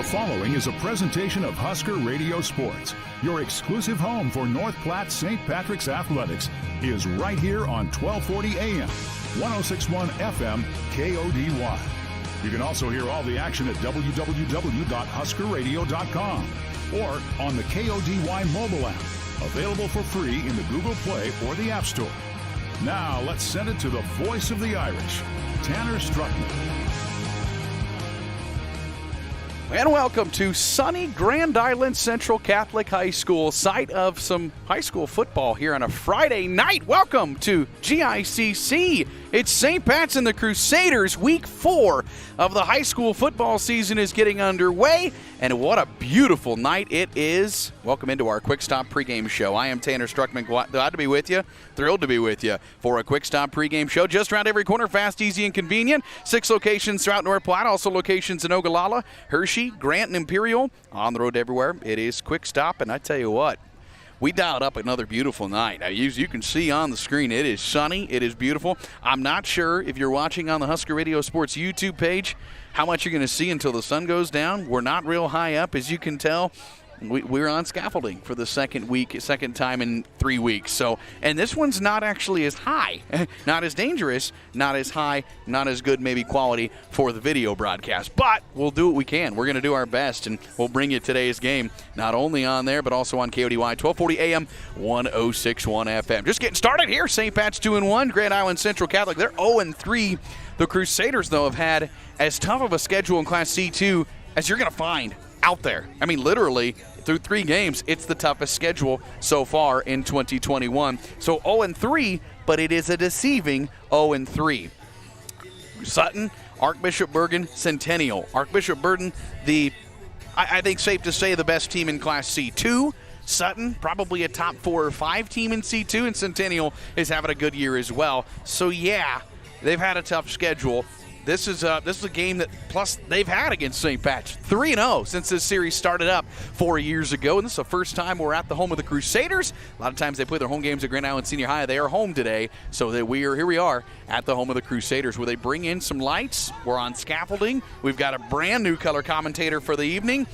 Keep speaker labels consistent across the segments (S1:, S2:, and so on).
S1: The following is a presentation of Husker Radio Sports. Your exclusive home for North Platte St. Patrick's Athletics is right here on 1240 AM, 1061 FM, KODY. You can also hear all the action at www.huskerradio.com or on the KODY mobile app, available for free in the Google Play or the App Store. Now let's send it to the voice of the Irish, Tanner Struckman.
S2: And welcome to sunny Grand Island Central Catholic High School, site of some high school football here on a Friday night. Welcome to GICC. It's St. Pat's and the Crusaders. Week 4 of the high school football season is getting underway, and what a beautiful night it is. Welcome into our Quick Stop pregame show. I am Tanner Struckman, glad to be with you, thrilled to be with you for a Quick Stop pregame show. Just around every corner, fast, easy, and convenient. 6 locations throughout North Platte, also locations in Ogallala, Hershey, Grant, and Imperial. On the road everywhere, it is Quick Stop, and I tell you what, we dialed up another beautiful night. Now, you can see on the screen, it is sunny, it is beautiful. I'm not sure if you're watching on the Husker Radio Sports YouTube page how much you're going to see until the sun goes down. We're not real high up, as you can tell. We're on scaffolding for the second time in 3 weeks. So, and this one's not actually as high, not as dangerous, not as high, not as good maybe quality for the video broadcast. But we'll do what we can. We're going to do our best, and we'll bring you today's game, not only on there, but also on KODY 1240 AM, 1061 FM. Just getting started here. St. Pat's 2-1. Grand Island Central Catholic, they're 0-3. The Crusaders, though, have had as tough of a schedule in Class C2 as you're going to find out there. I mean, literally, through 3 games, it's the toughest schedule so far in 2021. So 0-3, but it is a deceiving 0-3. Sutton, Archbishop Bergan, Centennial. Archbishop Bergan, I think safe to say, the best team in Class C2. Sutton, probably a top 4 or 5 team in C2, and Centennial is having a good year as well. So yeah, they've had a tough schedule. This is a game that, plus, they've had against St. Pat's 3-0 since this series started up 4 years ago, and this is the first time we're at the home of the Crusaders. A lot of times they play their home games at Grand Island Senior High. They are home today, so that here we are at the home of the Crusaders, where they bring in some lights. We're on scaffolding. We've got a brand new color commentator for the evening.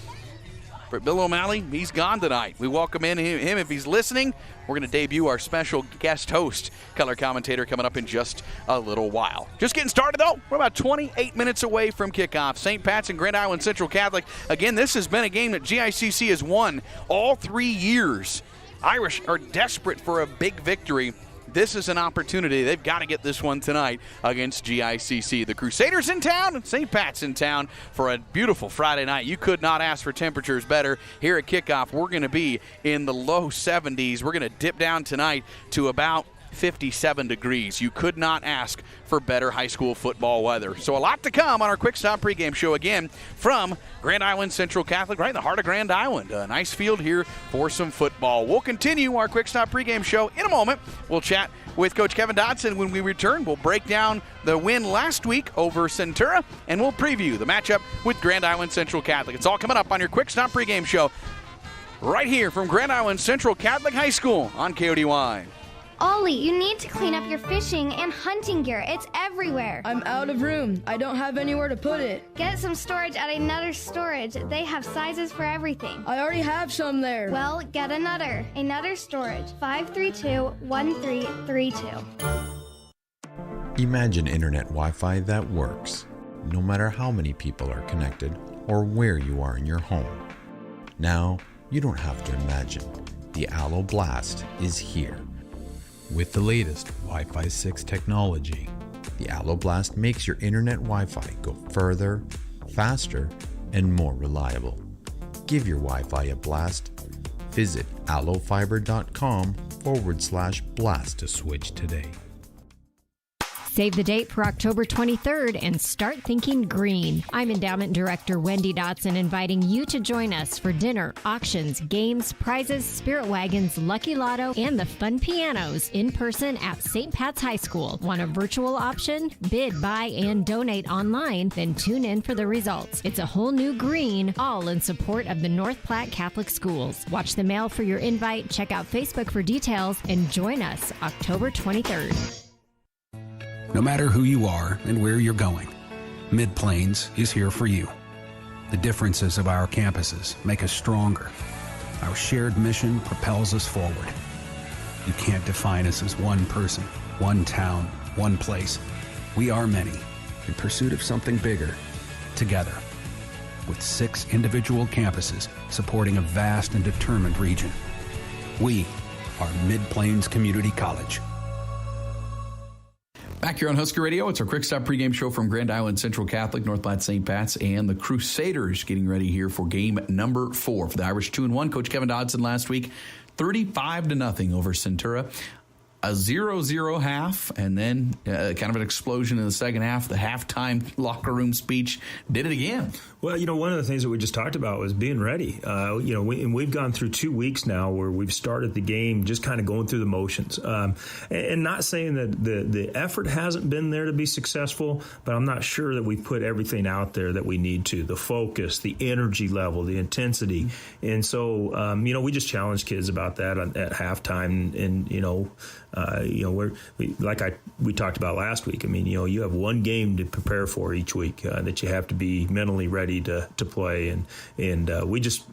S2: For Bill O'Malley, he's gone tonight. We welcome in him if he's listening. We're going to debut our special guest host, color commentator, coming up in just a little while. Just getting started, though. We're about 28 minutes away from kickoff. St. Pat's and Grand Island Central Catholic. Again, this has been a game that GICC has won all 3 years. Irish are desperate for a big victory. This is an opportunity. They've got to get this one tonight against GICC. The Crusaders in town and St. Pat's in town for a beautiful Friday night. You could not ask for temperatures better. Here at kickoff, we're going to be in the low 70s. We're going to dip down tonight to about 57 degrees. You could not ask for better high school football weather. So a lot to come on our Quick Stop pregame show, again from Grand Island Central Catholic, right in the heart of Grand Island. A nice field here for some football. We'll continue our Quick Stop pregame show in a moment. We'll chat with Coach Kevin Dodson. When we return, we'll break down the win last week over Centura, and we'll preview the matchup with Grand Island Central Catholic. It's all coming up on your Quick Stop pregame show right here from Grand Island Central Catholic High School on KODY.
S3: Ollie, you need to clean up your fishing and hunting gear. It's everywhere.
S4: I'm out of room. I don't have anywhere to put it.
S3: Get some storage at Another Storage. They have sizes for everything.
S4: I already have some there.
S3: Well, get another. Another Storage, 532-1332.
S5: Imagine internet Wi-Fi that works, no matter how many people are connected or where you are in your home. Now, you don't have to imagine. The Allo Blast is here.
S6: With the latest Wi-Fi 6 technology,
S5: the Allo Blast makes your internet Wi-Fi go further, faster, and more reliable. Give your Wi-Fi a blast. Visit allofiber.com/blast
S6: to switch today.
S7: Save the date for October 23rd and start thinking green. I'm Endowment Director Wendy Dotson, inviting you to join us for dinner, auctions, games, prizes, spirit wagons, lucky lotto, and the fun pianos in person at St. Pat's High School. Want a virtual option? Bid, buy, and donate online, then tune in for the results. It's a whole new green, all in support of the North Platte Catholic Schools. Watch the mail for your invite, check out Facebook for details, and join us October 23rd.
S8: No matter who you are and where you're going, Mid-Plains is here for you. The differences of our campuses make us stronger. Our shared mission propels us forward. You can't define us as one person, one town, one place. We are many, in pursuit of something bigger, together. With 6 individual campuses supporting a vast and determined region. We are Mid-Plains Community College.
S2: Back here on Husker Radio, it's our Quick Stop pregame show from Grand Island Central Catholic, North Platte St. Pat's, and the Crusaders getting ready here for game number 4 for the Irish 2-1. Coach Kevin Dodson last week, 35-0 over Centura. A 0-0 half, and then kind of an explosion in the second half. The halftime locker room speech did it again.
S9: Well, one of the things that we just talked about was being ready. We've gone through 2 weeks now where we've started the game just kind of going through the motions. And not saying that the effort hasn't been there to be successful, but I'm not sure that we've put everything out there that we need to. The focus, the energy level, the intensity. And so, we just challenged kids about that at halftime. And we talked about last week. You have one game to prepare for each week that you have to be mentally ready to play, and we just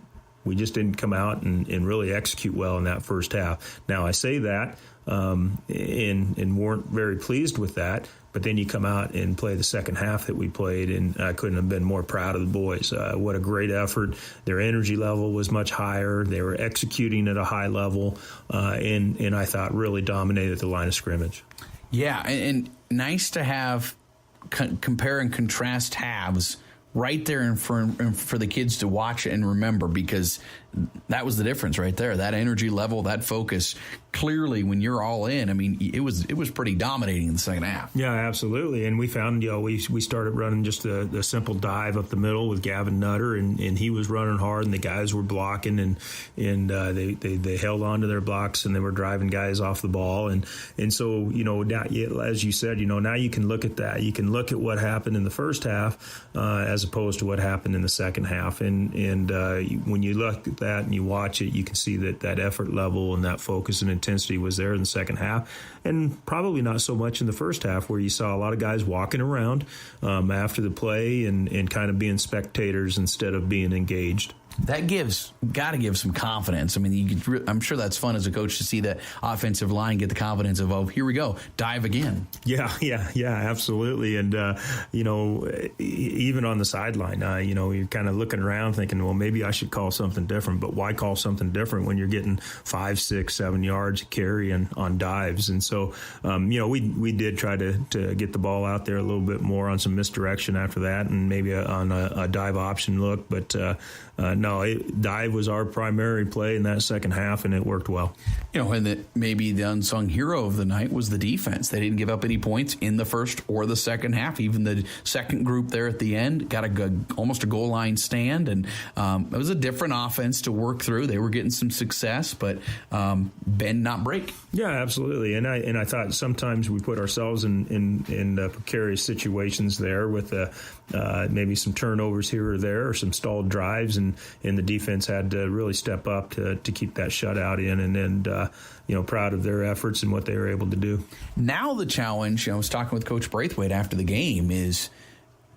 S9: didn't come out and really execute well in that first half. Now I say that and weren't very pleased with that. But then you come out and play the second half that we played, and I couldn't have been more proud of the boys. What a great effort. Their energy level was much higher. They were executing at a high level, and I thought really dominated the line of scrimmage.
S2: Yeah, and nice to have compare and contrast halves right there for the kids to watch and remember, because that was the difference right there. That energy level, that focus. Clearly, when you're all in, it was pretty dominating in the second half.
S9: Yeah, absolutely. And we found, we started running just the simple dive up the middle with Gavin Nutter, and he was running hard, and the guys were blocking, and they held on to their blocks, and they were driving guys off the ball. And so, now, as you said, now you can look at that. You can look at what happened in the first half as opposed to what happened in the second half. And when you look at that and you watch it, you can see that effort level and that focus and intensity was there in the second half, and probably not so much in the first half, where you saw a lot of guys walking around after the play and kind of being spectators instead of being engaged.
S2: That got to give some confidence. I'm sure that's fun as a coach to see that offensive line get the confidence of, oh, here we go, dive again.
S9: Yeah, absolutely. And, even on the sideline, you're kind of looking around thinking, well, maybe I should call something different. But why call something different when you're getting 5, 6, 7 yards carry on dives? And so, we did try to get the ball out there a little bit more on some misdirection after that, and maybe on a dive option look. But dive was our primary play in that second half, and it worked well.
S2: And maybe the unsung hero of the night was the defense. They didn't give up any points in the first or the second half. Even the second group there at the end got almost a goal line stand, and it was a different offense to work through. They were getting some success, but bend not break.
S9: Yeah, absolutely. And I thought sometimes we put ourselves in precarious situations there with maybe some turnovers here or there, or some stalled drives, and the defense had to really step up to keep that shutout in, and proud of their efforts and what they were able to do.
S2: Now the challenge, I was talking with Coach Braithwaite after the game, is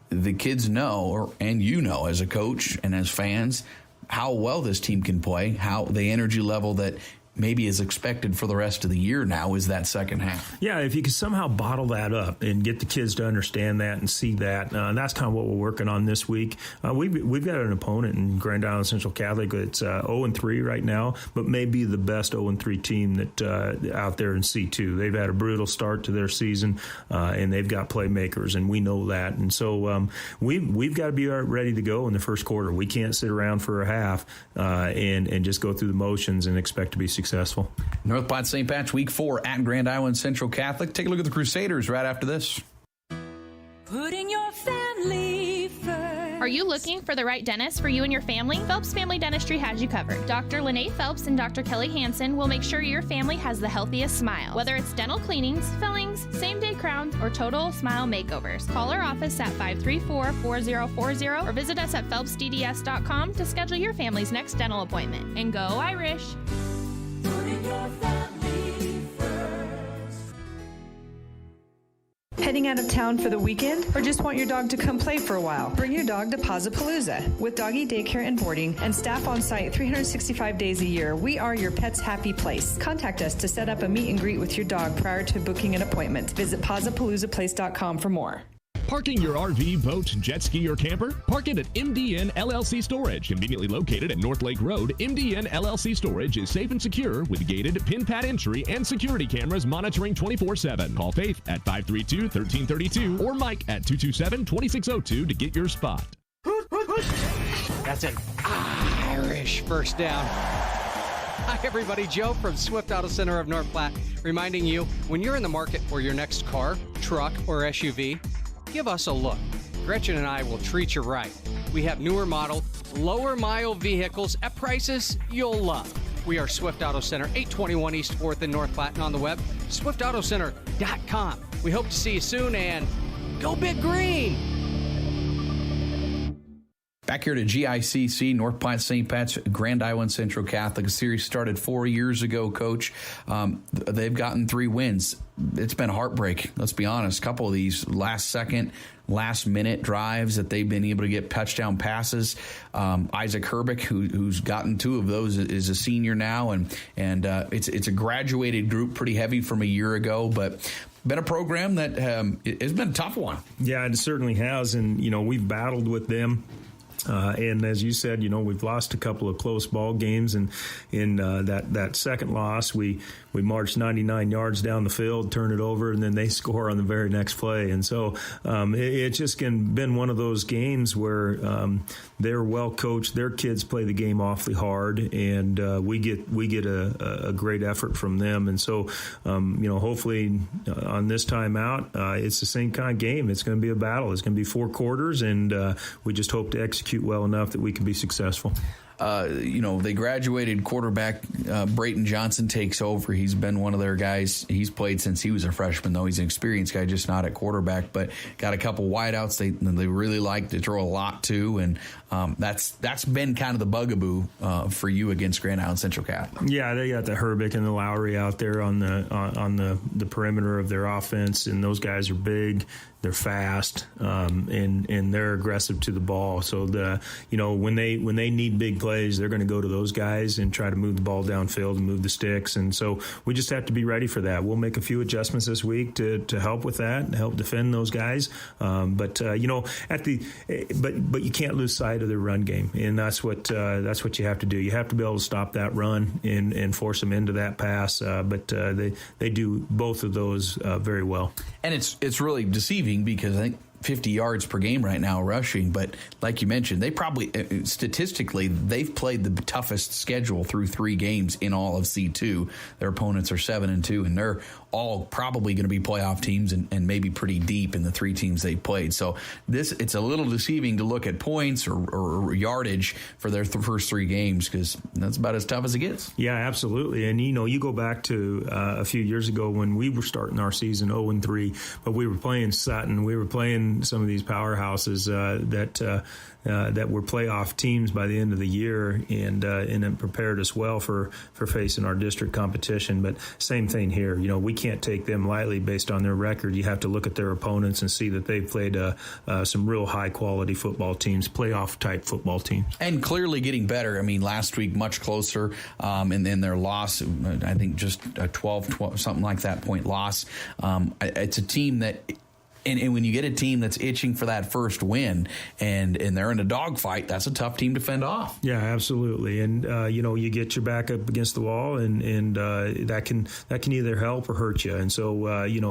S2: the kids know, and as a coach and as fans, how well this team can play, how the energy level that maybe is expected for the rest of the year now is that second half.
S9: Yeah, if you could somehow bottle that up and get the kids to understand that and see that, that's kind of what we're working on this week. We've got an opponent in Grand Island Central Catholic that's 0-3 right now, but maybe the best 0-3 team that out there in C2. They've had a brutal start to their season, and they've got playmakers, and we know that. And so we've got to be ready to go in the first quarter. We can't sit around for a half and just go through the motions and expect to be successful.
S2: North Platte St. Pat's Week 4 at Grand Island Central Catholic. Take a look at the Crusaders right after this.
S10: Putting your family first.
S11: Are you looking for the right dentist for you and your family? Phelps Family Dentistry has you covered. Dr. Lene Phelps and Dr. Kelly Hansen will make sure your family has the healthiest smile. Whether it's dental cleanings, fillings, same-day crowns, or total smile makeovers. Call our office at 534-4040 or visit us at phelpsdds.com to schedule your family's next dental appointment. And go Irish!
S10: Putting your family first.
S12: Heading out of town for the weekend, or just want your dog to come play for a while? Bring your dog to Pazapalooza. With doggy daycare and boarding and staff on site 365 days a year, we are your pet's happy place. Contact us to set up a meet and greet with your dog prior to booking an appointment. Visit PazapaloozaPlace.com for more.
S13: Parking your RV, boat, jet ski, or camper? Park it at MDN LLC Storage. Conveniently located at North Lake Road, MDN LLC Storage is safe and secure with gated pin-pad entry and security cameras monitoring 24/7. Call Faith at 532-1332 or Mike at 227-2602 to get your spot.
S14: That's an Irish first down. Hi, everybody. Joe from Swift Auto Center of North Platte, reminding you, when you're in the market for your next car, truck, or SUV, give us a look. Gretchen and I will treat you right. We have newer model, lower mile vehicles at prices you'll love. We are Swift Auto Center, 821 East 4th in North Platte, and on the web, swiftautocenter.com. We hope to see you soon, and go Big Green!
S2: Back here to GICC, North Platte St. Pat's Grand Island Central Catholic. A series started 4 years ago, Coach. They've gotten 3 wins. It's been heartbreak, let's be honest. A couple of these last-minute drives that they've been able to get touchdown passes. Isaac Herbick, who's gotten 2 of those, is a senior now, and it's a graduated group, pretty heavy from a year ago, but been a program that has been a tough one.
S9: Yeah, it certainly has, and we've battled with them. And as you said, we've lost a couple of close ball games, and in that second loss, we marched 99 yards down the field, turn it over, and then they score on the very next play. And so it's just been one of those games where they're well coached. Their kids play the game awfully hard, and we get a great effort from them. And so hopefully on this time out, it's the same kind of game. It's going to be a battle. It's going to be 4 quarters, and we just hope to execute well enough that we can be successful.
S2: They graduated quarterback Brayton Johnson takes over. He's been one of their guys. He's played since he was a freshman, though. He's an experienced guy, just not at quarterback, but got a couple wideouts they really like to throw a lot to, and that's been kind of the bugaboo for you against Grand Island Central Catholic.
S9: Yeah, they got the Herbick and the Lowry out there on the perimeter of their offense, and those guys are big. They're fast, and they're aggressive to the ball. So when they need big plays, they're going to go to those guys and try to move the ball downfield and move the sticks. And so we just have to be ready for that. We'll make a few adjustments this week to help with that and help defend those guys. But you can't lose sight of their run game, and that's what you have to do. You have to be able to stop that run and force them into that pass. But they do both of those very well.
S2: And it's really deceiving, because I think 50 yards per game right now rushing, but like you mentioned, they probably statistically they've played the toughest schedule through 3 games in all of C2. Their opponents are 7-2, and they're all probably going to be playoff teams and maybe pretty deep in the 3 teams they played. So it's a little deceiving to look at points or yardage for their first 3 games, because that's about as tough as it gets.
S9: Yeah, absolutely. And you go back to a few years ago when we were starting our season 0-3, but we were playing Sutton, we were playing some of these powerhouses that were playoff teams by the end of the year, and it prepared us well for facing our district competition. But same thing here. We can't take them lightly based on their record. You have to look at their opponents and see that they've played some real high-quality football teams, playoff-type football teams.
S2: And clearly getting better. I mean, last week much closer, and then their loss, I think just a 12 something like that point loss. It's a team that... And when you get a team that's itching for that first win and they're in a dogfight, that's a tough team to fend off.
S9: Yeah, absolutely. And, you get your back up against the wall, and that can either help or hurt you. And so,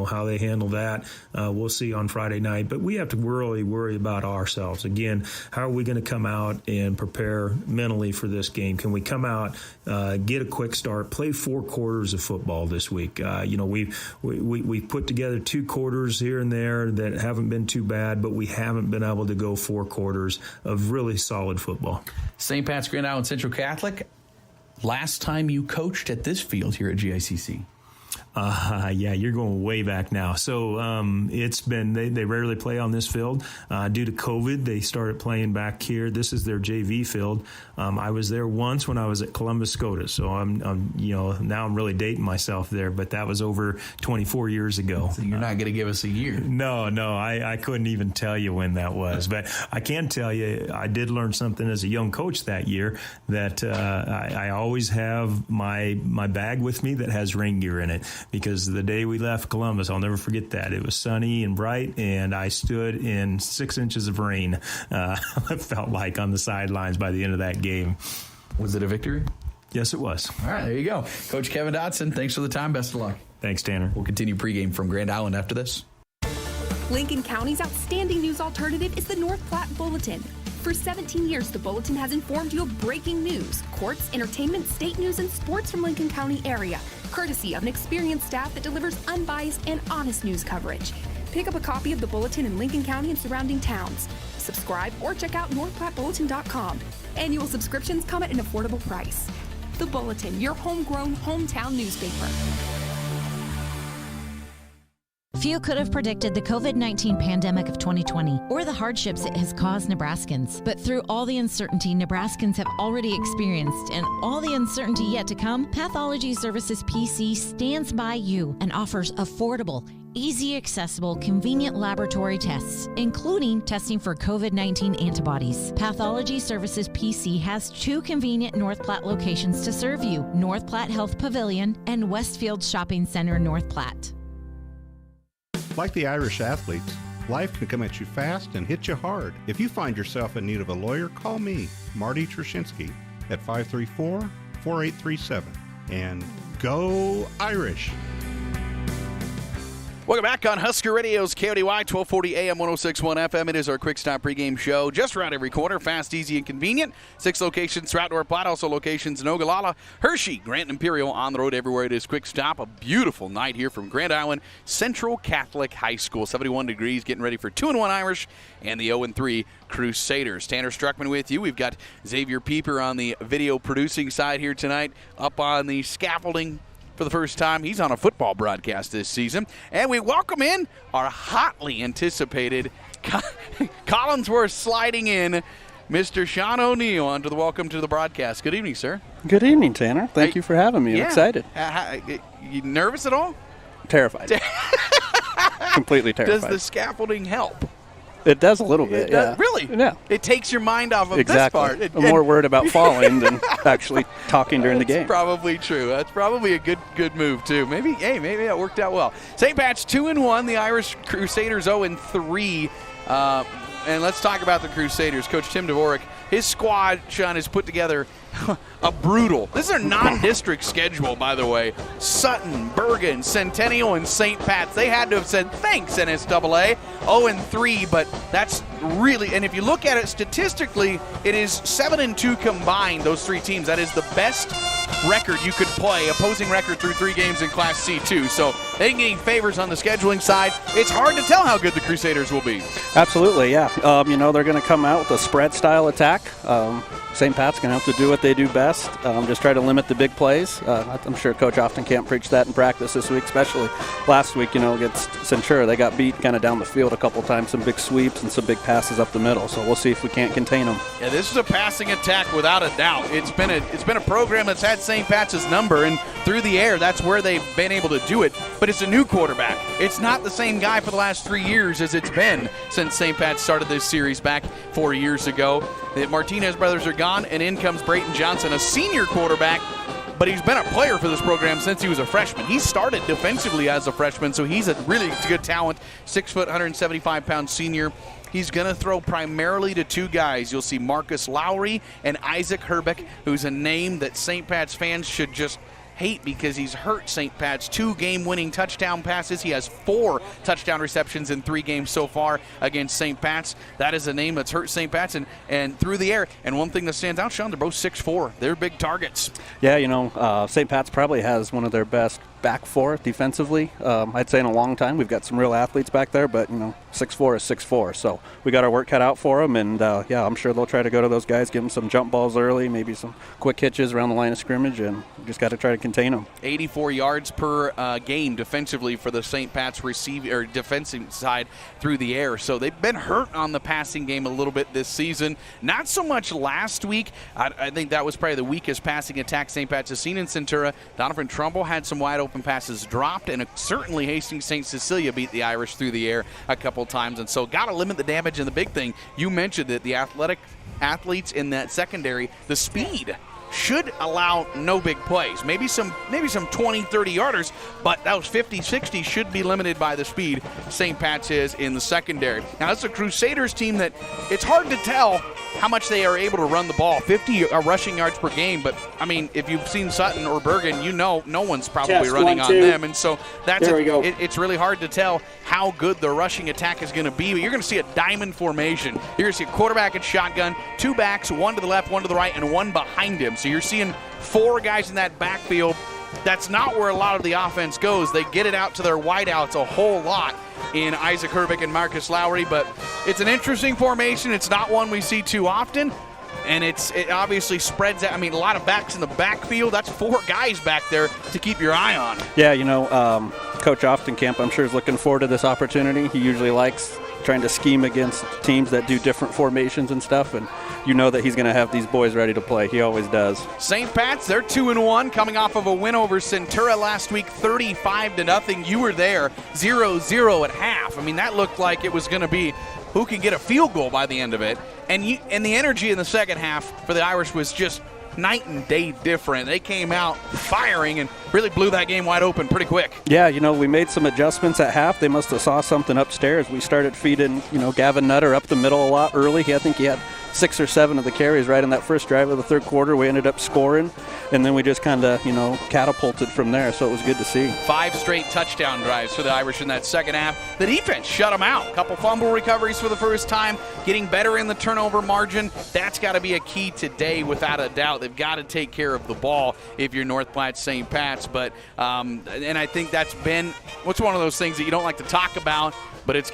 S9: how they handle that, we'll see on Friday night. But we have to really worry about ourselves. Again, how are we going to come out and prepare mentally for this game? Can we come out, get a quick start, play 4 quarters of football this week? We've put together 2 quarters here and there that haven't been too bad, but we haven't been able to go 4 quarters of really solid football.
S2: St. Pat's Grand Island Central Catholic, last time you coached at this field here at GICC?
S9: Yeah, you're going way back now. So it's been, they rarely play on this field. Due to COVID, they started playing back here. This is their JV field. I was there once when I was at Columbus SCOTUS. So now I'm really dating myself there, but that was over 24 years ago.
S2: So you're not going to give us a year.
S9: No, I couldn't even tell you when that was. But I can tell you, I did learn something as a young coach that year, that I always have my bag with me that has rain gear in it, because the day we left Columbus, I'll never forget that. It was sunny and bright, and I stood in 6 inches of rain. It felt like on the sidelines by the end of that game.
S2: Was it a victory?
S9: Yes, it was.
S2: All right, there you go. Coach Kevin Dotson, thanks for the time. Best of luck.
S9: Thanks, Tanner.
S2: We'll continue pregame from Grand Island after this.
S15: Lincoln County's outstanding news alternative is the North Platte Bulletin. For 17 years, the Bulletin has informed you of breaking news, courts, entertainment, state news, and sports from Lincoln County area, courtesy of an experienced staff that delivers unbiased and honest news coverage. Pick up a copy of the Bulletin in Lincoln County and surrounding towns. Subscribe or check out northplattebulletin.com. Annual subscriptions come at an affordable price. The Bulletin, your homegrown, hometown newspaper.
S16: Few could have predicted the COVID-19 pandemic of 2020 or the hardships it has caused Nebraskans. But through all the uncertainty Nebraskans have already experienced and all the uncertainty yet to come, Pathology Services PC stands by you and offers affordable, easy, accessible, convenient laboratory tests, including testing for COVID-19 antibodies. Pathology Services PC has 2 convenient North Platte locations to serve you: North Platte Health Pavilion and Westfield Shopping Center, North Platte.
S17: Like the Irish athletes, life can come at you fast and hit you hard. If you find yourself in need of a lawyer, call me, Marty Trushinsky, at 534-4837. And go Irish!
S2: Welcome back on Husker Radio's KODY 1240 AM 1061 FM. It is our Quick Stop pregame show. Just around every corner, fast, easy, and convenient. 6 locations throughout North Platte, also locations in Ogallala, Hershey, Grant, Imperial, on the road everywhere. It is Quick Stop. A beautiful night here from Grand Island Central Catholic High School. 71 degrees, getting ready for 2-1 Irish and the 0-3 Crusaders. Tanner Struckman with you. We've got Xavier Pieper on the video producing side here tonight, up on the scaffolding for the first time. He's on a football broadcast this season. And we welcome in our hotly anticipated Collinsworth sliding in, Mr. Sean O'Neill, onto the welcome to the broadcast. Good evening, sir.
S18: Good evening, Tanner. Thank you for having me. I'm excited.
S2: You nervous at all?
S18: Terrified. Completely terrified.
S2: Does the scaffolding help?
S18: It does a little bit, yeah.
S2: Really?
S18: Yeah.
S2: It takes your mind off of
S18: exactly.
S2: this part.
S18: I'm more worried about falling than actually talking during the game.
S2: That's probably true. That's probably a good move, too. Maybe that worked out well. St. Pat's 2-1, the Irish Crusaders 0-3. And let's talk about the Crusaders. Coach Tim Dvorak, his squad, Sean, has put together a brutal. This is their non-district schedule, by the way. Sutton, Bergen, Centennial, and St. Pat's. They had to have said thanks, NSAA. 0-3, but that's really, and if you look at it statistically, it is 7-2 combined, those 3 teams. That is the best record you could play, opposing record through 3 games in Class C2. So they ain't getting favors on the scheduling side. It's hard to tell how good the Crusaders will be.
S18: Absolutely, yeah. They're going to come out with a spread-style attack. St. Pat's going to have to do what they do best, just try to limit the big plays. I'm sure Coach Oftenkamp preached that in practice this week, especially last week, against Centura. They got beat kind of down the field a couple times, some big sweeps and some big passes up the middle. So we'll see if we can't contain them.
S2: Yeah, this is a passing attack without a doubt. It's been a program that's had St. Pat's number, and through the air, that's where they've been able to do it. But it's a new quarterback. It's not the same guy for the last 3 years as it's been since St. Pat's started this series back 4 years ago. The Martinez brothers are gone, and in comes Brayton Johnson, a senior quarterback, but he's been a player for this program since he was a freshman. He started defensively as a freshman, so he's a really good talent, 6 foot, 175-pound senior. He's going to throw primarily to 2 guys. You'll see Marcus Lowry and Isaac Herbeck, who's a name that St. Pat's fans should just hate because he's hurt St. Pat's. 2 game-winning touchdown passes. He has 4 touchdown receptions in 3 games so far against St. Pat's. That is a name that's hurt St. Pat's and through the air. And one thing that stands out, Sean, they're both 6'4". They're big targets.
S18: Yeah, St. Pat's probably has one of their best back four defensively, I'd say in a long time. We've got some real athletes back there, but 6'4" is 6'4", so we got our work cut out for them. And I'm sure they'll try to go to those guys, give them some jump balls early, maybe some quick hitches around the line of scrimmage, and just got to try to contain them.
S2: 84 yards per game defensively for the St. Pat's defensive side through the air. So they've been hurt on the passing game a little bit this season. Not so much last week. I think that was probably the weakest passing attack St. Pat's has seen in Centura. Donovan Trumbull had some wide open passes dropped, and certainly Hastings St. Cecilia beat the Irish through the air a couple times. And so got to limit the damage. And the big thing, you mentioned that the athletes in that secondary, the speed should allow no big plays. Maybe some 20, 30 yarders, but those 50, 60 should be limited by the speed St. Pat's is in the secondary. Now, it's a Crusaders team that it's hard to tell how much they are able to run the ball. 50 rushing yards per game, but, I mean, if you've seen Sutton or Bergen, no one's probably running on them. And so it's really hard to tell how good the rushing attack is going to be. But you're going to see a diamond formation. You're going to see a quarterback and shotgun, two backs, one to the left, one to the right, and one behind him. So you're seeing four guys in that backfield. That's not where a lot of the offense goes. They get it out to their wideouts a whole lot in Isaac Herbeck and Marcus Lowry, but it's an interesting formation. It's not one we see too often, and it obviously spreads out. I mean, a lot of backs in the backfield. That's four guys back there to keep your eye on.
S18: Yeah, Coach Oftenkamp, I'm sure, is looking forward to this opportunity. He usually likes trying to scheme against teams that do different formations and stuff, and you know that he's going to have these boys ready to play. He always does.
S2: St. Pat's, they're 2-1, coming off of a win over Centura last week, 35-0. You were there, 0-0 at half. I mean, that looked like it was going to be who can get a field goal by the end of it. And the energy in the second half for the Irish was just night and day different. They came out firing and really blew that game wide open pretty quick.
S18: Yeah, we made some adjustments at half. They must have saw something upstairs. We started feeding, Gavin Nutter up the middle a lot early. I think he had 6 or 7 of the carries right in that first drive of the third quarter. We ended up scoring, and then we just kind of, catapulted from there, so it was good to see.
S2: 5 straight touchdown drives for the Irish in that second half. The defense shut them out. A couple fumble recoveries for the first time, getting better in the turnover margin. That's got to be a key today without a doubt. They've got to take care of the ball if you're North Platte St. Pat's, but and I think that's been what's one of those things that you don't like to talk about, but it's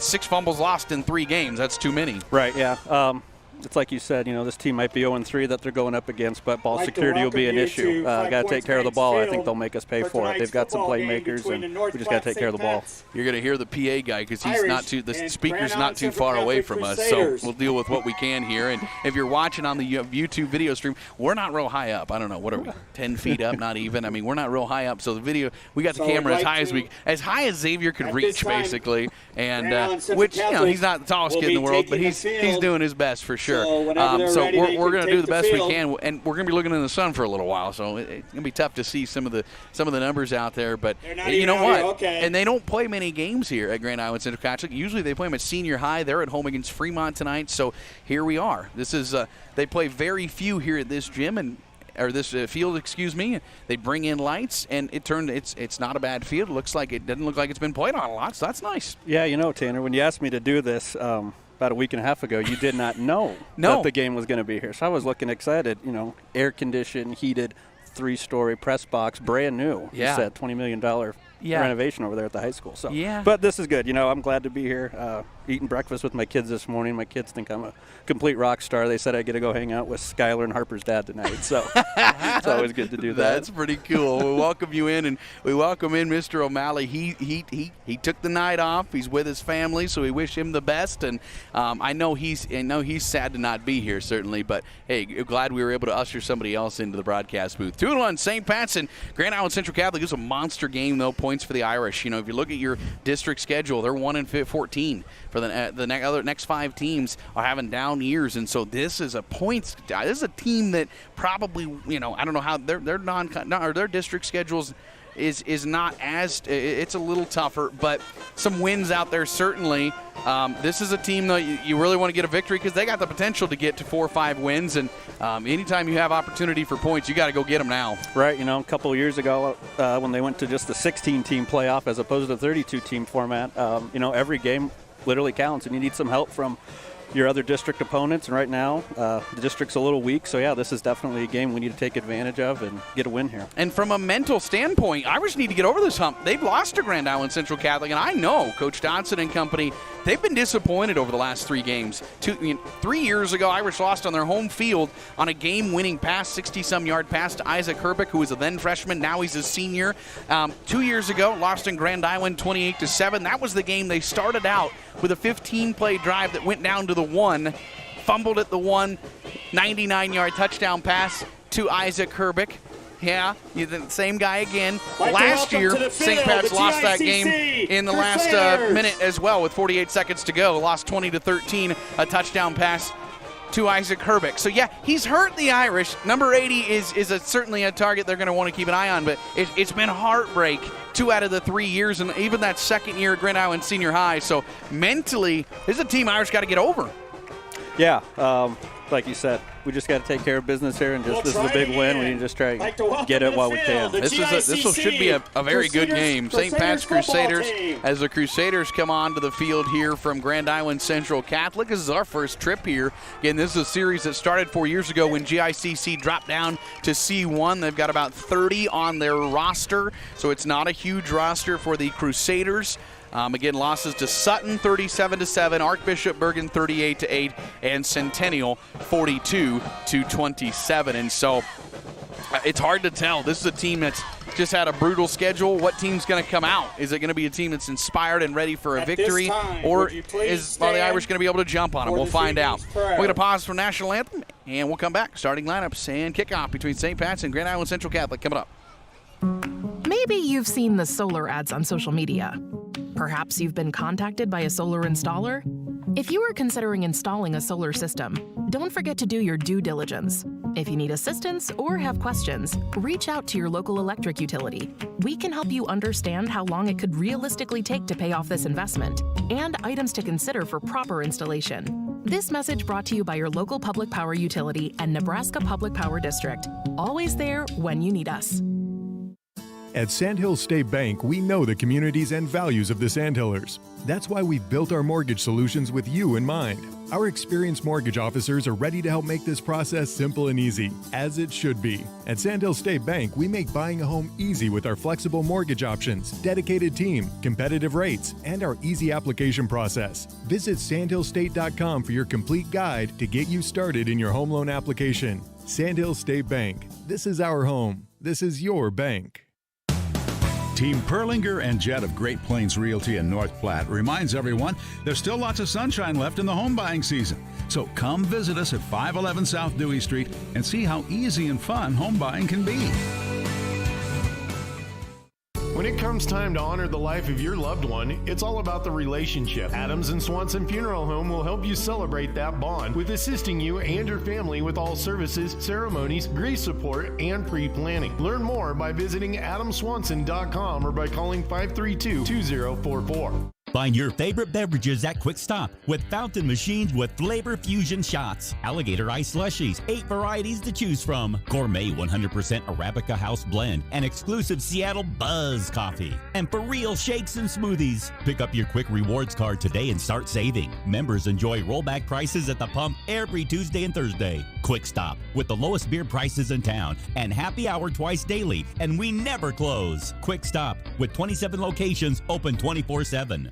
S2: 6 fumbles lost in 3 games. That's too many.
S18: Right, yeah. It's like you said, this team might be 0-3 that they're going up against, but ball security will be an issue. Got to take care of the ball. I think they'll make us pay for it. They've got some playmakers, and we just got to take care of the ball.
S2: You're going to hear the PA guy because the speaker's not too far away from us, so we'll deal with what we can here. And if you're watching on the YouTube video stream, we're not real high up. I don't know, what are we, 10 feet up, not even? I mean, we're not real high up, so the video, we got the camera as high as Xavier could reach, basically. And which, he's not the tallest kid in the world, but he's doing his best for sure. So we're going to do the best we can, and we're going to be looking in the sun for a little while. So it's going to be tough to see some of the numbers out there. But you know what? Okay. And they don't play many games here at Grand Island Central Catholic. Usually they play them at senior high. They're at home against Fremont tonight. So here we are. This is they play very few here at this gym or this field, excuse me. They bring in lights, and it's not a bad field. It doesn't look like it's been played on a lot, so that's nice.
S18: Yeah, Tanner, when you asked me to do this about a week and a half ago, you did not know that the game was going to be here. So I was looking excited, air-conditioned, heated, 3-story press box, brand new.
S2: Yeah.
S18: You said $20 million renovation over there at the high school. So,
S2: yeah.
S18: But this is good. I'm glad to be here. Eating breakfast with my kids this morning. My kids think I'm a complete rock star. They said I get to go hang out with Skylar and Harper's dad tonight. So it's always good to do that.
S2: That's pretty cool. We welcome you in, and we welcome in Mr. O'Malley. He took the night off. He's with his family, so we wish him the best. And I know he's sad to not be here, certainly. But hey, glad we were able to usher somebody else into the broadcast booth. 2-1 St. Pat's and Grand Island Central Catholic. It was a monster game, though. Points for the Irish. If you look at your district schedule, they're 1-14. For the next 5 teams are having down years, and so this is a points. This is a team that probably I don't know how their district schedules is not as it's a little tougher, but some wins out there certainly. This is a team that you really want to get a victory because they got the potential to get to 4 or 5 wins, and anytime you have opportunity for points, you got to go get them now.
S18: Right. A couple of years ago when they went to just the 16-team playoff as opposed to the 32-team format, every game literally counts, and you need some help from your other district opponents. And right now, the district's a little weak. So, yeah, this is definitely a game we need to take advantage of and get a win here.
S2: And from a mental standpoint, Irish need to get over this hump. They've lost to Grand Island Central Catholic, and I know Coach Dodson and company, they've been disappointed over the last 3 games. 3 years ago, Irish lost on their home field on a game-winning pass, 60-some-yard pass to Isaac Herbeck, who was a then freshman. Now he's a senior. 2 years ago, lost in Grand Island 28-7. That was the game they started out with a 15-play drive that went down to the 1, fumbled at the 1, 99-yard touchdown pass to Isaac Herbeck. Yeah, the same guy again. Last year, St. Pat's lost that game in the last minute as well with 48 seconds to go. Lost 20-13, a touchdown pass to Isaac Herbeck. So, yeah, he's hurt the Irish. Number 80 is certainly a target they're going to want to keep an eye on, but it's been heartbreak 2 out of the 3 years, and even that second year at Grand Island Senior High. So, mentally, this is a team Irish got to get over.
S18: Yeah, like you said, we just got to take care of business here, and this is a big win. We need to just try and get it while we can.
S2: This should be a very good game. St. Pat's Crusaders, as the Crusaders come on to the field here from Grand Island Central Catholic. This is our first trip here. Again, this is a series that started 4 years ago when GICC dropped down to C1. They've got about 30 on their roster, so it's not a huge roster for the Crusaders. Again, losses to Sutton 37-7, Archbishop Bergen 38-8, and Centennial 42-27. And so it's hard to tell. This is a team that's just had a brutal schedule. What team's going to come out? Is it going to be a team that's inspired and ready for a victory, or are the Irish going to be able to jump on them? We'll find out. We're going to pause for national anthem, and we'll come back. Starting lineups and kickoff between St. Pat's and Grand Island Central Catholic coming up.
S19: Maybe you've seen the solar ads on social media. Perhaps you've been contacted by a solar installer. If you are considering installing a solar system, don't forget to do your due diligence. If you need assistance or have questions, reach out to your local electric utility. We can help you understand how long it could realistically take to pay off this investment and items to consider for proper installation. This message brought to you by your local public power utility and Nebraska Public Power District. Always there when you need us.
S20: At Sandhill State Bank, we know the communities and values of the Sandhillers. That's why we've built our mortgage solutions with you in mind. Our experienced mortgage officers are ready to help make this process simple and easy, as it should be. At Sandhill State Bank, we make buying a home easy with our flexible mortgage options, dedicated team, competitive rates, and our easy application process. Visit sandhillstate.com for your complete guide to get you started in your home loan application. Sandhill State Bank. This is our home. This is your bank.
S1: Team Perlinger and Jett of Great Plains Realty in North Platte reminds everyone there's still lots of sunshine left in the home buying season. So come visit us at 511 South Dewey Street and see how easy and fun home buying can be.
S21: When it comes time to honor the life of your loved one, it's all about the relationship. Adams and Swanson Funeral Home will help you celebrate that bond with assisting you and your family with all services, ceremonies, grief support, and pre-planning. Learn more by visiting adamswanson.com or by calling 532-2044.
S22: Find your favorite beverages at Quick Stop with fountain machines with flavor fusion shots, alligator ice slushies, 8 varieties to choose from, gourmet 100% Arabica house blend, and exclusive Seattle Buzz coffee. And for real shakes and smoothies. Pick up your Quick Rewards card today and start saving. Members enjoy rollback prices at the pump every Tuesday and Thursday. Quick Stop with the lowest beer prices in town and happy hour twice daily, and we never close. Quick Stop with 27 locations open 24/7.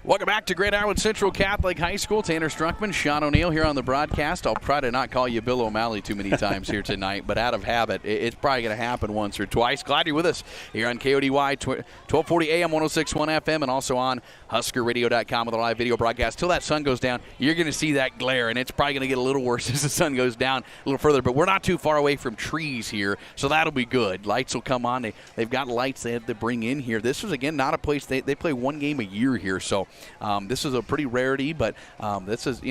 S2: Welcome back to Grand Island Central Catholic High School. Tanner Struckman, Sean O'Neill here on the broadcast. I'll try to not call you Bill O'Malley too many times here tonight, but out of habit, it's probably going to happen once or twice. Glad you're with us here on KODY 1240 AM, 106.1 FM, and also on HuskerRadio.com with a live video broadcast. Till that sun goes down, you're going to see that glare, and it's probably going to get a little worse as the sun goes down a little further, but we're not too far away from trees here, so that'll be good. Lights will come on. They've got lights they have to bring in here. This was, again, not a place they play one game a year here, so this is a pretty rarity, but this is,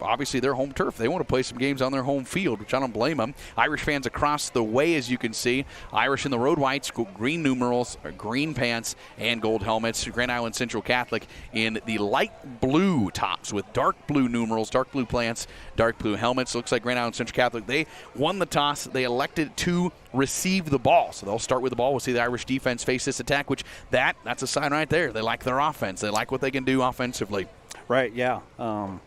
S2: obviously their home turf. They want to play some games on their home field, which I don't blame them. Irish fans across the way, as you can see. Irish in the road whites, green numerals, green pants, and gold helmets. Grand Island Central Catholic in the light blue tops with dark blue numerals, dark blue pants, dark blue helmets. Looks like Grand Island Central Catholic, they won the toss. They elected to receive the ball. So they'll start with the ball. We'll see the Irish defense face this attack, which that's a sign right there. They like their offense. They like what they can do offensively.
S18: Right, yeah. I'm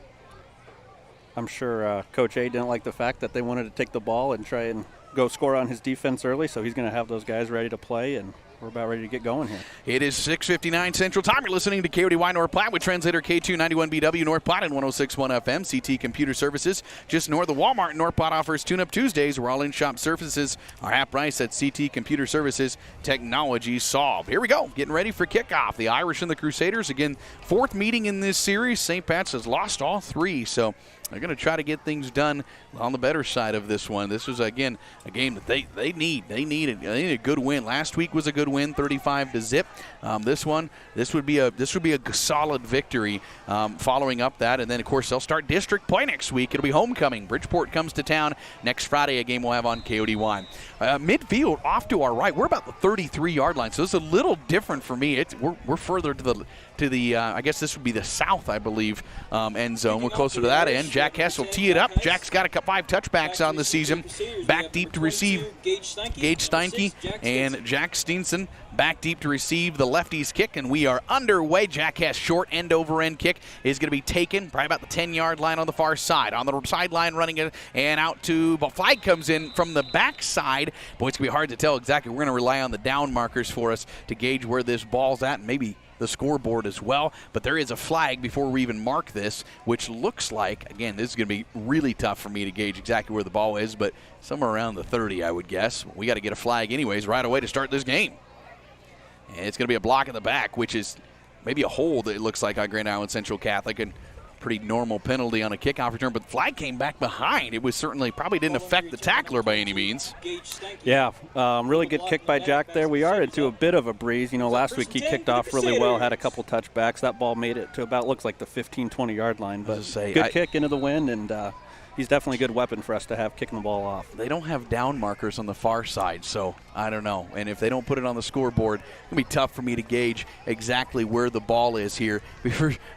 S18: sure Coach A didn't like the fact that they wanted to take the ball and try and go score on his defense early, so he's going to have those guys ready to play, and we're about ready to get going here.
S2: It is 6:59 Central Time. You're listening to KODY North Platte with translator K291BW North Platte and 106.1 FM. CT Computer Services just north of Walmart in North Platte offers Tune-Up Tuesdays, where all in-shop services are half price at CT Computer Services. Technology solved. Here we go. Getting ready for kickoff. The Irish and the Crusaders, again, fourth meeting in this series. St. Pat's has lost all three, so they're going to try to get things done on the better side of this one. This was, again, a game that they need. They need a good win. Last week was a good win, 35-0. This would be a solid victory following up that. And then, of course, they'll start district play next week. It'll be homecoming. Bridgeport comes to town next Friday, a game we'll have on KODY. Midfield off to our right. We're about the 33-yard line, so it's a little different for me. We're further to the I guess this would be the south, I believe, end zone. We're closer to that end. Jack Hess will tee it up. Jack's got 5 touchbacks on the season. Back deep to receive Gage Steinke and Jack Steenson. Back deep to receive the lefty's kick, and we are underway. Jack Hess short end-over-end kick is going to be taken probably about the 10-yard line on the far side. On the sideline running it and out to, but flag comes in from the backside. Boy, it's going to be hard to tell exactly. We're going to rely on the down markers for us to gauge where this ball's at, and maybe the scoreboard as well, but there is a flag before we even mark this, which looks like, again, this is going to be really tough for me to gauge exactly where the ball is, but somewhere around the 30, I would guess. We got to get a flag anyways right away to start this game. And it's going to be a block in the back, which is maybe a hold, it looks like, on Grand Island Central Catholic, and pretty normal penalty on a kickoff return, but the flag came back behind. It was probably didn't affect the tackler by any means.
S18: Yeah, really good kick by Jack there. We are into a bit of a breeze. Last week he kicked off really well, had a couple touchbacks. That ball made it to about, looks like the 15, 20-yard line, but good kick into the wind, and he's definitely a good weapon for us to have kicking the ball off.
S2: They don't have down markers on the far side, so I don't know. And if they don't put it on the scoreboard, it's going to be tough for me to gauge exactly where the ball is here.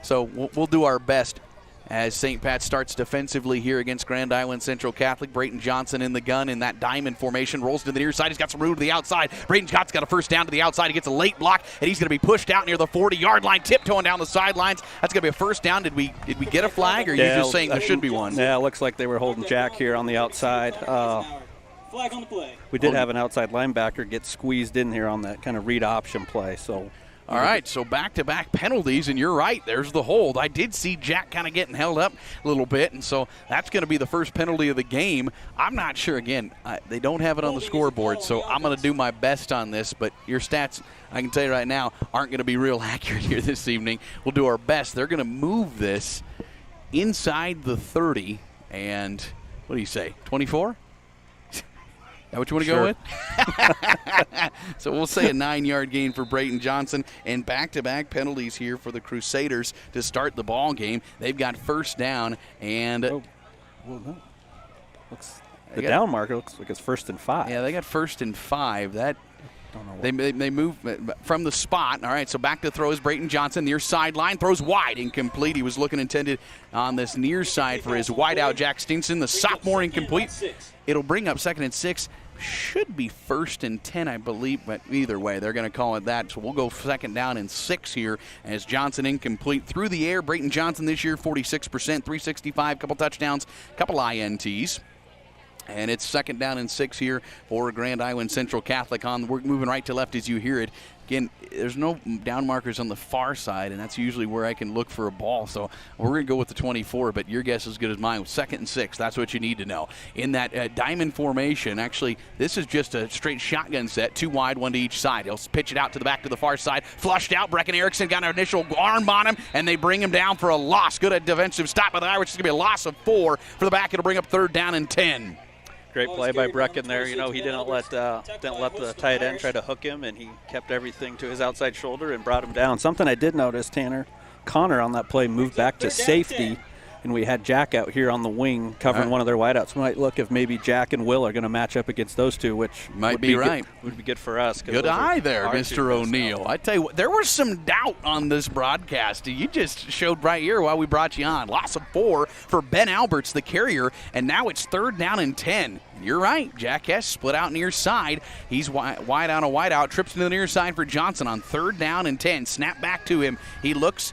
S2: So we'll do our best as St. Pat starts defensively here against Grand Island Central Catholic. Brayton Johnson in the gun in that diamond formation. Rolls to the near side. He's got some room to the outside. Brayton Scott's got a first down to the outside. He gets a late block, and he's going to be pushed out near the 40-yard line, tiptoeing down the sidelines. That's going to be a first down. Did we get a flag, or are you just saying there should be one?
S18: Yeah, it looks like they were holding Jack here on the outside.
S3: Flag on the play.
S18: We did have an outside linebacker get squeezed in here on that kind of read option play, so...
S2: All right, so back-to-back penalties, and you're right, there's the hold. I did see Jack kind of getting held up a little bit, and so that's going to be the first penalty of the game. I'm not sure, again, they don't have it on the scoreboard, so I'm going to do my best on this, but your stats, I can tell you right now, aren't going to be real accurate here this evening. We'll do our best. They're going to move this inside the 30, and what do you say, 24? That what you want to go with? So we'll say a 9-yard gain for Brayton Johnson, and back-to-back penalties here for the Crusaders to start the ball game. They've got first down, and
S18: the down marker looks like it's 1st and 5.
S2: Yeah, they got 1st and 5. That they move from the spot. All right, so back to throws Brayton Johnson, near sideline, throws wide, incomplete. He was looking intended on this near side for his wideout, Jack Steenson, the sophomore, incomplete. It'll bring up 2nd and 6. Should be 1st and 10, I believe, but either way, they're going to call it that. So we'll go 2nd down and 6 here as Johnson incomplete through the air. Brayton Johnson this year, 46%, 365, couple touchdowns, couple INTs. And it's 2nd down and 6 here for Grand Island Central Catholic. We're moving right to left as you hear it. Again, there's no down markers on the far side, and that's usually where I can look for a ball. So we're going to go with the 24, but your guess is as good as mine. 2nd and 6, that's what you need to know. In that diamond formation, actually, this is just a straight shotgun set, 2 wide, 1 to each side. He'll pitch it out to the back to the far side. Flushed out. Brecken Erickson got an initial arm on him, and they bring him down for a loss. Good defensive stop by the Irish. It's going to be a loss of 4. For the back, it'll bring up 3rd down and 10.
S18: Great play by Brecken there. He didn't let the tight end try to hook him, and he kept everything to his outside shoulder and brought him down. Something I did notice, Tanner, Connor on that play moved back to safety, and we had Jack out here on the wing covering one of their wideouts. We might look if maybe Jack and Will are going to match up against those two, which
S2: might be right.
S18: Would be good for us.
S2: Good eye there, Mr. O'Neill. I tell you what, there was some doubt on this broadcast. You just showed right here while we brought you on. Loss of 4 for Ben Alberts, the carrier, and now it's 3rd down and 10. You're right. Jack Hess split out near side. He's wide on a wide out. Trips into the near side for Johnson on 3rd down and 10. Snap back to him. He looks,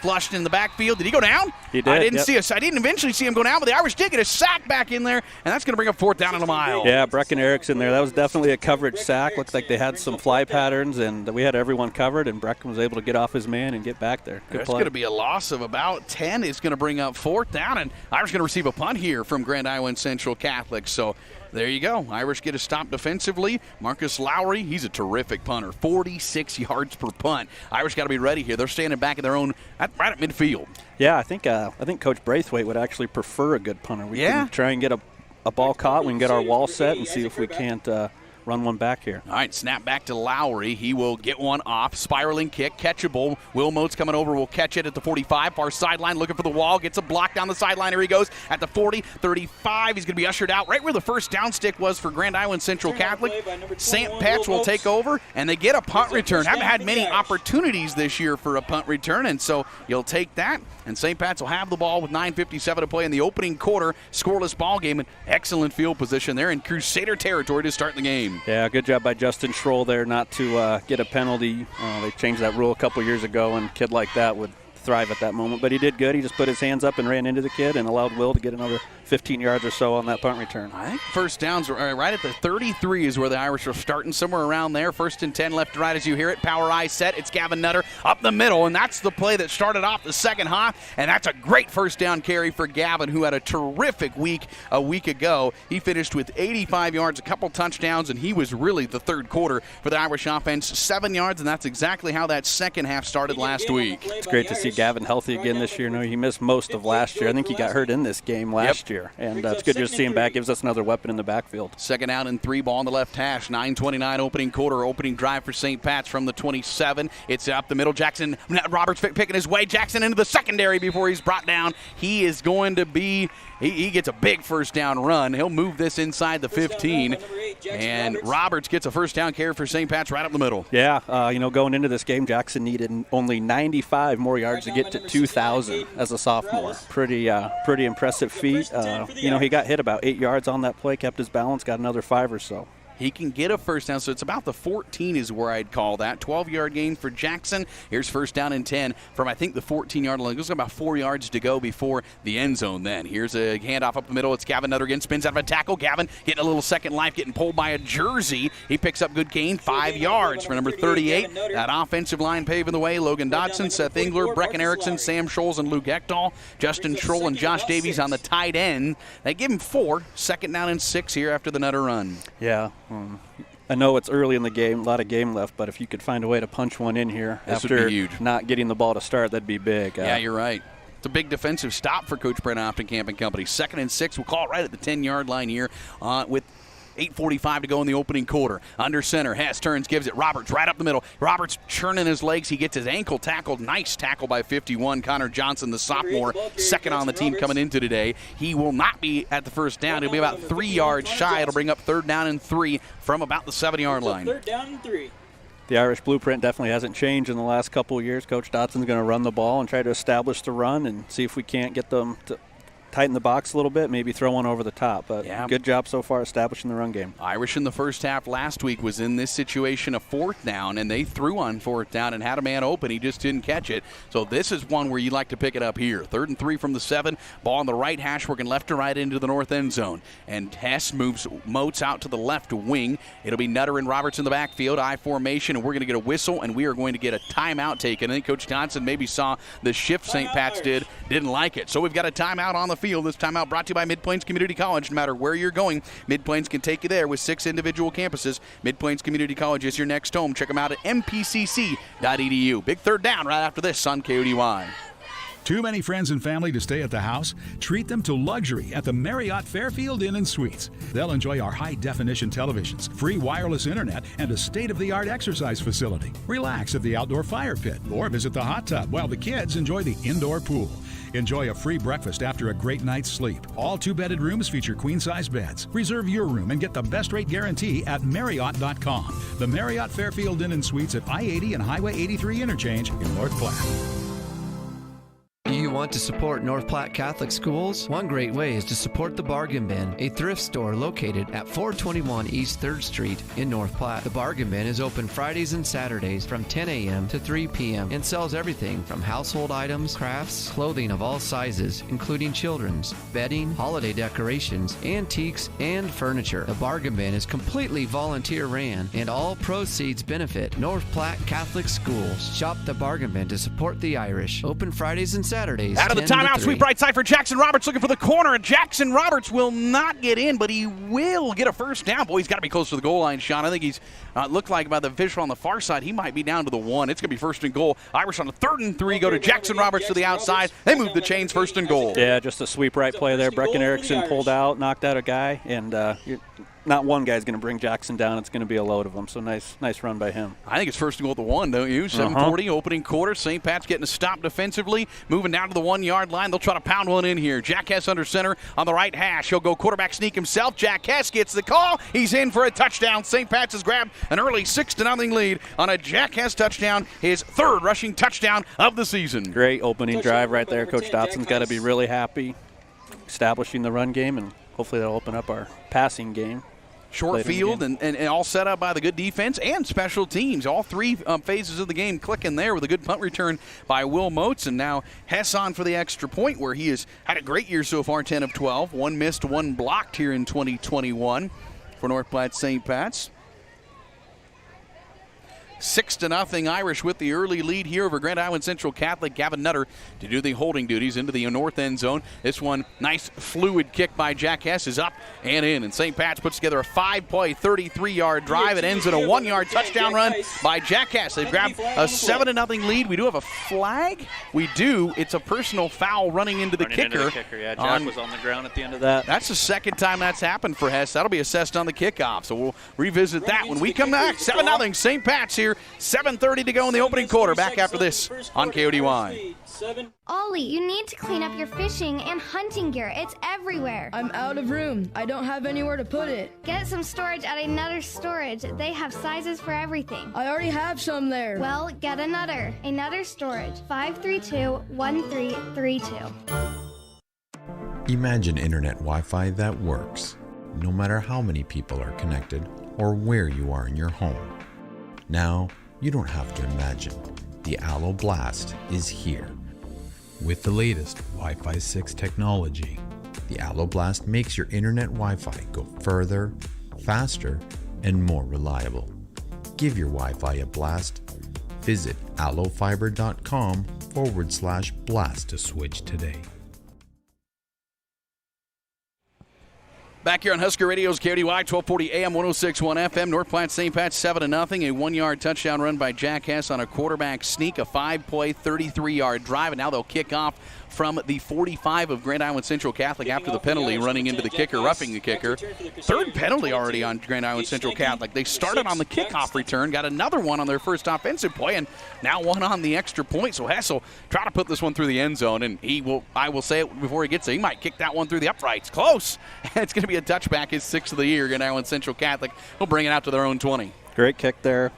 S2: flushed in the backfield. Did he go down?
S18: He did.
S2: I didn't eventually see him go down, but the Irish did get a sack back in there, and that's going to bring up 4th down and a mile.
S18: Yeah, Brecken Erickson there. That was definitely a coverage sack. Looked like they had some fly patterns, and we had everyone covered, and Brecken was able to get off his man and get back there. Good
S2: There's
S18: play.
S2: going to be a loss of about 10. It's going to bring up 4th down, and Irish going to receive a punt here from Grand Island Central Catholic. So there you go. Irish get a stop defensively. Marcus Lowry, he's a terrific punter. 46 yards per punt. Irish got to be ready here. They're standing back in their own, right at midfield.
S18: Yeah, I think Coach Braithwaite would actually prefer a good punter. We can try and get a ball caught. We can get our wall set and see if we can't run one back here.
S2: All right, snap back to Lowry. He will get one off. Spiraling kick, catchable. Will Moats coming over, will catch it at the 45. Far sideline, looking for the wall. Gets a block down the sideline. Here he goes at the 40, 35. He's going to be ushered out right where the first down stick was for Grand Island Central Catholic. St. Pat's will take over, and they get a punt return. Haven't had many opportunities this year for a punt return, and so you'll take that. And St. Pat's will have the ball with 9:57 to play in the opening quarter. Scoreless ball game, and excellent field position there in Crusader territory to start the game.
S18: Yeah, good job by Justin Schroll there not to get a penalty. They changed that rule a couple years ago, and a kid like that would thrive at that moment. But he did good. He just put his hands up and ran into the kid and allowed Will to get another 15 yards or so on that punt return.
S2: I think first downs were right at the 33 is where the Irish are starting, somewhere around there. 1st and 10, left to right as you hear it. Power eye set. It's Gavin Nutter up the middle, and that's the play that started off the second half, and that's a great first down carry for Gavin, who had a terrific week a week ago. He finished with 85 yards, a couple touchdowns, and he was really the third quarter for the Irish offense. 7 yards, and that's exactly how that second half started last week.
S18: It's great to see Gavin healthy again this year. No, he missed most of last year. I think he got hurt in this game last year, and it's good to see him back. Gives us another weapon in the backfield.
S2: 2nd down and 3, ball on the left hash. 9:29 opening quarter, opening drive for St. Pat's from the 27. It's up the middle. Jackson Roberts picking his way. Jackson into the secondary before he's brought down. He is going to be, he gets a big first down run. He'll move this inside the 15, and Roberts gets a first down carry for St. Pat's right up the middle.
S18: Yeah, going into this game, Jackson needed only 95 more yards to get to 2,000 as a sophomore. Pretty impressive feat. He got hit about 8 yards on that play, kept his balance, got another 5 or so.
S2: He can get a first down, so it's about the 14 is where I'd call that. 12-yard gain for Jackson. Here's 1st down and 10 from, I think, the 14-yard line. There's about 4 yards to go before the end zone then. Here's a handoff up the middle. It's Gavin Nutter again. Spins out of a tackle. Gavin getting a little second life, getting pulled by a jersey. He picks up good gain, 5 yards for number 38. That offensive line paving the way. Logan Dodson, Seth Engler, Brecken Erickson, Sam Scholes, and Luke Ekdahl. Justin Schroll and Josh Davies on the tight end. They give him 4. 2nd down and 6 here after the Nutter run.
S18: Yeah. I know it's early in the game, a lot of game left, but if you could find a way to punch one in here after not getting the ball to start, that'd be big.
S2: Yeah, you're right. It's a big defensive stop for Coach Brent Optenkamp and company. 2nd and 6. We'll call it right at the 10-yard line here with 8:45 to go in the opening quarter. Under center, Hess turns, gives it. Roberts right up the middle. Roberts churning his legs. He gets his ankle tackled. Nice tackle by 51. Connor Johnson, the sophomore, 2nd on the team coming into today. He will not be at the first down. He'll be about 3 yards shy. It'll bring up 3rd down and 3 from about the 7-yard line.
S3: 3rd down and 3.
S18: The Irish blueprint definitely hasn't changed in the last couple of years. Coach Dotson's going to run the ball and try to establish the run and see if we can't get them to tighten the box a little bit, maybe throw one over the top. But good job so far establishing the run game.
S2: Irish in the first half last week was in this situation of 4th down, and they threw on 4th down and had a man open. He just didn't catch it. So this is one where you like to pick it up here. 3rd and 3 from the 7. Ball on the right hash, working left to right into the north end zone. And Hess moves Moats out to the left wing. It'll be Nutter and Roberts in the backfield, I formation, and we're going to get a whistle, and we are going to get a timeout taken. I think Coach Johnson maybe saw the shift St. Pat's didn't like it. So we've got a timeout on the field. This timeout brought to you by Mid-Plains Community College. No matter where you're going, Mid-Plains can take you there with 6 individual campuses. Mid-Plains Community College is your next home. Check them out at mpcc.edu. Big 3rd down right after this on KODY.
S1: Too many friends and family to stay at the house? Treat them to luxury at the Marriott Fairfield Inn & Suites. They'll enjoy our high-definition televisions, free wireless internet, and a state-of-the-art exercise facility. Relax at the outdoor fire pit or visit the hot tub while the kids enjoy the indoor pool. Enjoy a free breakfast after a great night's sleep. All 2-bedded rooms feature queen-size beds. Reserve your room and get the best rate guarantee at Marriott.com. The Marriott Fairfield Inn & Suites at I-80 and Highway 83 interchange in North Platte.
S4: Do you want Want to support North Platte Catholic Schools? One great way is to support the Bargain Bin, a thrift store located at 421 East 3rd Street in North Platte. The Bargain Bin is open Fridays and Saturdays from 10 a.m. to 3 p.m. and sells everything from household items, crafts, clothing of all sizes, including children's, bedding, holiday decorations, antiques, and furniture. The Bargain Bin is completely volunteer ran, and all proceeds benefit North Platte Catholic Schools. Shop the Bargain Bin to support the Irish. Open Fridays and Saturdays.
S2: Out of the
S4: 10 to
S2: timeout,
S4: 3.
S2: sweep right side for Jackson Roberts looking for the corner, and Jackson Roberts will not get in, but he will get a first down. Boy, he's got to be close to the goal line, Sean. I think he's looked like by the visual on the far side, he might be down to the 1. It's going to be first and goal. Irish on the 3rd and 3, go to Jackson Roberts to the outside. They move the chains, first and goal.
S18: Yeah, just a sweep right play there. Brecken Erickson pulled out, knocked out a guy, and not one guy's going to bring Jackson down. It's going to be a load of them. So nice run by him.
S2: I think it's first and goal at the 1, don't you? 7:40 opening quarter. St. Pat's getting a stop defensively, moving down to the 1-yard line. They'll try to pound one in here. Jack Hess under center on the right hash. He'll go quarterback sneak himself. Jack Hess gets the call. He's in for a touchdown. St. Pat's has grabbed an early 6-0 lead on a Jack Hess touchdown, his 3rd rushing touchdown of the season.
S18: Great opening drive right there. Coach Dotson's got to be really happy establishing the run game, and hopefully that'll open up our passing game.
S2: Short field and all set up by the good defense and special teams. All 3 phases of the game clicking there with a good punt return by Will Moats. And now Hess on for the extra point, where he has had a great year so far, 10 of 12. 1 missed, 1 blocked here in 2021 for North Platte St. Pat's. 6-0 Irish with the early lead here over Grand Island Central Catholic. Gavin Nutter to do the holding duties into the north end zone. This one, nice fluid kick by Jack Hess, is up and in. And St. Pat's puts together a 5-play, 33-yard drive. It ends in a 1-yard touchdown run by Jack Hess. They've grabbed a 7-0 lead. We do have a flag. We do. It's a personal foul running into the kicker.
S18: Yeah, Jack was on the ground at the end of that.
S2: That's the second time that's happened for Hess. That'll be assessed on the kickoff. So we'll revisit that when we come back. 7-0 St. Pat's here. 7:30 to go in the opening quarter. Back after this on KODY.
S5: Ollie, you need to clean up your fishing and hunting gear. It's everywhere.
S23: I'm out of room. I don't have anywhere to put it.
S5: Get some storage at Nutter Storage. They have sizes for everything.
S23: I already have some there.
S5: Well, get a Nutter. A Nutter Storage. 532-1332.
S6: Imagine internet Wi-Fi that works, no matter how many people are connected or where you are in your home. Now, you don't have to imagine. The Allo Blast is here. With the latest Wi-Fi 6 technology, the Allo Blast makes your internet Wi-Fi go further, faster, and more reliable. Give your Wi-Fi a blast. Visit allofiber.com/blast to switch today.
S2: Back here on Husker Radio's KODY, 1240 AM, 106.1 FM. North Platte St. Pat's 7-0. A 1-yard touchdown run by Jack Hess on a quarterback sneak. A 5-play, 33-yard drive. And now they'll kick off from the 45 of Grand Island Central Catholic after the penalty, running into the kicker, roughing the kicker. 3rd penalty already on Grand Island Central Catholic. They started on the kickoff return, got another one on their first offensive play, and now one on the extra point. So Hess will try to put this one through the end zone, and I will say it before he gets there, he might kick that one through the uprights. Close. It's going to be a touchback, his 6th of the year. Grand Island Central Catholic will bring it out to their own 20.
S18: Great kick there.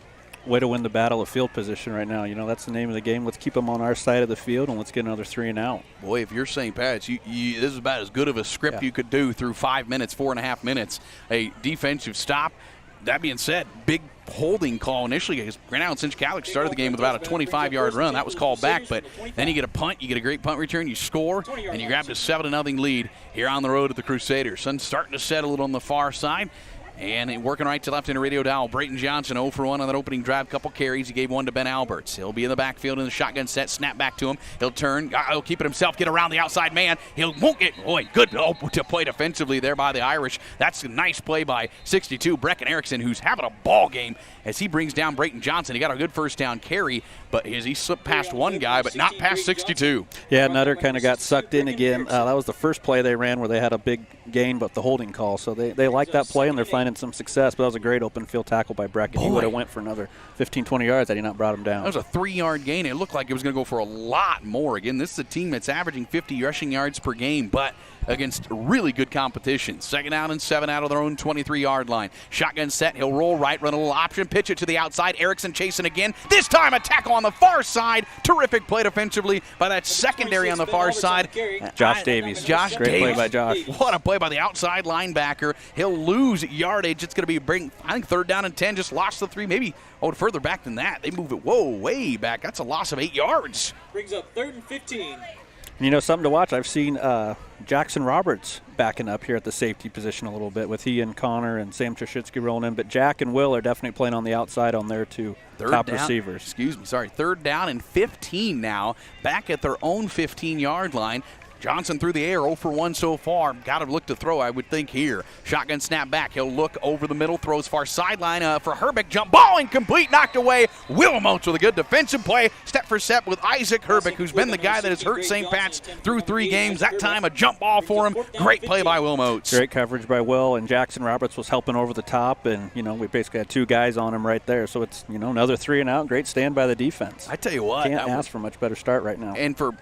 S18: Way to win the battle of field position right now. You know, that's the name of the game. Let's keep them on our side of the field, and let's get another 3 and out.
S2: Boy, if you're St. Pat's, this is about as good of a script you could do through 5 minutes, 4.5 minutes. A defensive stop. That being said, big holding call initially, because Grand Island Central Catholic started the game with about a 25-yard run. That was called back, but then you get a punt, you get a great punt return, you score, and you grab a 7-0 lead here on the road at the Crusaders. Sun starting to set a little on the far side. And working right to left in a radio dial, Brayton Johnson 0 for 1 on that opening drive. Couple carries. He gave one to Ben Alberts. He'll be in the backfield in the shotgun set. Snap back to him. He'll turn. He'll keep it himself. Get around the outside man. Won't get. Boy, good to play defensively there by the Irish. That's a nice play by 62 Brecken Erickson, who's having a ball game as he brings down Brayton Johnson. He got a good first down carry, but he slipped past one guy, but not past 62.
S18: Yeah, Nutter kind of got sucked in again. That was the first play they ran where they had a big gain, but the holding call. So they like that play, and they're finding some success. But that was a great open field tackle by Brecken. He would have went for another 15, 20 yards had he not brought him down.
S2: That was a 3-yard gain. It looked like it was going to go for a lot more. Again, this is a team that's averaging 50 rushing yards per game, but against really good competition. 2nd down and 7 out of their own 23-yard line. Shotgun set. He'll roll right, run a little option, pitch it to the outside. Erickson chasing again. This time a tackle on the far side. Terrific play defensively by that secondary on the far side.
S18: Josh Davies.
S2: Great
S18: play by Josh.
S2: What a play by the outside linebacker. He'll lose yardage. It's going to be, I think, 3rd down and 10. Just lost the 3, maybe further back than that. They move it, way back. That's a loss of 8 yards.
S3: Brings up 3rd and 15.
S18: Something to watch. I've seen Jackson Roberts backing up here at the safety position a little bit with he and Connor and Sam Trushinsky rolling in. But Jack and Will are definitely playing on the outside on their 2 top receivers.
S2: 3rd down and 15 now. Back at their own 15-yard line. Johnson through the air, 0 for 1 so far. Got to look to throw, I would think, here. Shotgun snap back. He'll look over the middle, throws far sideline for Herbeck. Jump ball incomplete, knocked away. Will Moats with a good defensive play. Step for step with Isaac Herbeck, who's been the guy that has hurt St. Pat's through 3 games. That time a jump ball for him. Great play by Will Moats.
S18: Great coverage by Will, and Jackson Roberts was helping over the top, and, we basically had 2 guys on him right there. So it's, another 3 and out. Great stand by the defense.
S2: I tell you what.
S18: Can't ask for a much better start right now.
S2: And for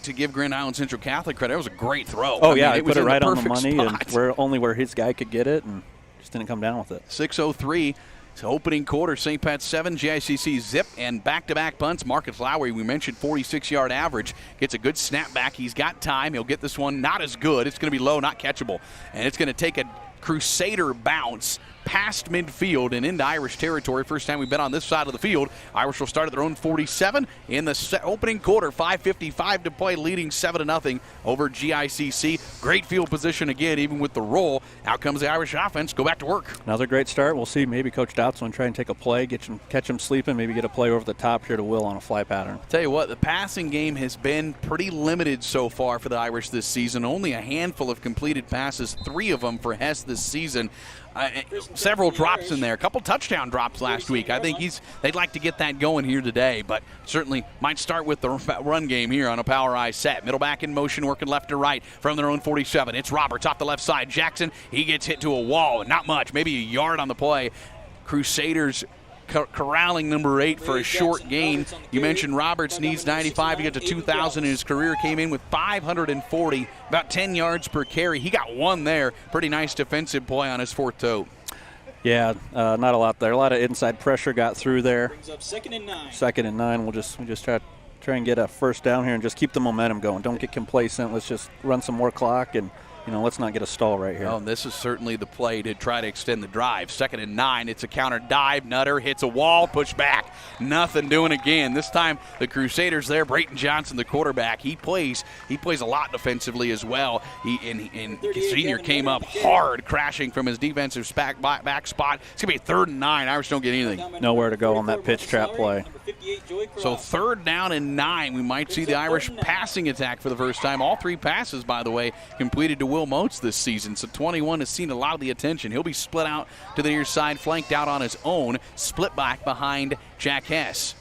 S2: to give Grand Island Central Catholic credit, it was a great throw.
S18: Oh, he put it right on the money,
S2: spot.
S18: and where his guy could get it, and just didn't come down with it.
S2: 6:03. It's opening quarter. St. Pat's 7, GICC zip, and back-to-back punts. Marcus Lowry, we mentioned 46-yard average, gets a good snap back. He's got time. He'll get this one not as good. It's going to be low, not catchable. And it's going to take a Crusader bounce past midfield and into Irish territory. First time we've been on this side of the field. Irish will start at their own 47 in the opening quarter. 5:55 to play, leading 7-0 over GICC. Great field position again, even with the roll. Out comes the Irish offense. Go back to work.
S18: Another great start. We'll see. Maybe Coach Dotson will try and take a play, catch him sleeping, maybe get a play over the top here to Will on a fly pattern.
S2: Tell you what, the passing game has been pretty limited so far for the Irish this season. Only a handful of completed passes, 3 of them for Hess this season. Several drops in there, a couple touchdown drops last week. I think they'd like to get that going here today, but certainly might start with the run game here on a power eye set. Middle back in motion, working left to right from their own 47. It's Roberts off the left side. Jackson, he gets hit to a wall, not much, maybe a yard on the play. Crusaders corralling number 8 for a short gain. You mentioned Roberts needs 95 to get to 2,000 in his career. Came in with 540, about 10 yards per carry. He got 1 there. Pretty nice defensive play on his 4th toe.
S18: Yeah, not a lot there. A lot of inside pressure got through there.
S3: Brings up 2nd and 9.
S18: 2nd and 9. We'll just try and get a first down here and just keep the momentum going. Don't get complacent. Let's just run some more clock and let's not get a stall right here.
S2: Oh, and this is certainly the play to try to extend the drive. 2nd and 9. It's a counter dive. Nutter hits a wall, push back. Nothing doing again. This time the Crusaders there. Brayton Johnson, the quarterback. He plays a lot defensively as well. Senior came up hard, crashing from his defensive back spot. It's going to be 3rd and 9. Irish don't get anything.
S18: Nowhere to go on that pitch trap play.
S2: So 3rd down and 9. We might see the Irish passing attack for the first time. All 3 passes, by the way, completed to Will Moats this season. So 21 has seen a lot of the attention. He'll be split out to the near side, flanked out on his own, split back behind Jack Hess.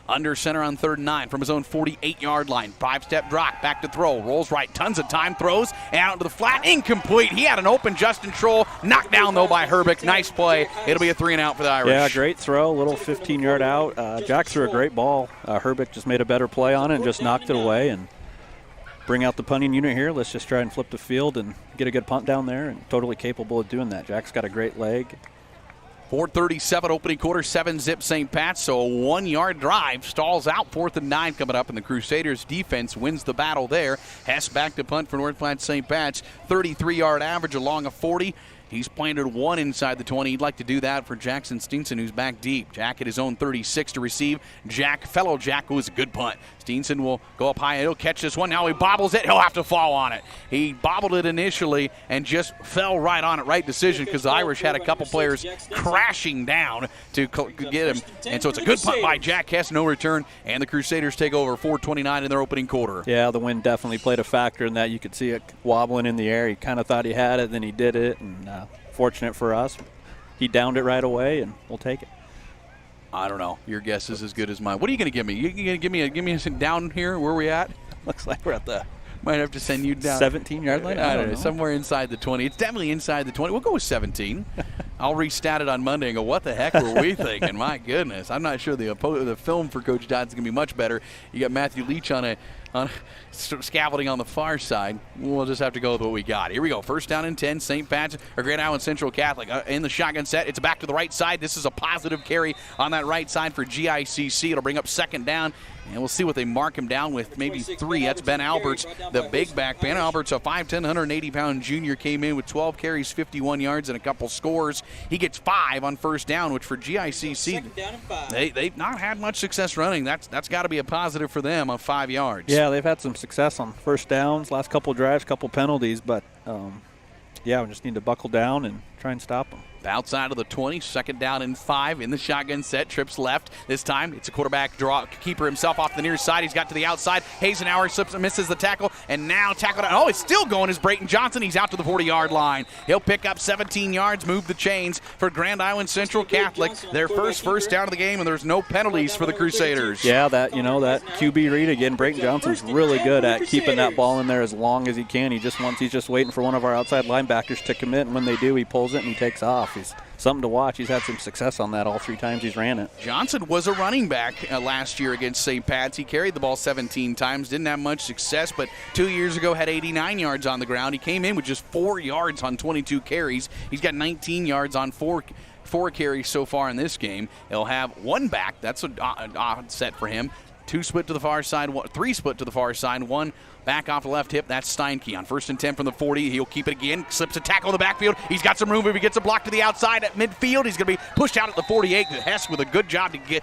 S2: Under center on 3rd and 9 from his own 48-yard line. 5-step drop, back to throw, rolls right, tons of time, throws, and out to the flat, incomplete. He had an open Justin Troll, knocked down though by Herbeck. Nice play. It'll be a 3 and out for the Irish.
S18: Yeah, great throw, little 15-yard out. Jack threw a great ball. Herbeck just made a better play on it and just knocked it away. And bring out the punting unit here. Let's just try and flip the field and get a good punt down there, and totally capable of doing that. Jack's got a great leg.
S2: 4:37 opening quarter, 7-zip St. Pat's, so a 1-yard drive stalls out. 4th and 9 coming up, and the Crusaders defense wins the battle there. Hess back to punt for North Platte St. Pat's. 33-yard average along a 40. He's planted 1 inside the 20. He'd like to do that for Jackson Steenson, who's back deep. Jack at his own 36 to receive. Fellow Jack, who is a good punt. Steenson will go up high. He'll catch this one. Now he bobbles it. He'll have to fall on it. He bobbled it initially and just fell right on it. Right decision, because the Irish had a couple players crashing down to get him. And so it's a good punt by Jack Hess. No return. And the Crusaders take over 4:29 in their opening quarter.
S18: Yeah, the wind definitely played a factor in that. You could see it wobbling in the air. He kind of thought he had it, then he did it. And fortunate for us, he downed it right away, and we'll take it.
S2: I don't know. Your guess is as good as mine. What are you going to give me? You going to give me a down here? Where are we at?
S18: Looks like we're at the
S2: might have to send you down
S18: 17-yard line.
S2: I don't know. Somewhere inside the 20. It's definitely inside the 20. We'll go with 17. I'll restat it on Monday and go, what the heck were we thinking? My goodness. I'm not sure the film for Coach Dodd's going to be much better. You got Matthew Leach on scaffolding on the far side. We'll just have to go with what we got. Here we go. First down and 10. St. Pat's or Grand Island Central Catholic in the shotgun set. It's back to the right side. This is a positive carry on that right side for GICC. It'll bring up second down. And we'll see what they mark him down with, maybe 3. That's Ben Alberts, the big back. Ben Alberts, a 5'10", 180-pound junior, came in with 12 carries, 51 yards, and a couple scores. He gets 5 on first down, which for GICC, they've not had much success running. That's got to be a positive for them of 5 yards.
S18: Yeah, they've had some success on first downs, last couple of drives, couple penalties, but yeah, we just need to buckle down and try and stop them.
S2: Outside of the 20, second down and 5 in the shotgun set. Trips left. This time it's a quarterback draw. Keeper himself off the near side. He's got to the outside. Hazenauer slips and misses the tackle. And now tackled. Oh, it's still going is Brayton Johnson. He's out to the 40-yard line. He'll pick up 17 yards, move the chains for Grand Island Central Catholic. Their first down of the game, and there's no penalties for the Crusaders.
S18: Yeah, that QB read again. Brayton Johnson's really good at keeping that ball in there as long as he can. He's just waiting for one of our outside linebackers to commit, and when they do, he pulls it and he takes off. He's something to watch. He's had some success on that all 3 times he's ran it.
S2: Johnson was a running back last year against St. Pat's. He carried the ball 17 times, didn't have much success, but 2 years ago had 89 yards on the ground. He came in with just 4 yards on 22 carries. He's got 19 yards on 4 carries so far in this game. He'll have 1 back. That's an odd set for him. 2 split to the far side, 3 split to the far side, 1 back off the left hip. That's Steinke on first and 10 from the 40. He'll keep it again. Slips a tackle in the backfield. He's got some room. If he gets a block to the outside at midfield, he's going to be pushed out at the 48. Hess with a good job to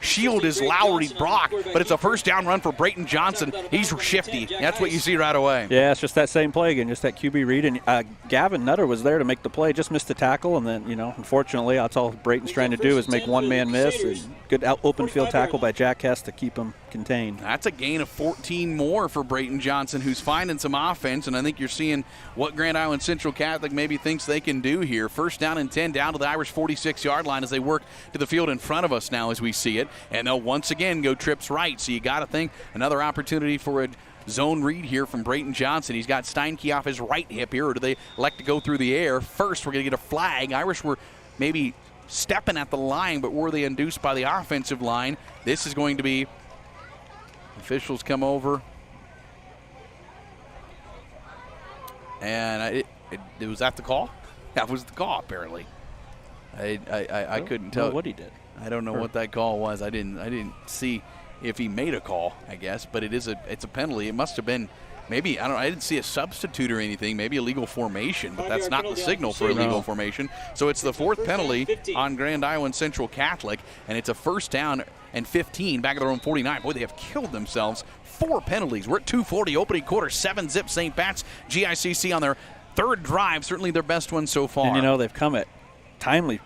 S2: shield his Lowry block, but it's a first down run for Brayton Johnson. He's shifty. That's what you see right away.
S18: Yeah, it's just that same play again, just that QB read. And Gavin Nutter was there to make the play, just missed the tackle. And then, unfortunately, that's all Brayton's trying to do is make one man miss. And good open field tackle by Jack Hess to keep him contained.
S2: That's a gain of 14 more for Brayton Johnson, who's finding some offense. And I think you're seeing what Grand Island Central Catholic maybe thinks they can do here. First down and 10 down to the Irish 46-yard line as they work to the field in front of us now as we see it. And they'll once again go trips right. So you got to think another opportunity for a zone read here from Brayton Johnson. He's got Steinke off his right hip here, or do they elect to go through the air? First, we're going to get a flag. Irish were maybe stepping at the line, but were they induced by the offensive line? This is going to be officials come over. And it was that the call? That was the call, apparently. I couldn't tell
S18: what he did.
S2: I don't know what that call was. I didn't see if he made a call, I guess, but it's a penalty. It must have been maybe, I didn't see a substitute or anything, maybe illegal formation, but that's not the signal for illegal formation. So it's the 4th penalty on Grand Island Central Catholic, and it's a first down and 15 back at their own 49. Boy, they have killed themselves. 4 penalties. We're at 2:40 opening quarter, 7-zip St. Pat's. GICC on their 3rd drive, certainly their best one so far.
S18: And they've come at timely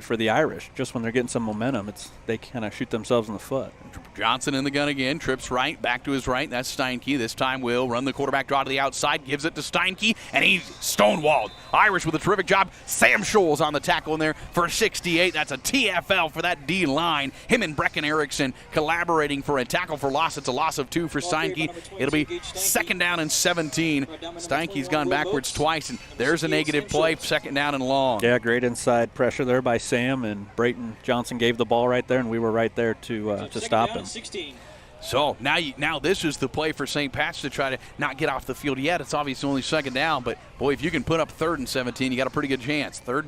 S18: for the Irish. Just when they're getting some momentum, they kind of shoot themselves in the foot.
S2: Johnson in the gun again, trips right, back to his right. That's Steinke. This time will run the quarterback draw to the outside, gives it to Steinke, and he's stonewalled. Irish with a terrific job. Sam Scholes on the tackle in there for 68. That's a TFL for that D-line. Him and Brecken Erickson collaborating for a tackle for loss. It's a loss of 2 for Steinke. It'll be second down and 17. Steinke's gone backwards twice, and there's a negative play, second down and long.
S18: Yeah, great inside pressure there by Sam, and Brayton Johnson gave the ball right there, and we were right there to stop him.
S2: So now this is the play for St. Pat's to try to not get off the field yet. It's obviously only second down, but boy, if you can put up 3rd and 17, you got a pretty good chance. Second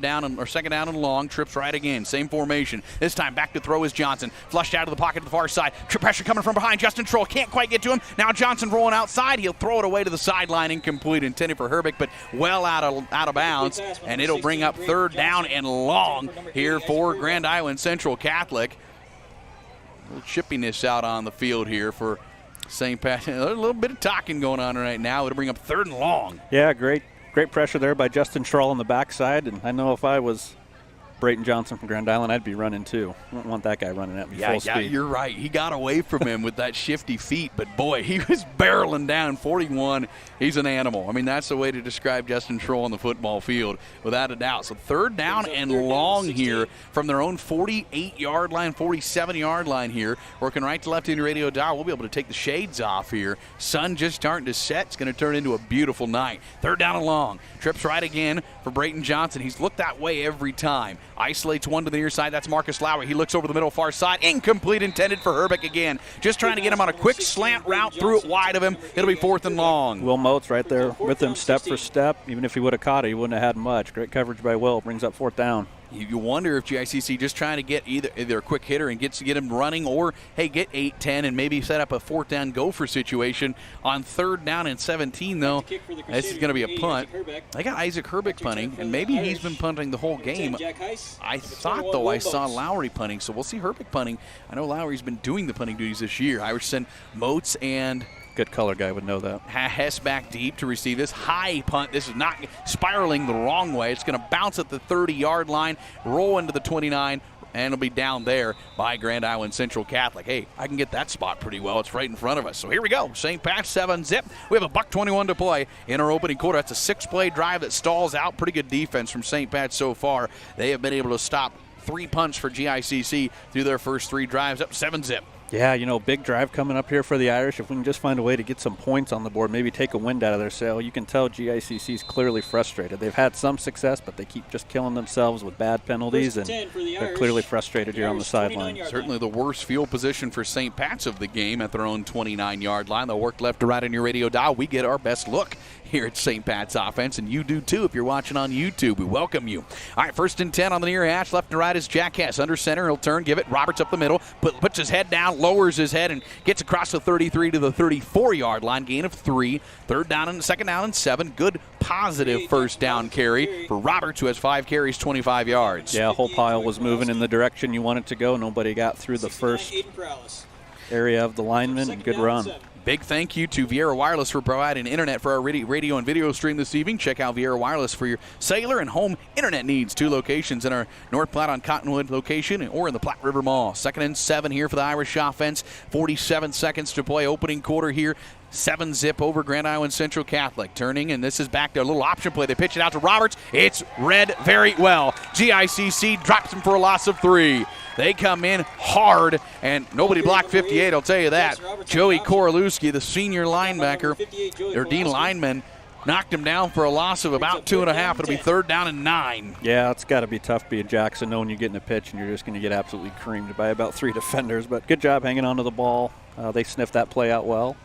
S2: down and long, trips right again, same formation. This time back to throw is Johnson, flushed out of the pocket to the far side. Pressure coming from behind. Justin Troll can't quite get to him. Now Johnson rolling outside. He'll throw it away to the sideline, incomplete, intended for Herbeck, but well out of bounds, and it'll bring up 3rd down and long here for Grand Island Central Catholic. A little chippiness out on the field here for St. Pat. A little bit of talking going on right now. It'll bring up 3rd and long.
S18: Yeah, great pressure there by Justin Schroll on the backside. And I know if I was Brayton Johnson from Grand Island, I'd be running too. I don't want that guy running at me full speed.
S2: Yeah, you're right. He got away from him with that shifty feet, but boy, he was barreling down 41. He's an animal. I mean, that's the way to describe Justin Schroll on the football field, without a doubt. So 3rd down and long here from their own 48-yard line, 47-yard line here. Working right to left in your radio dial. We'll be able to take the shades off here. Sun just starting to set. It's going to turn into a beautiful night. 3rd down and long. Trips right again for Brayton Johnson. He's looked that way every time. Isolates one to the near side. That's Marcus Lowry. He looks over the middle, far side. Incomplete, intended for Herbeck again. Just trying to get him on a quick slant route, threw it wide of him. It'll be 4th and long.
S18: Will Moats right there with him step for step. Even if he would have caught it, he wouldn't have had much. Great coverage by Will. Brings up 4th down.
S2: You wonder if GICC just trying to get either a quick hitter and get him running, or, hey, get 8-10 and maybe set up a 4th down gopher situation. On 3rd down and 17, though, this is going to be a punt. They got Isaac Herbeck punting, and maybe he's been punting the whole game. I thought, though, I saw Lowry punting, so we'll see Herbeck punting. I know Lowry's been doing the punting duties this year. Irish send Moats and
S18: good color guy would know that.
S2: Hess back deep to receive this high punt. This is not spiraling the wrong way. It's going to bounce at the 30-yard line, roll into the 29, and it'll be down there by Grand Island Central Catholic. Hey, I can get that spot pretty well. It's right in front of us. So here we go. St. Pat's 7-zip. We have a $1:21 to play in our opening quarter. That's a 6-play drive that stalls out. Pretty good defense from St. Pat's so far. They have been able to stop 3 punts for GICC through their first 3 drives. Up 7-zip.
S18: Yeah, big drive coming up here for the Irish. If we can just find a way to get some points on the board, maybe take a wind out of their sail, you can tell GICC is clearly frustrated. They've had some success, but they keep just killing themselves with bad penalties, and they're clearly frustrated here on the sideline.
S2: Certainly the worst field position for St. Pat's of the game at their own 29-yard line. They'll work left to right on your radio dial. We get our best look here at St. Pat's offense, and you do too if you're watching on YouTube. We welcome you. All right, 1st and 10 on the near hash. Left to right is Jack Hess. Under center, he'll turn, give it. Roberts up the middle, puts his head down, lowers his head, and gets across the 33 to the 34-yard line. Gain of 3. 3rd down and 2nd down and 7. Good positive 1st down carry for Roberts, who has 5 carries, 25 yards.
S18: Yeah, whole pile was moving in the direction you want it to go. Nobody got through the first area of the lineman, and good run.
S2: Big thank you to Viera Wireless for providing internet for our radio and video stream this evening. Check out Viera Wireless for your cellular and home internet needs. 2 locations in our North Platte on Cottonwood location or in the Platte River Mall. 2nd and 7 here for the Irish offense. 47 seconds to play, opening quarter here. 7-zip over Grand Island Central Catholic. Turning, and this is back to a little option play. They pitch it out to Roberts. It's read very well. GICC drops him for a loss of 3. They come in hard, and nobody blocked 58, I'll tell you that. Joey Korolewski, the senior linebacker, or D lineman, knocked him down for a loss of about 2.5. It'll be 3rd down and 9.
S18: Yeah, it's got to be tough being Jackson, knowing you get in a pitch and you're just going to get absolutely creamed by about 3 defenders. But good job hanging on to the ball. They sniffed that play out well.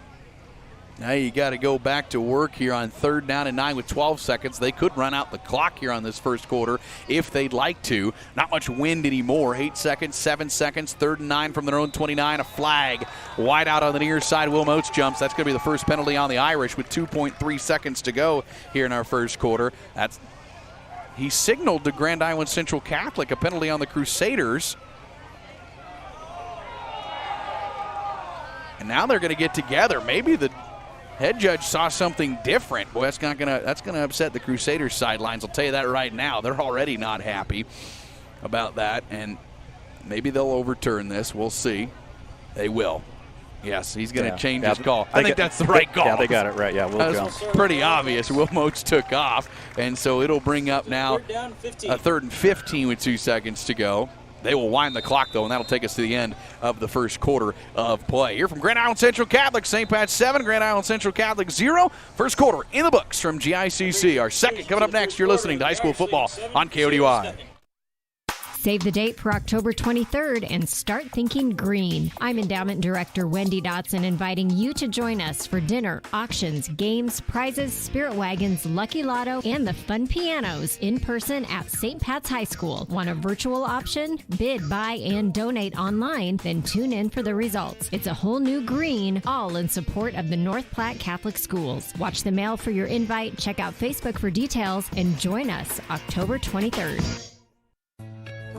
S2: Now you got to go back to work here on 3rd down and 9 with 12 seconds. They could run out the clock here on this first quarter if they'd like to. Not much wind anymore. 8 seconds, 7 seconds, 3rd and 9 from their own 29. A flag wide out on the near side. Will Moats jumps. That's going to be the first penalty on the Irish with 2.3 seconds to go here in our first quarter. He signaled to Grand Island Central Catholic a penalty on the Crusaders. And now they're going to get together. Maybe the head judge saw something different. Boy, that's gonna upset the Crusaders sidelines. I'll tell you that right now. They're already not happy about that, and maybe they'll overturn this. We'll see. They will. Yes, he's going to change his call. I think that's the right call.
S18: Yeah, they got it right. Yeah, Will jump.
S2: Pretty obvious. Will Moats took off, and so it'll bring up now a 3rd and 15 with 2 seconds to go. They will wind the clock, though, and that'll take us to the end of the first quarter of play. Here from Grand Island Central Catholic, St. Pat's 7, Grand Island Central Catholic 0. First quarter in the books from GICC. Our second coming up next. You're listening to High School Football on KODY.
S7: Save the date for October 23rd and start thinking green. I'm Endowment Director Wendy Dotson, inviting you to join us for dinner, auctions, games, prizes, spirit wagons, lucky lotto, and the fun pianos in person at St. Pat's High School. Want a virtual option? Bid, buy, and donate online, then tune in for the results. It's a whole new green, all in support of the North Platte Catholic Schools. Watch the mail for your invite, check out Facebook for details, and join us October 23rd.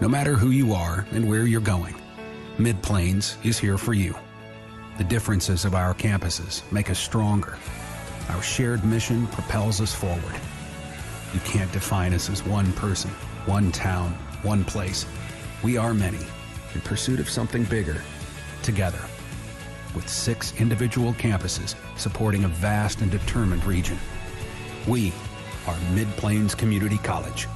S8: No matter who you are and where you're going, Mid-Plains is here for you. The differences of our campuses make us stronger. Our shared mission propels us forward. You can't define us as one person, one town, one place. We are many, in pursuit of something bigger, together. With 6 individual campuses supporting a vast and determined region. We are Mid-Plains Community College.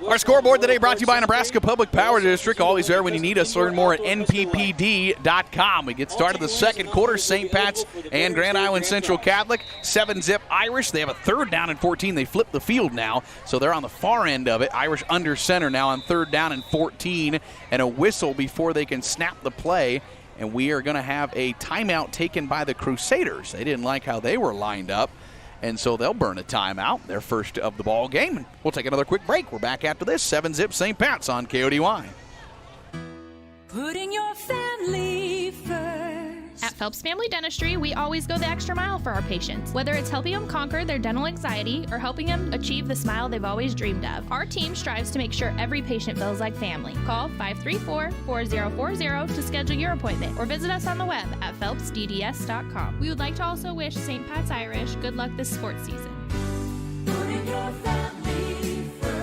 S2: Our scoreboard today brought to you by Nebraska Public Power District. Always there when you need us. Learn more at nppd.com. We get started the second quarter. St. Pat's and Grand Island Central Catholic. 7-zip Irish. They have a 3rd down and 14. They flip the field now, so they're on the far end of it. Irish under center now on 3rd down and 14. And a whistle before they can snap the play. And we are going to have a timeout taken by the Crusaders. They didn't like how they were lined up. And so they'll burn a timeout, their first of the ball game. And we'll take another quick break. We're back after this. 7-zip St. Pat's on KODY.
S10: Putting your family first.
S11: At Phelps Family Dentistry, we always go the extra mile for our patients. Whether it's helping them conquer their dental anxiety or helping them achieve the smile they've always dreamed of, our team strives to make sure every patient feels like family. Call 534-4040 to schedule your appointment or visit us on the web at phelpsdds.com. We would like to also wish St. Pat's Irish good luck this sports season.
S10: Putting your family first.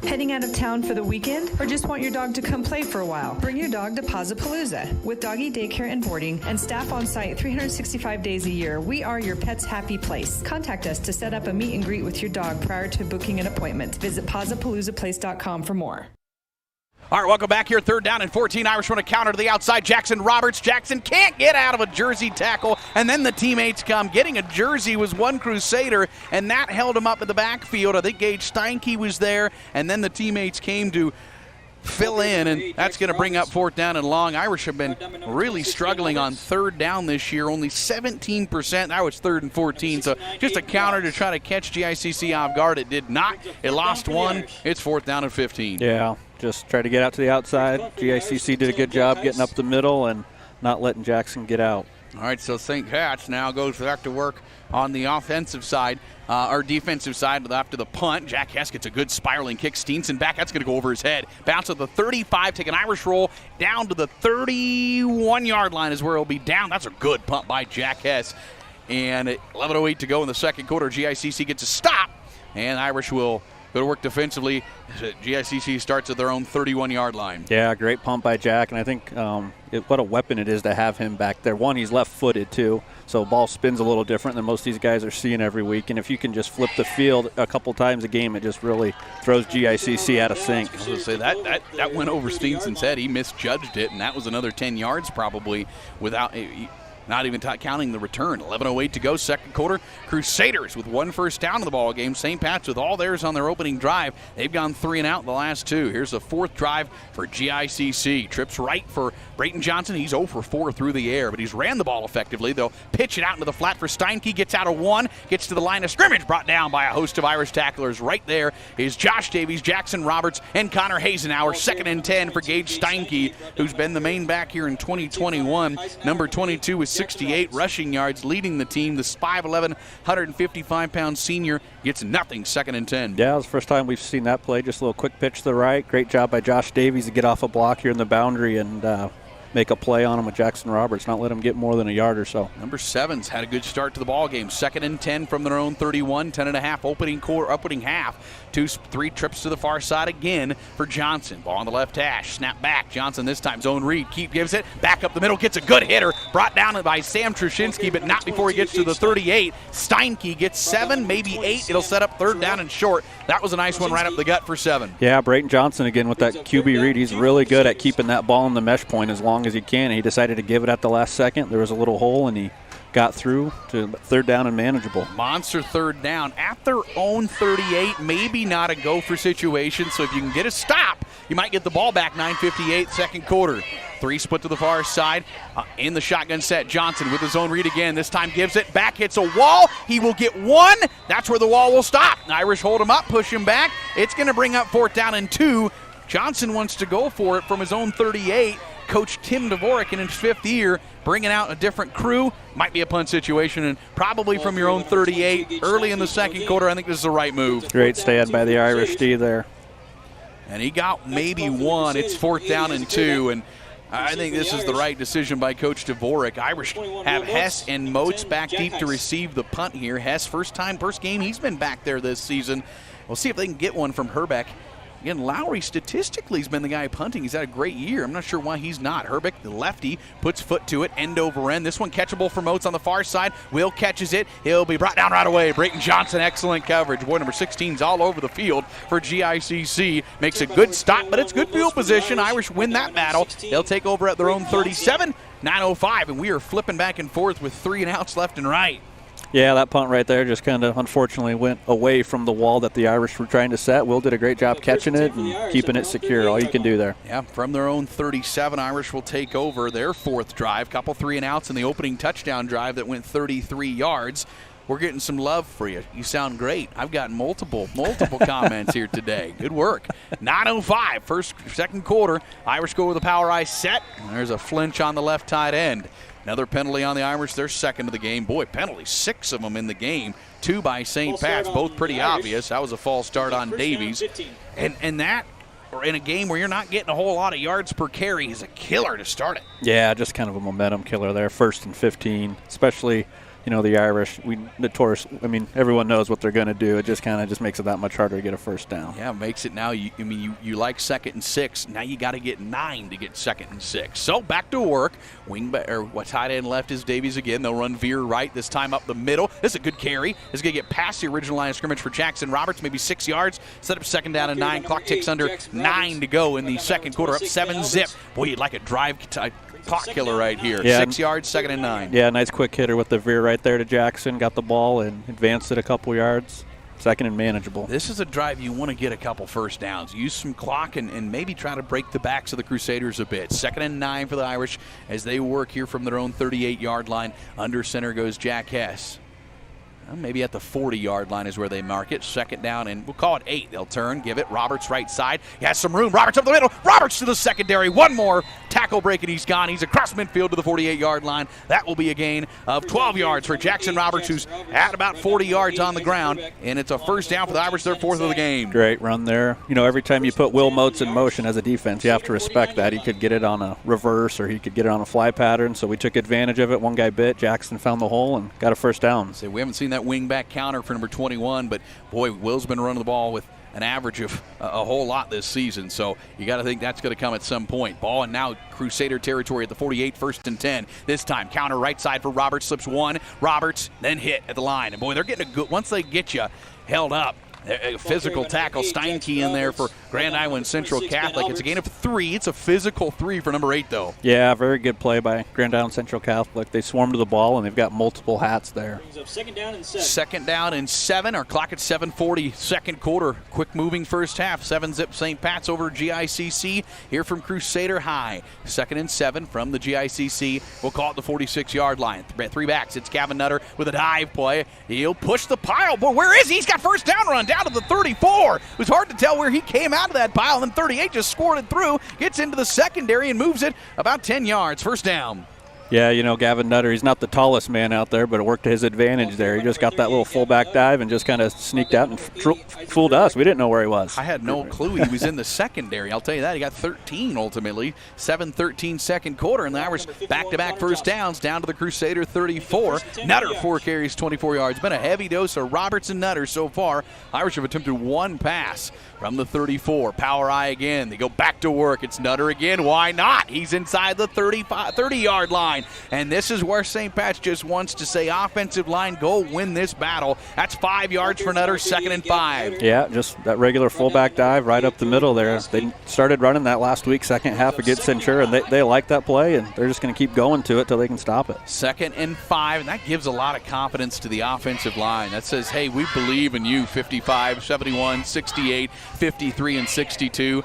S12: Heading out of town for the weekend or just want your dog to come play for a while? Bring your dog to Pazapalooza. With doggy daycare and boarding and staff on site 365 days a year, we are your pet's happy place. Contact us to set up a meet and greet with your dog prior to booking an appointment. Visit pazapaloozaplace.com for more.
S2: All right, welcome back here. 3rd down and 14. Irish run a counter to the outside. Jackson Roberts. Jackson can't get out of a jersey tackle, and then the teammates come. Getting a jersey was one Crusader, and that held him up in the backfield. I think Gage Steinke was there, and then the teammates came to fill in, and that's going to bring up 4th down and long. Irish have been really struggling on 3rd down this year, only 17%. Now it's 3rd and 14, so just a counter to try to catch GICC off guard. It did not. It lost 1. It's 4th down and 15.
S18: Yeah, just try to get out to the outside. GICC did a good job getting up the middle and not letting Jackson get out.
S2: All right, so St. Pat's now goes back to work on the offensive side, or defensive side after the punt. Jack Hess gets a good spiraling kick. Steenson back. That's going to go over his head. Bounce to the 35, take an Irish roll down to the 31-yard line is where he'll be down. That's a good punt by Jack Hess. And 11:08 to go in the second quarter. GICC gets a stop, and Irish will go to work defensively. GICC starts at their own 31-yard line.
S18: Yeah, great pump by Jack, and I think what a weapon it is to have him back there. One, he's left-footed, too, so ball spins a little different than most of these guys are seeing every week, and if you can just flip the field a couple times a game, it just really throws GICC out of sync.
S2: I was going to say, that went over Steenson's head. He misjudged it, and that was another 10 yards probably without not even counting the return. 11:08 to go, second quarter. Crusaders with 1 first down in the ball game. St. Pat's with all theirs on their opening drive. They've gone 3 and out in the last 2. Here's the 4th drive for GICC. Trips right for Brayton Johnson. He's 0 for 4 through the air, but he's ran the ball effectively. They'll pitch it out into the flat for Steinke. Gets out of 1, gets to the line of scrimmage, brought down by a host of Irish tacklers. Right there is Josh Davies, Jackson Roberts, and Connor Hazenauer. 2nd and 10 for Gage Steinke, who's been the main back here in 2021. Number 22 with 68 rushing yards, leading the team. The 5'11", 155-pound senior gets nothing. 2nd and 10.
S18: Yeah, it's the first time we've seen that play. Just a little quick pitch to the right. Great job by Josh Davies to get off a block here in the boundary and make a play on him with Jackson Roberts, not let him get more than a yard or so.
S2: Number 7's had a good start to the ball game. 2nd and 10 from their own 31, 10.5 opening half. 2-3 trips to the far side again for Johnson. Ball on the left hash. Snap back. Johnson this time zone read. Gives it. Back up the middle. Gets a good hitter. Brought down by Sam Trushinsky, but not before he gets to the 38. Steinke gets 7, maybe 8. It'll set up 3rd down and short. That was a nice one right up the gut for 7.
S18: Yeah, Brayton Johnson again with that QB read. He's really good at keeping that ball in the mesh point as long as he can. He decided to give it at the last second. There was a little hole, and he got through to 3rd down and manageable.
S2: Monster 3rd down at their own 38. Maybe not a go-for situation, so if you can get a stop, you might get the ball back. 9:58, second quarter. 3 split to the far side. In the shotgun set, Johnson with his own read again. This time gives it back, hits a wall. He will get 1. That's where the wall will stop. Irish hold him up, push him back. It's going to bring up 4th down and 2. Johnson wants to go for it from his own 38. Coach Tim Dvorak in his 5th year, bringing out a different crew. Might be a punt situation, and probably from your own 38 early in the second quarter. I think this is the right move.
S18: Great stand by the Irish D there.
S2: And he got maybe 1. It's 4th down and 2, and I think this is the right decision by Coach Dvorak. Irish have Hess and Moats back deep to receive the punt here. Hess, first game he's been back there this season. We'll see if they can get one from Herbeck. Again, Lowry statistically has been the guy punting. He's had a great year. I'm not sure why he's not. Herbeck, the lefty, puts foot to it, end over end. This one catchable for Moats on the far side. Will catches it. He'll be brought down right away. Brayton Johnson, excellent coverage. Boy, number 16's all over the field for GICC. Makes a good stop, but it's good field position. Irish win that battle. They'll take over at their own 37, 9:05, and we are flipping back and forth with 3 and outs left and right.
S18: Yeah, that punt right there just kind of unfortunately went away from the wall that the Irish were trying to set. Will did a great job catching it and keeping it secure. All you can do there.
S2: Yeah, from their own 37, Irish will take over their 4th drive. Couple 3 and outs in the opening touchdown drive that went 33 yards. We're getting some love for you. You sound great. I've got multiple comments here today. Good work. 9:05, second quarter. Irish go with a power I set. And there's a flinch on the left tight end. Another penalty on the Irish. They're second of the game. Boy, penalties, 6 of them in the game. 2 by St. Pat's, both pretty obvious. That was a false start on Davies. And that, or in a game where you're not getting a whole lot of yards per carry, is a killer to start it.
S18: Yeah, just kind of a momentum killer there. 1st and 15, especially, the Irish, everyone knows what they're going to do. It just kind of makes it that much harder to get a first down.
S2: Yeah, it makes it now, you like 2nd and 6. Now you got to get 9 to get 2nd and 6. So back to work. Tight end left is Davies again. They'll run veer right, this time up the middle. This is a good carry. This is going to get past the original line of scrimmage for Jackson Roberts, maybe 6 yards. Set up 2nd down and 9. Clock ticks under 9 to go in the second quarter. Up 7-zip. Boy, you'd like a drive clock killer right here.
S18: Yeah.
S2: 6 yards, 2nd and 9.
S18: Yeah, nice quick hitter with the veer right there to Jackson. Got the ball and advanced it a couple yards. 2nd and manageable.
S2: This is a drive you want to get a couple first downs. Use some clock and maybe try to break the backs of the Crusaders a bit. 2nd and 9 for the Irish as they work here from their own 38-yard line. Under center goes Jack Hess. Maybe at the 40-yard line is where they mark it. 2nd down, and we'll call it 8. They'll turn, give it. Roberts right side. He has some room. Roberts up the middle. Roberts to the secondary. One more tackle break, and he's gone. He's across midfield to the 48-yard line. That will be a gain of 12 yards for Jackson Roberts, who's at about 40 yards on the ground, and it's a first down for the Irish, their 4th of the game.
S18: Great run there. Every time you put Will Moats in motion as a defense, you have to respect that. He could get it on a reverse or he could get it on a fly pattern, so we took advantage of it. One guy bit. Jackson found the hole and got a first down.
S2: So we haven't seen that wing back counter for number 21, but boy, Will's been running the ball with an average of a whole lot this season, so you got to think that's going to come at some point. Ball and now Crusader territory at the 48, 1st and 10. This time counter right side for Roberts, slips 1. Roberts then hit at the line, and boy, they're getting a good, once they get you held up, a physical tackle. Steinke in there for Grand Island Central Catholic. It's a gain of 3. It's a physical 3 for number 8, though.
S18: Yeah, very good play by Grand Island Central Catholic. They swarm to the ball, and they've got multiple hats there.
S3: 2nd down and 7.
S2: 2nd down and 7. Our clock at 7:40. Second quarter. Quick moving first half. 7-zip St. Pat's over GICC here from Crusader High. 2nd and 7 from the GICC. We'll call it the 46-yard line. 3 backs. It's Gavin Nutter with a dive play. He'll push the pile. Boy, where is he? He's got first down run down to the 34. It was hard to tell where he came out of that pile, and 38 just scored it through, gets into the secondary and moves it about 10 yards. First down.
S18: Yeah, Gavin Nutter, he's not the tallest man out there, but it worked to his advantage there. He just got that little fullback dive and just kind of sneaked out and fooled us. We didn't know where he was.
S2: I had no clue he was in the secondary. I'll tell you that. He got 13 ultimately. 7-13 second quarter, and the Irish back-to-back first downs down to the Crusader 34. Nutter, 4 carries, 24 yards. Been a heavy dose of Roberts and Nutter so far. Irish have attempted 1 pass from the 34. Power I again. They go back to work. It's Nutter again. Why not? He's inside the 30-yard line. And this is where St. Pat's just wants to say, offensive line, go win this battle. That's 5 yards for Nutter, 2nd and 5.
S18: Yeah, just that regular fullback dive right up the middle there. They started running that last week, second half against Centura, and they like that play, and they're just going to keep going to it till they can stop it.
S2: 2nd and 5, and that gives a lot of confidence to the offensive line. That says, hey, we believe in you, 55, 71, 68, 53, and 62.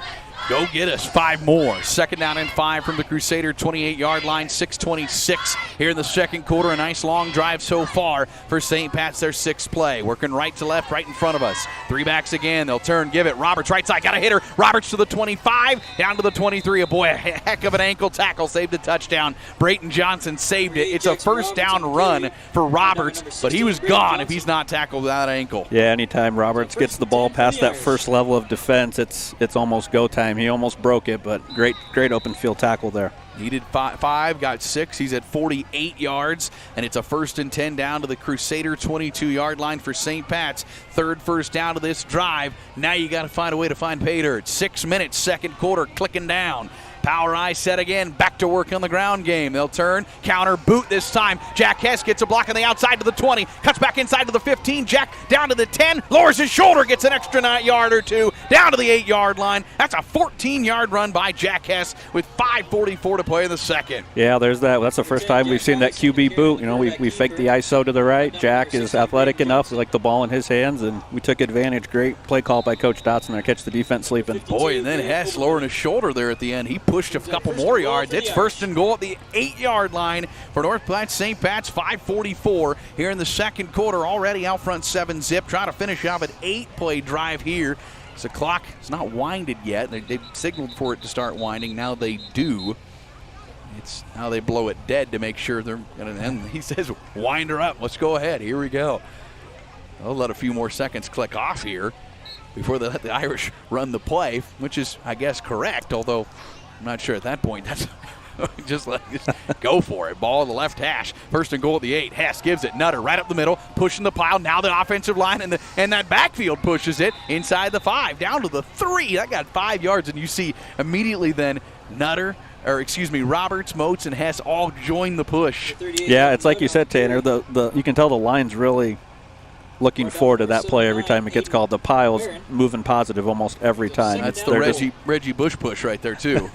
S2: Go get us 5 more. 2nd down and 5 from the Crusader 28-yard line. 6:26 here in the second quarter. A nice long drive so far for St. Pat's, their 6th play. Working right to left, right in front of us. 3 backs again. They'll turn, give it. Roberts right side, got a hitter. Roberts to the 25, down to the 23. A boy, a heck of an ankle tackle, saved a touchdown. Brayton Johnson saved it. It's a first down run for Roberts, but he was gone if he's not tackled without an ankle.
S18: Yeah, anytime Roberts gets the ball past that first level of defense, it's almost go time. time. He almost broke it, but great open field tackle there.
S2: Needed 5, got 6. He's at 48 yards, and it's a 1st and 10 down to the Crusader 22-yard line for St. Pat's. 3rd first down of this drive. Now you got to find a way to find pay dirt. 6 minutes, second quarter, clicking down. Power I set again, back to work on the ground game. They'll turn, counter, boot this time. Jack Hess gets a block on the outside to the 20, cuts back inside to the 15. Jack down to the 10, lowers his shoulder, gets an extra yard or two, down to the 8-yard line. That's a 14-yard run by Jack Hess with 5:44 to play in the second.
S18: Yeah, there's that. That's the first time we've seen that QB boot. You know, we faked the ISO to the right. Jack is athletic enough, we like the ball in his hands, and we took advantage. Great play call by Coach Dotson there, catch the defense sleeping.
S2: Boy, and then Hess lowering his shoulder there at the end. He pushed a couple more yards. It's 1st and goal at the 8-yard line for North Platte St. Pat's. 5:44 here in the second quarter. Already out front 7-zip. Trying to finish off an 8-play drive here. The clock is not winded yet. They've signaled for it to start winding. Now they do. It's now they blow it dead to make sure they're going to end. He says, wind her up. Let's go ahead. Here we go. They'll let a few more seconds click off here before they let the Irish run the play, which is, I guess, correct, although I'm not sure at that point. That's just go for it. Ball to the left hash. 1st and goal at the 8. Hess gives it. Nutter right up the middle, pushing the pile. Now the offensive line and that backfield pushes it inside the 5, down to the 3. That got 5 yards, and you see immediately then Roberts, Moats, and Hess all join the push.
S18: Yeah, it's like you said, Tanner. You can tell the line's really looking forward to that play every time it gets called. The pile's moving positive almost every time.
S2: That's the Reggie Bush push right there, too.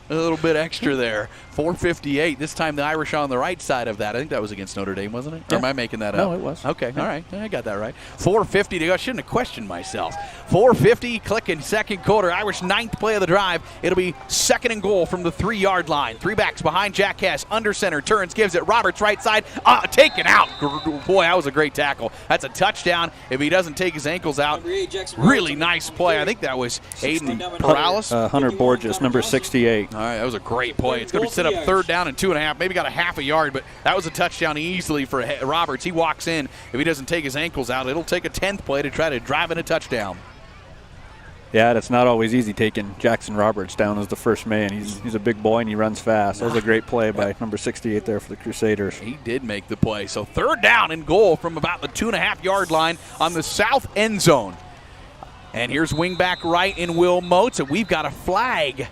S2: A little bit extra there. 4:58. This time the Irish on the right side of that. I think that was against Notre Dame, wasn't it? Or am I making that up?
S18: No, it was.
S2: Okay, all right. I got that right. 4:50 to go. I shouldn't have questioned myself. 4:50, clicking second quarter. Irish 9th play of the drive. It'll be 2nd and goal from the 3-yard line. 3 backs behind Jack Hess. Under center, turns, gives it. Roberts right side. Taken out. Boy, that was a great tackle. That's a touchdown if he doesn't take his ankles out. Really nice play. I think that was Aiden Perales.
S18: Hunter Borges, number 68.
S2: All right, that was a great play. It's going to be set up 3rd down and 2.5. Maybe got a half a yard, but that was a touchdown easily for Roberts. He walks in. If he doesn't take his ankles out, it'll take a 10th play to try to drive in a touchdown.
S18: Yeah, it's not always easy taking Jackson Roberts down as the first man. He's a big boy and he runs fast. That was a great play by number 68 there for the Crusaders.
S2: He did make the play. So 3rd down and goal from about the 2.5-yard line on the south end zone. And here's wingback right in Will Moats, and we've got a flag.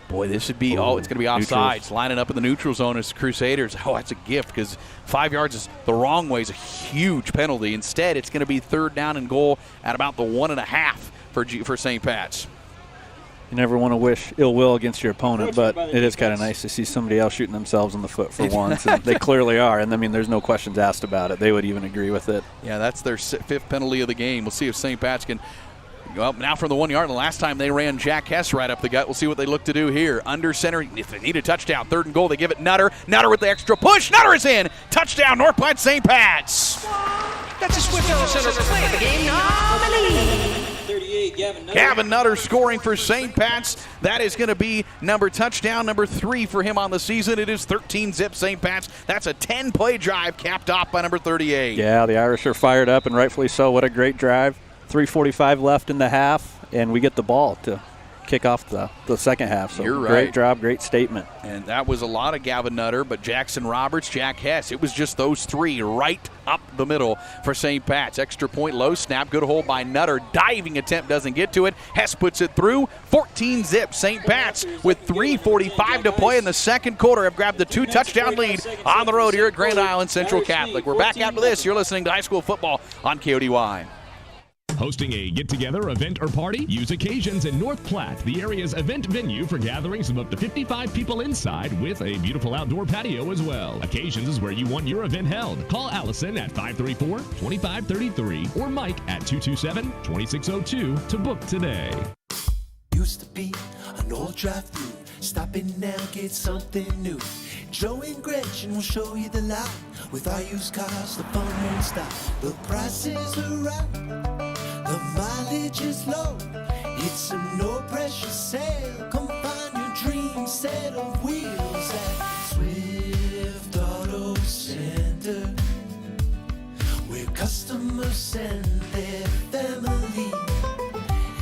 S2: Boy, this would be, it's going to be offsides. Lining up in the neutral zone as Crusaders. Oh, that's a gift because 5 yards is the wrong way is a huge penalty. Instead, it's going to be 3rd down and goal at about the 1.5 for St. Pat's.
S18: You never want to wish ill will against your opponent, but it is kind of nice to see somebody else shooting themselves in the foot for once. And they clearly are, and I mean, there's no questions asked about it. They would even agree with it.
S2: Yeah, that's their 5th penalty of the game. We'll see if St. Pat's can. Well, now from the 1 yard. The last time they ran Jack Hess right up the gut. We'll see what they look to do here. Under center, if they need a touchdown, 3rd and goal, they give it Nutter. Nutter with the extra push. Nutter is in. Touchdown, North Platte St. Pat's.
S10: That's a Swift Center play of the game nominee.
S2: Gavin Nutter scoring for St. Pat's. That is going to be touchdown number 3 for him on the season. It is 13-zip St. Pat's. That's a 10-play drive capped off by number 38.
S18: Yeah, the Irish are fired up, and rightfully so. What a great drive. 3:45 left in the half, and we get the ball to kick off the second half. So
S2: You're right.
S18: Great job, great statement.
S2: And that was a lot of Gavin Nutter, but Jackson Roberts, Jack Hess. It was just those 3 right up the middle for St. Pat's. Extra point, low snap, good hold by Nutter. Diving attempt doesn't get to it. Hess puts it through. 14-zip St. Pat's with 3:45 to play in the second quarter. Have grabbed the 2-touchdown lead on the road here at Grand Island Central Catholic. We're back after this. You're listening to High School Football on KODY.
S9: Hosting a get-together, event, or party? Use Occasions in North Platte, the area's event venue for gatherings of up to 55 people inside with a beautiful outdoor patio as well. Occasions is where you want your event held. Call Allison at 534-2533 or Mike at 227-2602 to book today.
S10: Used to be an old drive-through. Stop in now, get something new. Joe and Gretchen will show you the lot. With our used cars, the fun won't stop. The prices are right. The mileage is low. It's a no-pressure sale. Come find your dream set of wheels at Swift Auto Center, where customers send their family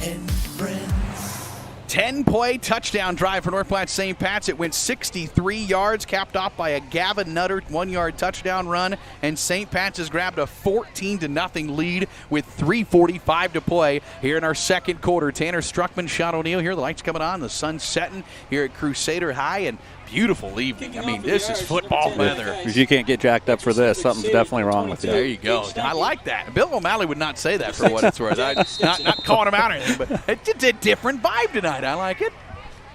S10: and friends.
S2: 10-play touchdown drive for North Platte St. Pat's. It went 63 yards, capped off by a Gavin Nutter 1-yard touchdown run, and St. Pat's has grabbed a 14-0 lead with 3:45 to play here in our second quarter. Tanner Struckman, Sean O'Neill here. The lights coming on, the sun's setting here at Crusader High, and beautiful evening. I mean, this is football weather.
S18: If you can't get jacked up for this, something's definitely wrong with you.
S2: There you go. I like that. Bill O'Malley would not say that for what it's worth. Not calling him out or anything, but it's a different vibe tonight. I like it.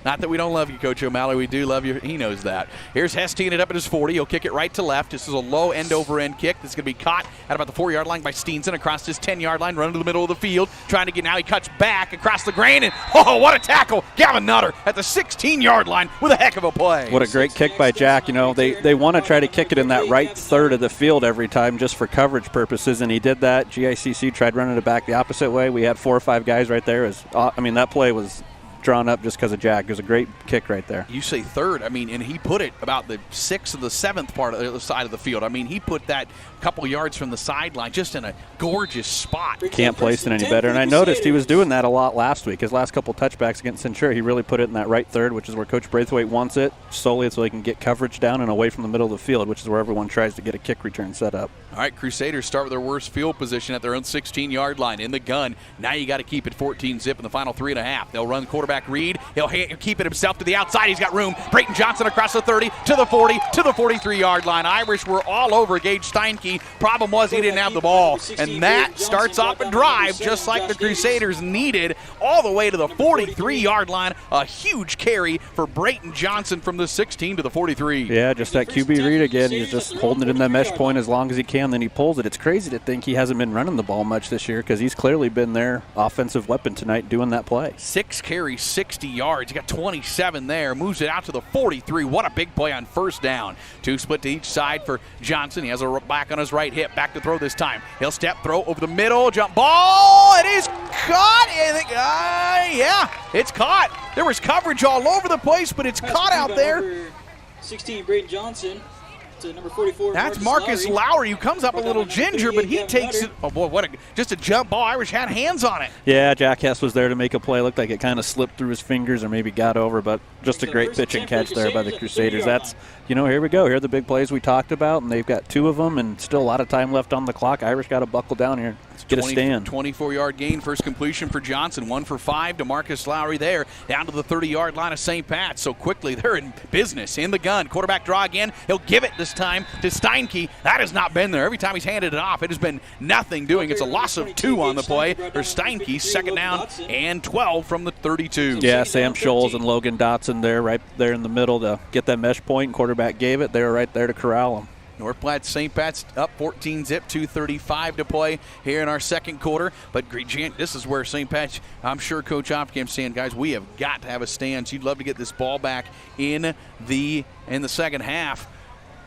S2: Not that we don't love you, Coach O'Malley. We do love you. He knows that. Here's Hess teeing it up at his 40. He'll kick it right to left. This is a low end-over-end kick. This is going to be caught at about the 4-yard line by Steenson across his 10-yard line, running to the middle of the field, trying to get now. He cuts back across the grain, and what a tackle. Gavin Nutter at the 16-yard line with a heck of a play.
S18: What a great kick by Jack. You know, they want to try to kick it in that right third of the field every time just for coverage purposes, and he did that. GICC tried running it back the opposite way. We had 4 or 5 guys right there. That play was drawn up just because of Jack. It was a great kick right there.
S2: You say third, and he put it about the 6th or the 7th part of the side of the field. He put that couple yards from the sideline just in a gorgeous spot.
S18: Can't place it any better, and I noticed he was doing that a lot last week. His last couple touchbacks against Centura, he really put it in that right third, which is where Coach Braithwaite wants it, solely so he can get coverage down and away from the middle of the field, which is where everyone tries to get a kick return set up.
S2: All right, Crusaders start with their worst field position at their own 16-yard line in the gun. Now you got to keep it 14-zip in the final 3.5. They'll run quarterback Reed. He'll keep it himself to the outside. He's got room. Brayton Johnson across the 30 to the 40 to the 43-yard line. Irish were all over Gage Steinke. Problem was he didn't have the ball, and that starts off a drive just like the Crusaders needed all the way to the 43-yard line. A huge carry for Brayton Johnson from the 16 to the 43.
S18: Yeah, just that QB read again. He's just holding it in that mesh point as long as he can, then he pulls it. It's crazy to think he hasn't been running the ball much this year because he's clearly been their offensive weapon tonight doing that play.
S2: 6 carries, 60 yards. He got 27 there. Moves it out to the 43. What a big play on first down. 2 split to each side for Johnson. He has a back on his right hip. Back to throw this time. He'll step, throw over the middle, jump ball. It is caught. It's caught. There was coverage all over the place, but it's caught out there.
S3: 16, Brayton Johnson. To number 44.
S2: That's Marcus Lowry, who comes up a little ginger, but he takes it. Oh, boy, just a jump ball. Irish had hands on it.
S18: Yeah, Jack Hess was there to make a play. Looked like it kind of slipped through his fingers or maybe got over, but just a great pitch and catch there by the Crusaders. That's, here we go. Here are the big plays we talked about, and they've got 2 of them and still a lot of time left on the clock. Irish got to buckle down here. Get a stand.
S2: 24-yard gain, first completion for Johnson. 1 for 5 to Marcus Lowry there, down to the 30-yard line of St. Pat's. So quickly, they're in business. In the gun, quarterback draw again. He'll give it this time to Steinke. That has not been there. Every time he's handed it off, it has been nothing doing. It's a loss of 2 on the play for Steinke. Second down and 12 from the 32.
S18: Yeah, Sam Scholes and Logan Dotson there, right there in the middle to get that mesh point. Quarterback gave it. They were right there to corral him.
S2: North Platte St. Pat's up 14-zip, 2:35 to play here in our second quarter. But this is where St. Pat's, I'm sure Coach Opkam's saying, guys, we have got to have a stand. You'd love to get this ball back in the second half.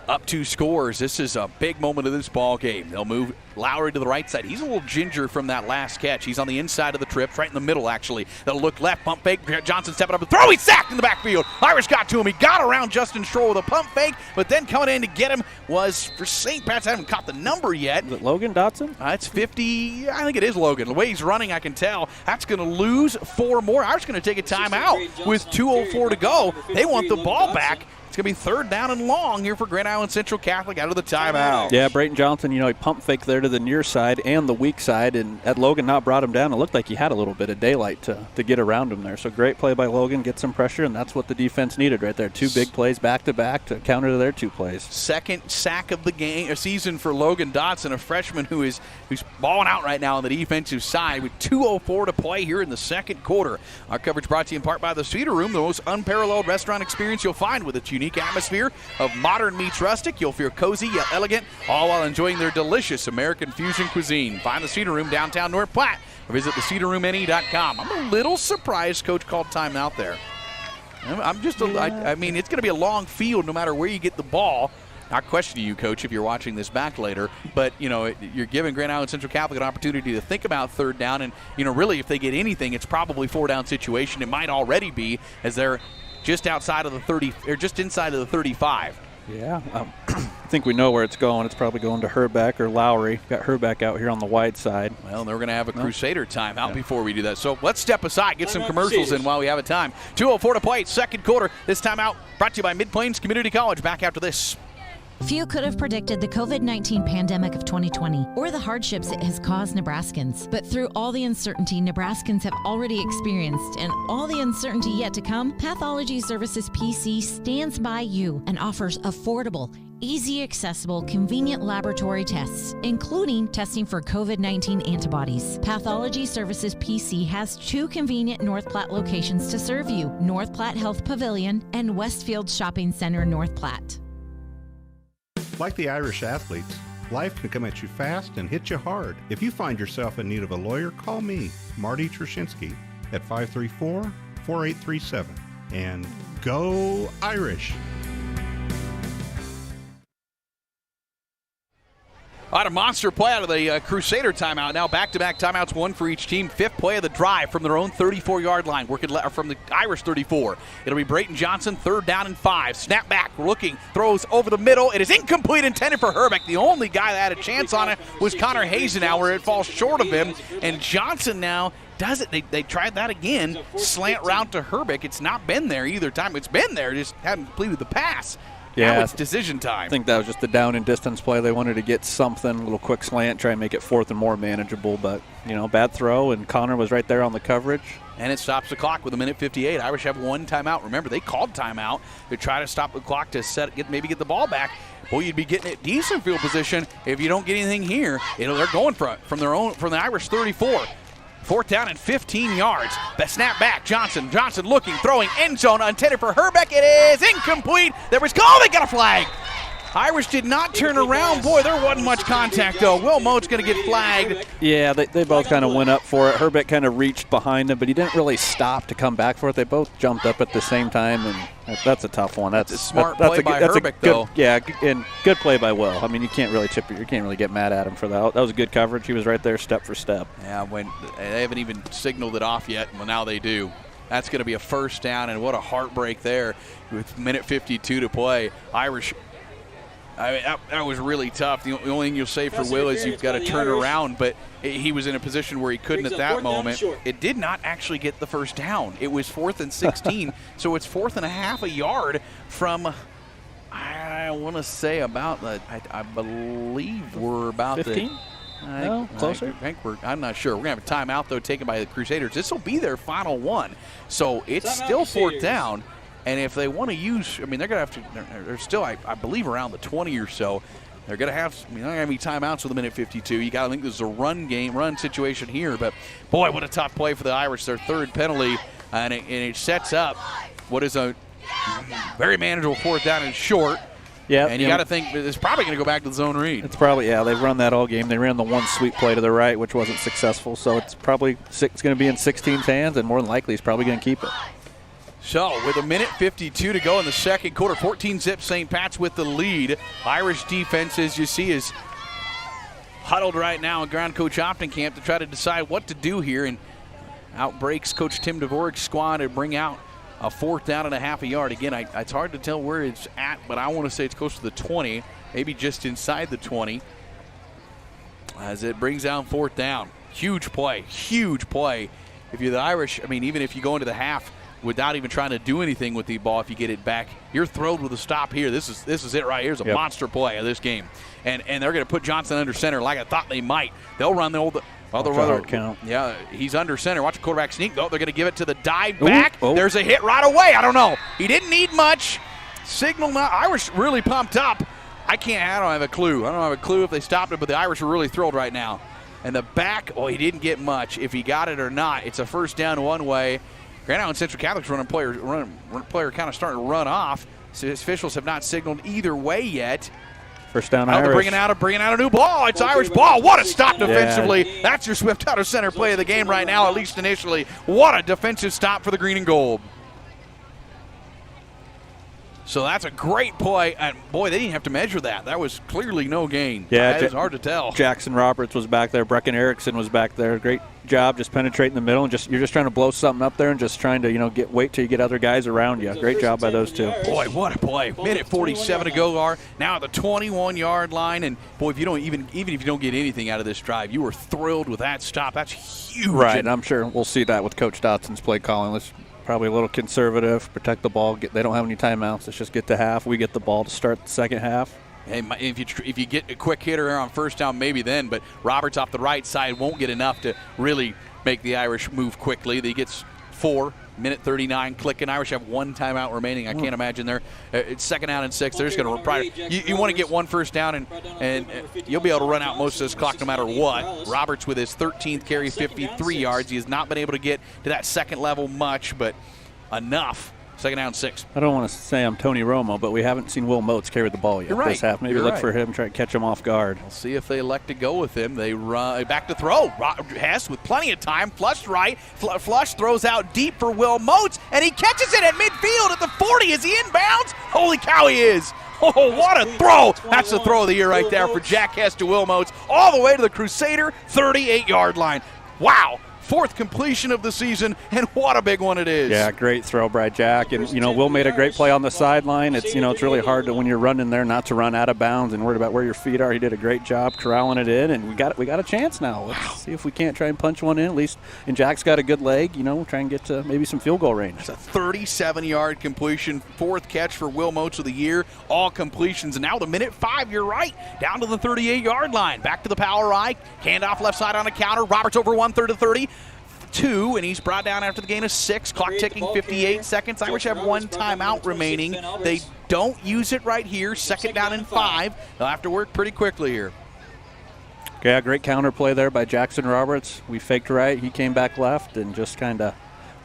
S2: Up 2 scores. This is a big moment of this ball game. They'll move Lowry to the right side. He's a little ginger from that last catch. He's on the inside of the trips, right in the middle, actually. They'll look left, pump fake. Johnson stepping up and throw. He's sacked in the backfield. Irish got to him. He got around Justin Stroll with a pump fake, but then coming in to get him was for St. Pat's. I haven't caught the number yet.
S18: Is it Logan Dotson?
S2: It's 50. I think it is Logan. The way he's running, I can tell. That's going to lose 4 more. Irish going to take a timeout with 2:04 to go. They want the ball back. It's going to be 3rd down and long here for Grand Island Central Catholic out of the timeout.
S18: Yeah, Brayton Johnson, he pump faked there to the near side and the weak side, and had Logan not brought him down, it looked like he had a little bit of daylight to get around him there. So great play by Logan, get some pressure, and that's what the defense needed right there. 2 big plays back-to-back to counter to their 2 plays.
S2: Second sack of the season for Logan Dotson, a freshman who's balling out right now on the defensive side with 2:04 to play here in the second quarter. Our coverage brought to you in part by the Cedar Room, the most unparalleled restaurant experience you'll find with its unique atmosphere of modern meets rustic. You'll feel cozy yet elegant, all while enjoying their delicious American fusion cuisine. Find the Cedar Room downtown North Platte or visit thecedarroomne.com. I'm a little surprised Coach called timeout there. It's going to be a long field no matter where you get the ball. Not questioning you, Coach, if you're watching this back later, but, you're giving Grand Island Central Catholic an opportunity to think about 3rd down, and, really, if they get anything, it's probably 4-down situation. It might already be, as they're just outside of the 30, or just inside of the 35.
S18: Yeah, I think we know where it's going. It's probably going to Herbeck or Lowry. Got Herbeck out here on the wide side.
S2: Well, they're going to have a Crusader timeout before we do that. So let's step aside, get some commercials in while we have a time. 2:04 to play, second quarter. This timeout brought to you by Mid-Plains Community College. Back after this.
S16: Few could have predicted the COVID-19 pandemic of 2020 or the hardships it has caused Nebraskans. But through all the uncertainty Nebraskans have already experienced and all the uncertainty yet to come, Pathology Services PC stands by you and offers affordable, easy, accessible, convenient laboratory tests, including testing for COVID-19 antibodies. Pathology Services PC has 2 convenient North Platte locations to serve you, North Platte Health Pavilion and Westfield Shopping Center, North Platte.
S17: Like the Irish athletes, life can come at you fast and hit you hard. If you find yourself in need of a lawyer, call me, Marty Trushinsky, at 534-4837. And go Irish!
S2: All right, a monster play out of the Crusader timeout. Now back-to-back timeouts, one for each team. 5th play of the drive from their own 34-yard line, working from the Irish 34. It'll be Brayton Johnson, 3rd down and 5. Snap back, looking, throws over the middle. It is incomplete, intended for Herbeck. The only guy that had a chance on it was Connor Hazenauer. It falls short of him, and Johnson now does it. They tried that again. Slant route to Herbeck. It's not been there either time. It's been there, just hadn't completed the pass.
S18: Yeah,
S2: now it's decision time.
S18: I think that was just the down and distance play. They wanted to get something, a little quick slant, try and make it 4th and more manageable. But, bad throw, and Connor was right there on the coverage.
S2: And it stops the clock with 1:58. Irish have one timeout. Remember, they called timeout to try to stop the clock to maybe get the ball back. Boy, you'd be getting it decent field position if you don't get anything here. They're going from the Irish 34. 4th down and 15 yards. The snap back. Johnson looking, throwing, end zone, intended for Herbeck. It is incomplete. There was goal. They got a flag. Irish did not turn around. Boy, there wasn't much contact, though. Will Mote's going to get flagged.
S18: Yeah, they both kind of went up for it. Herbeck kind of reached behind him, but he didn't really stop to come back for it. They both jumped up at the same time, and that's a tough one. That's
S2: a smart play by Herbeck, though.
S18: Yeah, and good play by Will. I mean, you can't really get mad at him for that. That was a good coverage. He was right there step for step.
S2: Yeah, when they haven't even signaled it off yet. Well, now they do. That's going to be a 1st down, and what a heartbreak there with 1:52 to play. Irish. That was really tough. The only thing you'll say for Will is you've got to turn around, but he was in a position where he couldn't at that moment. It did not actually get the 1st down. It was 4th and 16, so it's 4th and a half a yard from, I want to say about, I believe we're about
S18: 15? No, closer?
S2: I'm not sure. We're going to have a timeout, though, taken by the Crusaders. This will be their final one, so it's still 4th down. And if they want to use, they're going to have to, they're still, I believe, around the 20 or so. They're going to have, they're not going to be timeouts with 1:52. You got to think this is a run situation here. But, boy, what a tough play for the Irish. Their 3rd penalty, and it sets up what is a very manageable 4th down and short.
S18: Yeah,
S2: and you got to think it's probably going to go back to the zone read.
S18: It's probably, they've run that all game. They ran the one sweep play to the right, which wasn't successful. So it's probably going to be in 16's hands, and more than likely he's probably going to keep it.
S2: So, with 1:52 to go in the second quarter, 14-zip St. Pat's with the lead. Irish defense, as you see, is huddled right now in ground coach Optenkamp to try to decide what to do here. And out breaks Coach Tim Dvorik's squad to bring out a 4th down and a half a yard. Again, it's hard to tell where it's at, but I want to say it's close to the 20, maybe just inside the 20, as it brings down 4th down. Huge play. If you're the Irish, even if you go into the half without even trying to do anything with the ball, if you get it back, you're thrilled with a stop here. This is it right here. Here's a monster play of this game. And they're going to put Johnson under center like I thought they might. They'll run the hard
S18: count.
S2: Yeah, he's under center. Watch the quarterback sneak. Oh, they're going to give it to the dive back. There's a hit right away. I don't know. He didn't need much. Signal not. Irish really pumped up. I don't have a clue. I don't have a clue if they stopped it, but the Irish are really thrilled right now. And the back, he didn't get much. If he got it or not, it's a 1st down one way. Grand Island Central Catholic's player kind of starting to run off. So officials have not signaled either way yet.
S18: 1st down Irish.
S2: Bringing out a new ball. It's Irish ball. What a stop defensively. Yeah. That's your Swift out of center play of the game right now, at least initially. What a defensive stop for the green and gold. So that's a great play. And, boy, they didn't have to measure that. That was clearly no gain.
S18: Yeah,
S2: It was hard to tell.
S18: Jackson Roberts was back there. Brecken Erickson was back there. Great job just penetrating the middle. And you're just trying to blow something up there and just trying to, wait till you get other guys around you. Great job by those two.
S2: Boy, what a play. Minute 47 to go, Gar. Now at the 21-yard line. And, boy, if you don't even if you don't get anything out of this drive, you were thrilled with that stop. That's huge.
S18: Right, and I'm sure we'll see that with Coach Dotson's play calling. Let's probably a little conservative, protect the ball. They don't have any timeouts. Let's just get to half. We get the ball to start the second half.
S2: Hey, if you get a quick hitter on first down, maybe then. But Roberts off the right side won't get enough to really make the Irish move quickly. He gets 4. Minute 39 clicking. Irish have 1 timeout remaining. I can't imagine it's second down and 6. They're just going to probably you want to get 1 first down and you'll be able to run out most of this clock no matter what. Roberts with his 13th carry, 53 yards. He has not been able to get to that second level much, but enough. Second down, 6.
S18: I don't want to say I'm Tony Romo, but we haven't seen Will Motes carry the ball yet.
S2: You're right.
S18: This half. Maybe look for him, try to catch him off guard.
S2: We'll see if they elect to go with him. They run back to throw. Hess with plenty of time, flushed right. Flush throws out deep for Will Motes, and he catches it at midfield at the 40. Is he inbounds? Holy cow, he is. Oh, what a throw. That's the throw of the year right there for Jack Hess to Will Motes, all the way to the Crusader 38-yard line. Wow. 4th completion of the season, and what a big one it is.
S18: Yeah, great throw by Jack. And, Will made a great play on the sideline. It's, it's really hard when you're running there not to run out of bounds and worried about where your feet are. He did a great job corralling it in, and we got a chance now. Let's see if we can't try and punch one in at least. And Jack's got a good leg, try and get to maybe some field goal range.
S2: It's a 37-yard completion, 4th catch for Will Motes of the year. All completions, and now the minute 5, you're right, down to the 38-yard line. Back to the power eye, handoff left side on a counter. Roberts over 1/3 to 30. 2, and he's brought down after the gain of 6. Clock ticking, 58 seconds. Irish have 1 timeout remaining. They don't use it right here. Second down and 5. They'll have to work pretty quickly here.
S18: Yeah, great counter play there by Jackson Roberts. We faked right. He came back left and just kind of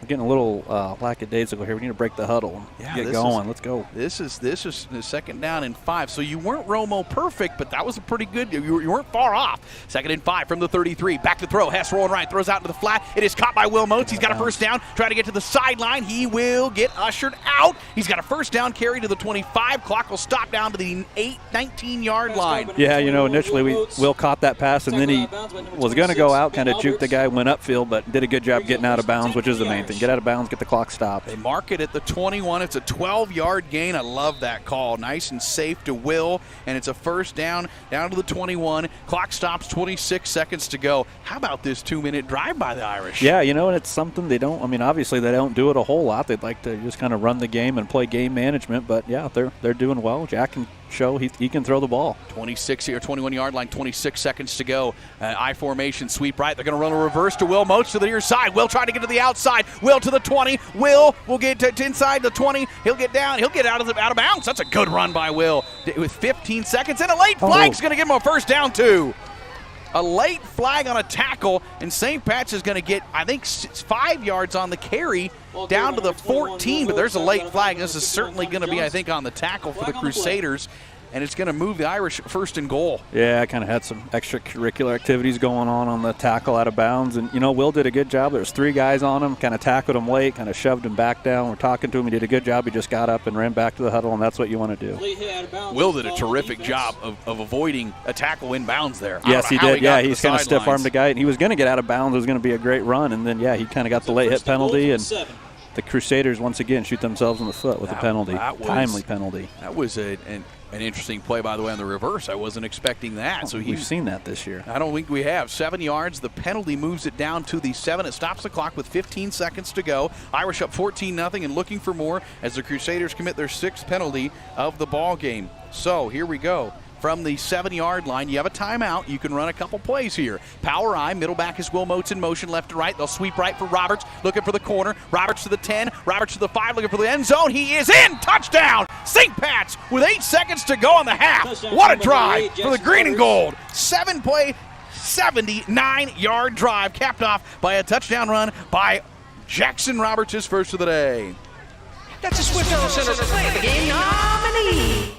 S18: getting a little lackadaisical here. We need to break the huddle and get going. Let's go.
S2: This is the second down and 5. So you weren't Romo perfect, but that was a pretty good. You weren't far off. Second and 5 from the 33. Back to throw. Hess rolling right. Throws out to the flat. It is caught by Will Motes. He's got a first down. Trying to get to the sideline. He will get ushered out. He's got a first down carry to the 25. Clock will stop down to the 19-yard line.
S18: Yeah, initially Will caught that pass, and then he was going to go out, kind of juked the guy, went upfield, but did a good job getting out of bounds, which is the main thing. Get out of bounds, get the clock stopped.
S2: They mark it at the 21. It's a 12-yard gain. I love that call. Nice and safe to Will, and it's a first down to the 21. Clock stops, 26 seconds to go. How about this 2-minute drive by the Irish?
S18: Yeah, and it's something they don't, obviously they don't do it a whole lot. They'd like to just kind of run the game and play game management, but yeah, they're doing well. Jack can show he can throw the ball.
S2: 21-yard line, 26 seconds to go. I formation, sweep right. They're going to run a reverse to Will Motes to the near side. Will trying to get to the outside. Will to the 20. Will get to inside the 20. He'll get down. He'll get out of bounds. That's a good run by Will with 15 seconds. And a late flag's going to give him a first down too. A late flag on a tackle, and St. Pat's is going to get, I think, 5 yards on the carry down to the 14, but there's a late flag. This is certainly going to be, I think, on the tackle for the Crusaders, and it's going to move the Irish first and goal.
S18: Yeah, I kind of had some extracurricular activities going on the tackle out of bounds, and, Will did a good job. There was 3 guys on him, kind of tackled him late, kind of shoved him back down. We're talking to him. He did a good job. He just got up and ran back to the huddle, and that's what you want to do.
S2: Will did a terrific job of avoiding a tackle inbounds there.
S18: Yes, he did. He's kind of stiff-armed the guy, and he was going to get out of bounds. It was going to be a great run, and then, he kind of got the late hit penalty, and the Crusaders, once again, shoot themselves in the foot with a penalty, timely penalty.
S2: That was an interesting play, by the way, on the reverse. I wasn't expecting that. So
S18: we've seen that this year.
S2: I don't think we have. 7 yards. The penalty moves it down to the 7. It stops the clock with 15 seconds to go. Irish up 14-0 and looking for more as the Crusaders commit their 6th penalty of the ball game. So here we go. From the 7-yard line, you have a timeout. You can run a couple plays here. Power eye, middle back is Will Motes in motion, left to right. They'll sweep right for Roberts, looking for the corner. Roberts to the 10, Roberts to the 5, looking for the end zone. He is in! Touchdown! St. Pat's with 8 seconds to go on the half. What a drive for the green and gold. 7-play, 79-yard drive, capped off by a touchdown run by Jackson Roberts, his first of the day.
S13: That's a Swift Auto Center Play of the Game nominee.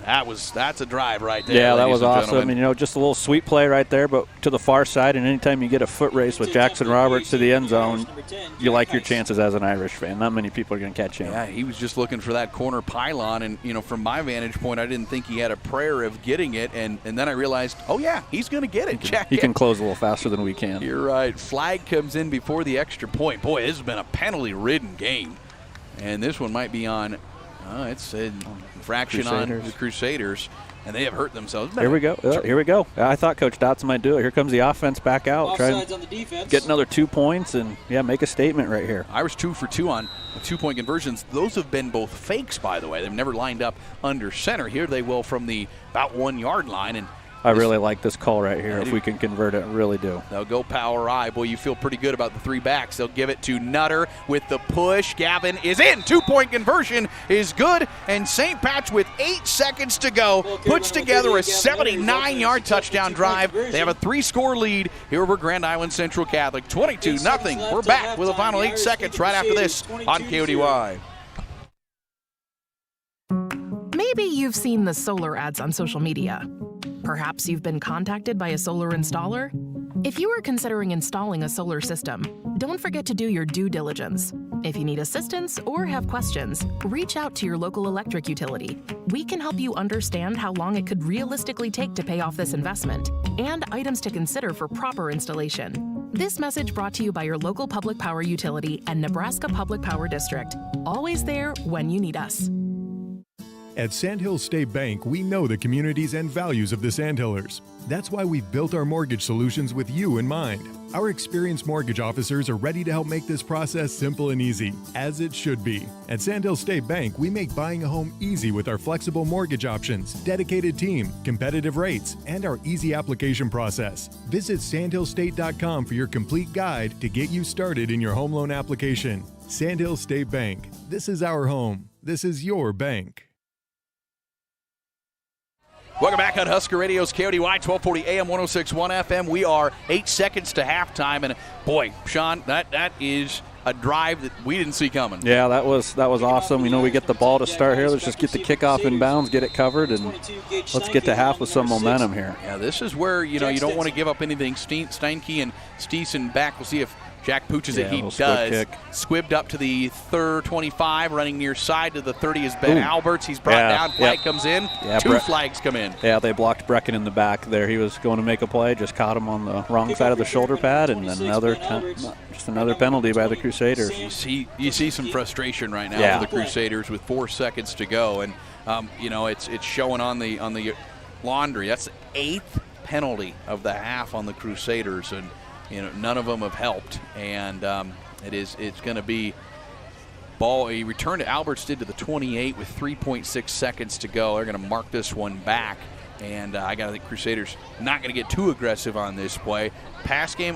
S2: That's a drive right there.
S18: Yeah, that was awesome.
S2: Gentlemen.
S18: And, just a little sweet play right there, but to the far side. And anytime you get a foot race with Jackson Roberts to the end zone, you like your chances as an Irish fan. Not many people are going to catch him.
S2: Yeah, he was just looking for that corner pylon, and from my vantage point, I didn't think he had a prayer of getting it, and then I realized, oh yeah, he's going to get it.
S18: He can close a little faster than we can.
S2: You're right. Flag comes in before the extra point. Boy, this has been a penalty-ridden game, and this one might be on. It's an infraction on the Crusaders, and they have hurt themselves.
S18: Here we go. Here we go. I thought Coach Dotson might do it. Here comes the offense back out. Try
S3: on the defense.
S18: Get another 2 points and, make a statement right here.
S2: Irish 2 for 2 on 2-point conversions. Those have been both fakes, by the way. They've never lined up under center. Here they will from the about 1 yard line. And
S18: I really like this call right here. If we can convert it, I really do.
S2: They'll go power I. Boy, you feel pretty good about the 3 backs. They'll give it to Nutter with the push. Gavin is in. 2-point conversion is good. And St. Pat's with 8 seconds to go puts together a 79-yard touchdown drive. They have a 3-score lead here over Grand Island Central Catholic. 22-0. We're back with the final 8 seconds right after this on KODY.
S19: Maybe you've seen the solar ads on social media. Perhaps you've been contacted by a solar installer. If you are considering installing a solar system, don't forget to do your due diligence. If you need assistance or have questions, reach out to your local electric utility. We can help you understand how long it could realistically take to pay off this investment and items to consider for proper installation. This message brought to you by your local public power utility and Nebraska Public Power District. Always there when you need us.
S20: At Sandhill State Bank, we know the communities and values of the Sandhillers. That's why we've built our mortgage solutions with you in mind. Our experienced mortgage officers are ready to help make this process simple and easy, as it should be. At Sandhill State Bank, we make buying a home easy with our flexible mortgage options, dedicated team, competitive rates, and our easy application process. Visit sandhillstate.com for your complete guide to get you started in your home loan application. Sandhill State Bank. This is our home. This is your bank.
S2: Welcome back on Husker Radio's KODY 1240 AM 1061 FM. We are 8 seconds to halftime, and boy, Sean, that is a drive that we didn't see coming.
S18: Yeah, that was awesome. We get the ball to start here. Let's just get the kickoff in bounds, get it covered, and let's get to half with some momentum here.
S2: Yeah, this is where you don't want to give up anything. Steinke and Steeson back. We'll see if Jack pooches it. He does. Squibbed up to the 25, running near side to the 30 is Ben Alberts. He's brought down. Flag comes in. Yeah, 2 flags come in.
S18: Yeah, they blocked Brecken in the back there. He was going to make a play, just caught him on the wrong side of the shoulder pad, and then another penalty by the Crusaders.
S2: You see some frustration right now for the Crusaders with 4 seconds to go, and it's showing on the laundry. That's the 8th penalty of the half on the Crusaders, and none of them have helped, and it's going to be ball. A return to Alberts did to the 28 with 3.6 seconds to go. They're going to mark this one back, and I got to think Crusaders not going to get too aggressive on this play. Pass game,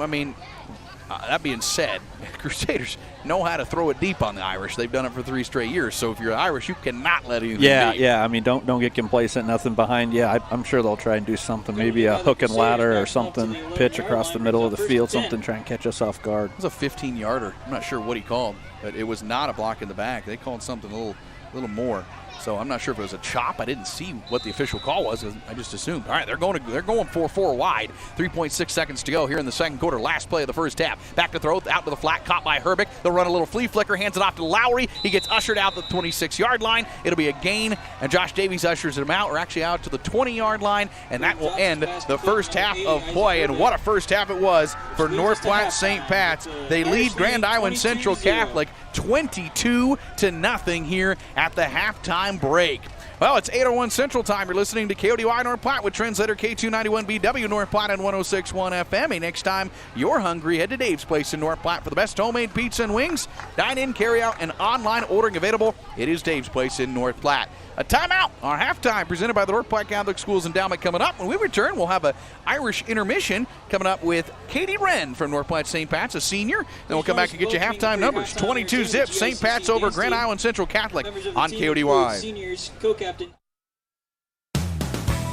S2: that being said, Crusaders know how to throw it deep on the Irish. They've done it for 3 straight years. So if you're Irish, you cannot let anything deep.
S18: Yeah. Don't get complacent. Nothing behind. Yeah, I'm sure they'll try and do something. Maybe a hook and ladder or something. Pitch across the middle of the field. Something try and catch us off guard.
S2: It was a 15-yarder. I'm not sure what he called, but it was not a block in the back. They called something a little more. So I'm not sure if it was a chop. I didn't see what the official call was. I just assumed. All right, they're going 4-4 wide. 3.6 seconds to go here in the second quarter. Last play of the first half. Back to throw, out to the flat, caught by Herbeck. They'll run a little flea flicker, hands it off to Lowry. He gets ushered out the 26-yard line. It'll be a gain, and Josh Davies ushers him out. We're actually out to the 20-yard line, and that will end the first half of play. And what a first half it was for North Platte St. Pat's. They lead Grand Island Central Catholic 22-0 here at the halftime break. Well, it's 8:01 Central Time. You're listening to KODY North Platte with translator K291BW North Platte and 106.1 FM. Next time you're hungry, head to Dave's Place in North Platte for the best homemade pizza and wings. Dine in, carry out, and online ordering available. It is Dave's Place in North Platte. A timeout, our halftime presented by the North Platte Catholic Schools Endowment coming up. When we return, we'll have an Irish intermission coming up with Katie Wren from North Platte St. Pat's, a senior. Then we'll come back and get you halftime numbers. 22-0, St. Pat's over Grand Island Central Catholic on KODY.
S3: Seniors, co-captain.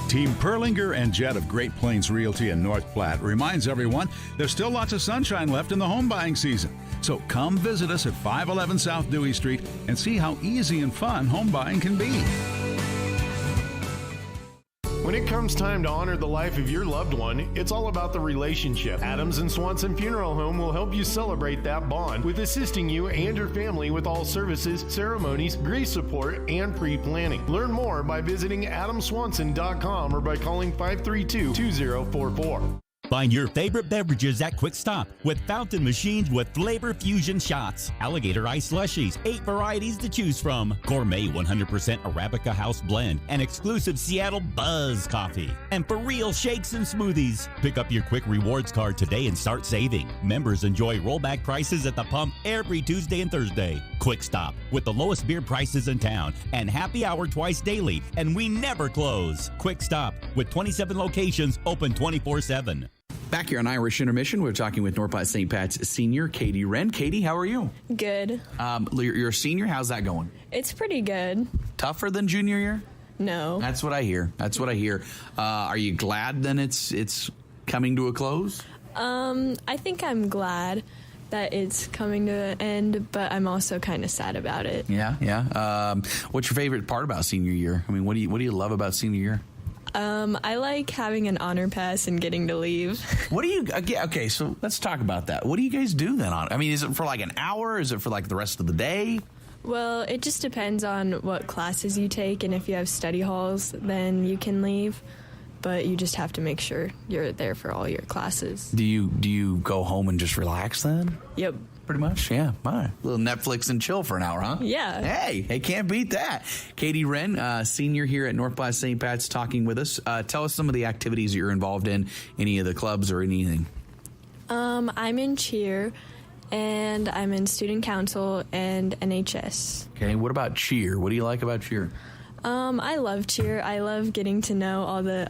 S1: Team Perlinger and Jett of Great Plains Realty in North Platte reminds everyone there's still lots of sunshine left in the home buying season. So come visit us at 511 South Dewey Street and see how easy and fun home buying can be.
S21: it comes time to honor the life of your loved one, it's all about the relationship. Adams and Swanson Funeral Home will help you celebrate that bond with assisting you and your family with all services, ceremonies, grief support, and pre-planning. Learn more by visiting adamswanson.com or by calling 532-2044.
S22: Find your favorite beverages at Quick Stop with fountain machines with flavor fusion shots, alligator ice slushies, 8 varieties to choose from, gourmet 100% Arabica house blend, and exclusive Seattle Buzz coffee. And for real shakes and smoothies. Pick up your Quick Rewards card today and start saving. Members enjoy rollback prices at the pump every Tuesday and Thursday. Quick Stop with the lowest beer prices in town and happy hour twice daily, and we never close. Quick Stop with 27 locations open 24/7.
S2: Back here on Irish Intermission, we're talking with North Platte St. Pat's senior Katie Wren. Katie, how are you?
S13: Good.
S2: You're a senior. How's that going?
S13: It's pretty good.
S2: Tougher than junior year?
S13: No.
S2: That's what I hear. Are you glad then it's coming to a close?
S13: I think I'm glad that it's coming to an end, but I'm also kind of sad about it.
S2: Yeah. What's your favorite part about senior year? I mean, what do you love about senior year?
S13: I like having an honor pass and getting to leave.
S2: What do you? Okay, so let's talk about that. What do you guys do then? I mean, is it for like an hour? Is it for like the rest of the day?
S13: Well, it just depends on what classes you take, and if you have study halls, then you can leave. But you just have to make sure you're there for all your classes.
S2: Do you go home and just relax then?
S13: Yep.
S2: Pretty much, yeah. All right. A little Netflix and chill for an hour, huh?
S13: Yeah.
S2: Hey, can't beat that. Katie Wren, senior here at North Platte St. Pat's, talking with us. Tell us some of the activities you're involved in, any of the clubs or anything.
S13: I'm in cheer, and I'm in student council and NHS.
S2: Okay, what about cheer? What do you like about cheer?
S13: I love cheer. I love getting to know all the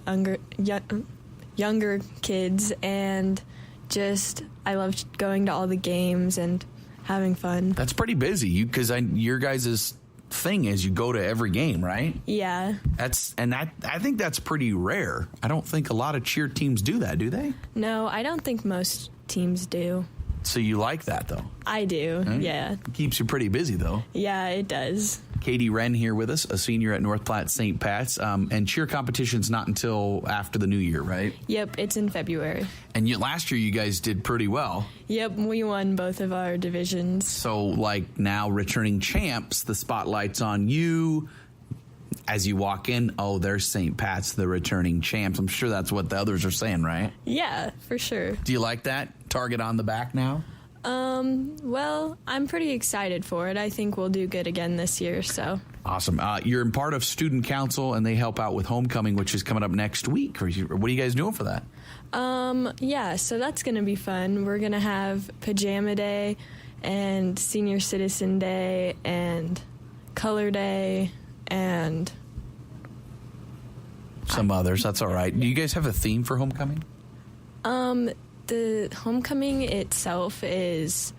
S13: younger kids, and just I love going to all the games and having fun.
S2: That's pretty busy, because your guys' thing is you go to every game, right?
S13: Yeah.
S2: I think that's pretty rare. I don't think a lot of cheer teams do that, do they?
S13: No, I don't think most teams do.
S2: So you like that, though?
S13: I do, yeah.
S2: Keeps you pretty busy, though.
S13: Yeah, it does.
S2: Katie Wren here with us, a senior at North Platte St. Pat's. And cheer competition's not until after the new year, right?
S13: Yep, it's in February.
S2: And last year you guys did pretty well.
S13: Yep, we won both of our divisions.
S2: So, like, now returning champs, the spotlight's on you. As you walk in, there's St. Pat's, the returning champs. I'm sure that's what the others are saying, right?
S13: Yeah, for sure.
S2: Do you like that? Target on the back now?
S13: Well, I'm pretty excited for it. I think we'll do good again this year, so.
S2: Awesome. You're in part of student council, and they help out with homecoming, which is coming up next week. What are you guys doing for that?
S13: Yeah, so that's going to be fun. We're going to have Pajama Day and Senior Citizen Day and Color Day and
S2: some others. That's all right. Do you guys have a theme for homecoming?
S13: The homecoming itself is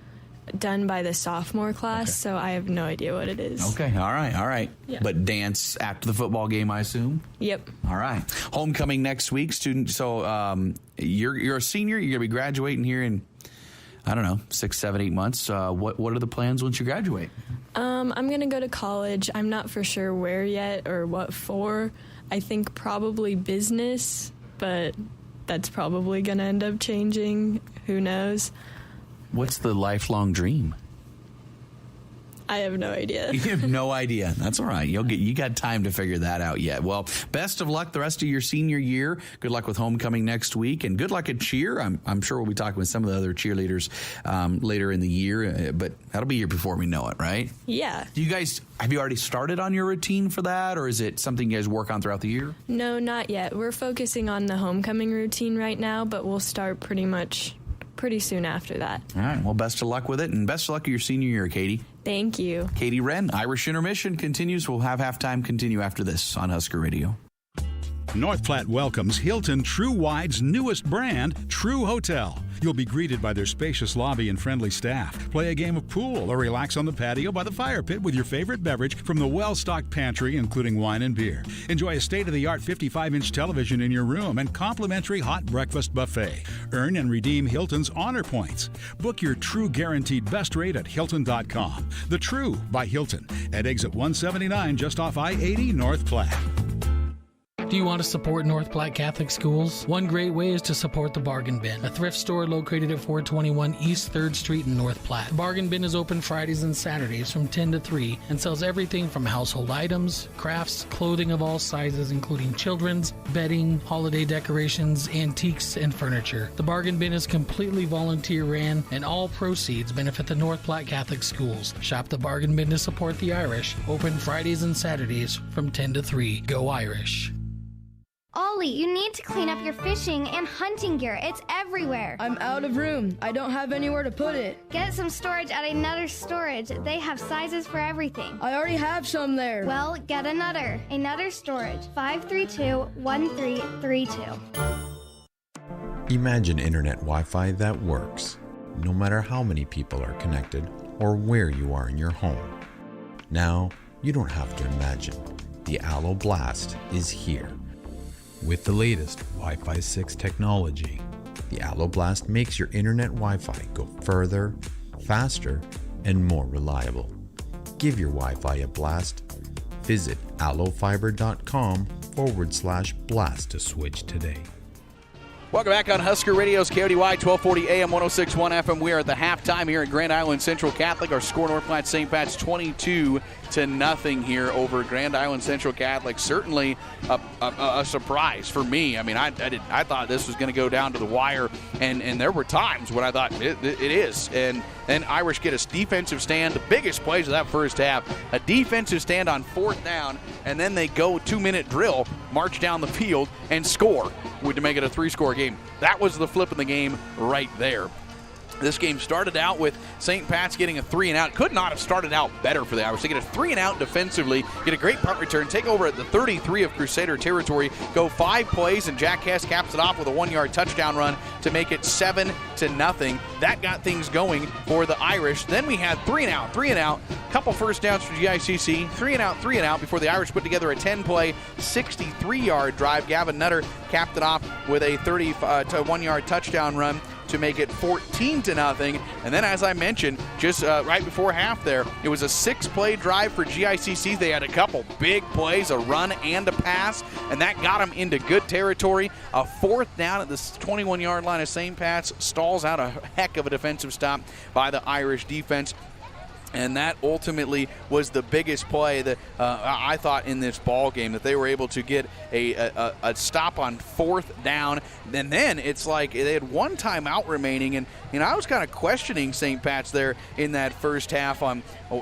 S13: done by the sophomore class, so I have no idea what it is.
S2: Okay, all right.
S13: Yeah.
S2: But dance after the football game, I assume?
S13: Yep.
S2: All right. Homecoming next week, student. So you're a senior. You're going to be graduating here in, I don't know, 6, 7, 8 months. What are the plans once you graduate?
S13: I'm going to go to college. I'm not for sure where yet or what for. I think probably business, but that's probably going to end up changing. Who knows?
S2: What's the lifelong dream?
S13: I have no idea.
S2: You have no idea. That's all right. You got time to figure that out yet. Well, best of luck the rest of your senior year. Good luck with homecoming next week, and good luck at cheer. I'm sure we'll be talking with some of the other cheerleaders later in the year, but that'll be here before we know it, right?
S13: Yeah.
S2: Have you already started on your routine for that, or is it something you guys work on throughout the year?
S13: No, not yet. We're focusing on the homecoming routine right now, but we'll start pretty soon after that.
S2: All right. Well, best of luck with it, and best of luck with your senior year, Katie.
S13: Thank you.
S2: Katie Wren, Irish Intermission continues. We'll have halftime continue after this on Husker Radio.
S14: North Platte welcomes Hilton True Wide's newest brand, True Hotel. You'll be greeted by their spacious lobby and friendly staff. Play a game of pool or relax on the patio by the fire pit with your favorite beverage from the well-stocked pantry, including wine and beer. Enjoy a state-of-the-art 55-inch television in your room and complimentary hot breakfast buffet. Earn and redeem Hilton's Honor Points. Book your True Guaranteed Best Rate at Hilton.com. The True by Hilton at exit 179 just off I-80 North Platte.
S4: Do you want to support North Platte Catholic Schools? One great way is to support the Bargain Bin, a thrift store located at 421 East 3rd Street in North Platte. The Bargain Bin is open Fridays and Saturdays from 10 to 3 and sells everything from household items, crafts, clothing of all sizes, including children's, bedding, holiday decorations, antiques, and furniture. The Bargain Bin is completely volunteer ran, and all proceeds benefit the North Platte Catholic Schools. Shop the Bargain Bin to support the Irish. Open Fridays and Saturdays from 10 to 3. Go Irish.
S5: Ollie, you need to clean up your fishing and hunting gear. It's everywhere.
S15: I'm out of room. I don't have anywhere to put it.
S5: Get some storage at Another Storage. They have sizes for everything.
S15: I already have some there.
S5: Well, get another. Another Storage, 532-1332.
S6: Imagine internet Wi-Fi that works, no matter how many people are connected or where you are in your home. Now, you don't have to imagine. The Allo Blast is here. With the latest Wi-Fi 6 technology, the Allo Blast makes your internet Wi-Fi go further, faster, and more reliable. Give your Wi-Fi a blast. Visit allofiber.com/blast to switch today.
S2: Welcome back on Husker Radio's KODY 1240 AM 106.1 FM. We are at the halftime here at Grand Island Central Catholic. Our score, North Platte St. Pat's 22-0 here over Grand Island Central Catholic. Certainly a surprise for me. I mean, I thought this was going to go down to the wire, and there were times when I thought it is. And then Irish get a defensive stand. The biggest plays of that first half, a defensive stand on 4th down, and then they go 2-minute drill, march down the field, and score to make it a 3-score game. That was the flip in the game right there. This game started out with St. Pat's getting a 3-and-out. Could not have started out better for the Irish. They get a 3-and-out defensively, get a great punt return, take over at the 33 of Crusader territory, go 5 plays, and Jack Hess caps it off with a 1-yard touchdown run to make it 7-0. That got things going for the Irish. Then we had 3-and-out, couple first downs for GICC, 3-and-out before the Irish put together a 10-play, 63-yard drive. Gavin Nutter capped it off with a 1-yard touchdown run to make it 14-0. And then, as I mentioned, just right before half there, it was a 6-play drive for GICC. They had a couple big plays, a run and a pass, and that got them into good territory. A 4th down at the 21-yard line of St. Pat's stalls out a heck of a defensive stop by the Irish defense. And that ultimately was the biggest play that I thought in this ball game, that they were able to get a stop on 4th down. And then it's like they had 1 timeout remaining, and I was kind of questioning St. Pat's there in that first half.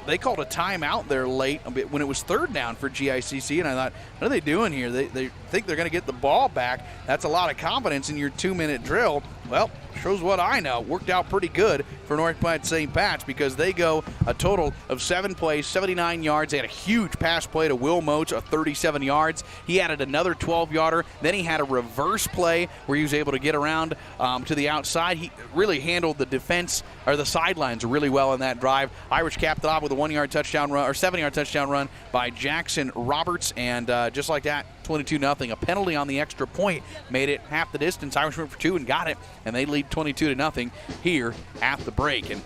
S2: They called a timeout there late when it was 3rd down for GICC, and I thought, what are they doing here? They think they're going to get the ball back. That's a lot of confidence in your 2-minute drill. Well, shows what I know. Worked out pretty good for North Platte St. Pat's, because they go a total of 7 plays, 79 yards. They had a huge pass play to Will Moats of 37 yards. He added another 12-yarder. Then he had a reverse play where he was able to get around to the outside. He really handled the defense, or the sidelines, really well in that drive. Irish capped it off with a 1-yard touchdown run, or 7-yard touchdown run by Jackson Roberts, and just like that, 22-0. A penalty on the extra point made it half the distance. Irish went for 2 and got it, and they lead 22-0 here at the break. And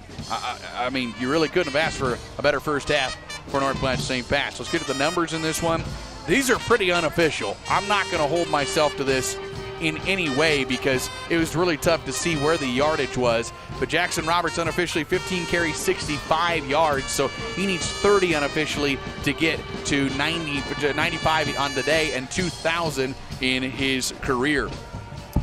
S2: I mean, you really couldn't have asked for a better first half for North Platte St. Pat's. Let's get to the numbers in this one. These are pretty unofficial. I'm not going to hold myself to this in any way, because it was really tough to see where the yardage was. But Jackson Roberts unofficially 15 carries, 65 yards, so he needs 30 unofficially to get to 95 on the day and 2,000 in his career.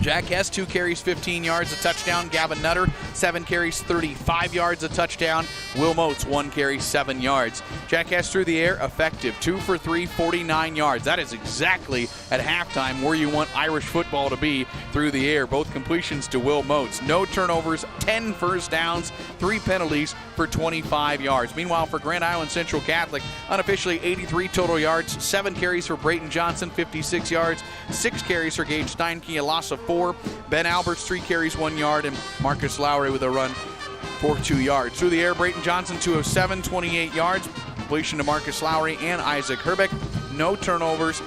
S2: Jack Hess, 2 carries, 15 yards, a touchdown. Gavin Nutter, 7 carries, 35 yards, a touchdown. Will Moats, 1 carry, 7 yards. Jack Hess through the air, effective, 2 for 3, 49 yards. That is exactly at halftime where you want Irish football to be through the air. Both completions to Will Moats. No turnovers, 10 first downs, 3 penalties for 25 yards. Meanwhile, for Grand Island Central Catholic, unofficially 83 total yards, 7 carries for Brayton Johnson, 56 yards, 6 carries for Gage Steinke, a loss of 4. Ben Alberts, 3 carries, 1 yard, and Marcus Lowry with a run for 2 yards. Through the air, Brayton Johnson, 2 of 7, 28 yards. Completion to Marcus Lowry and Isaac Herbeck. No turnovers.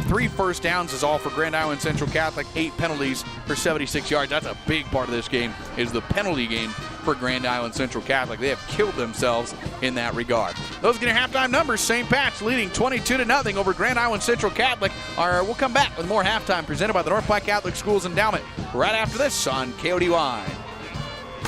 S2: 3 first downs is all for Grand Island Central Catholic. 8 penalties for 76 yards. That's a big part of this game, is the penalty game for Grand Island Central Catholic. They have killed themselves in that regard. Those get your halftime numbers. St. Pat's leading 22-0 over Grand Island Central Catholic. We'll come back with more halftime presented by the North Platte Catholic Schools Endowment right after this on KODY.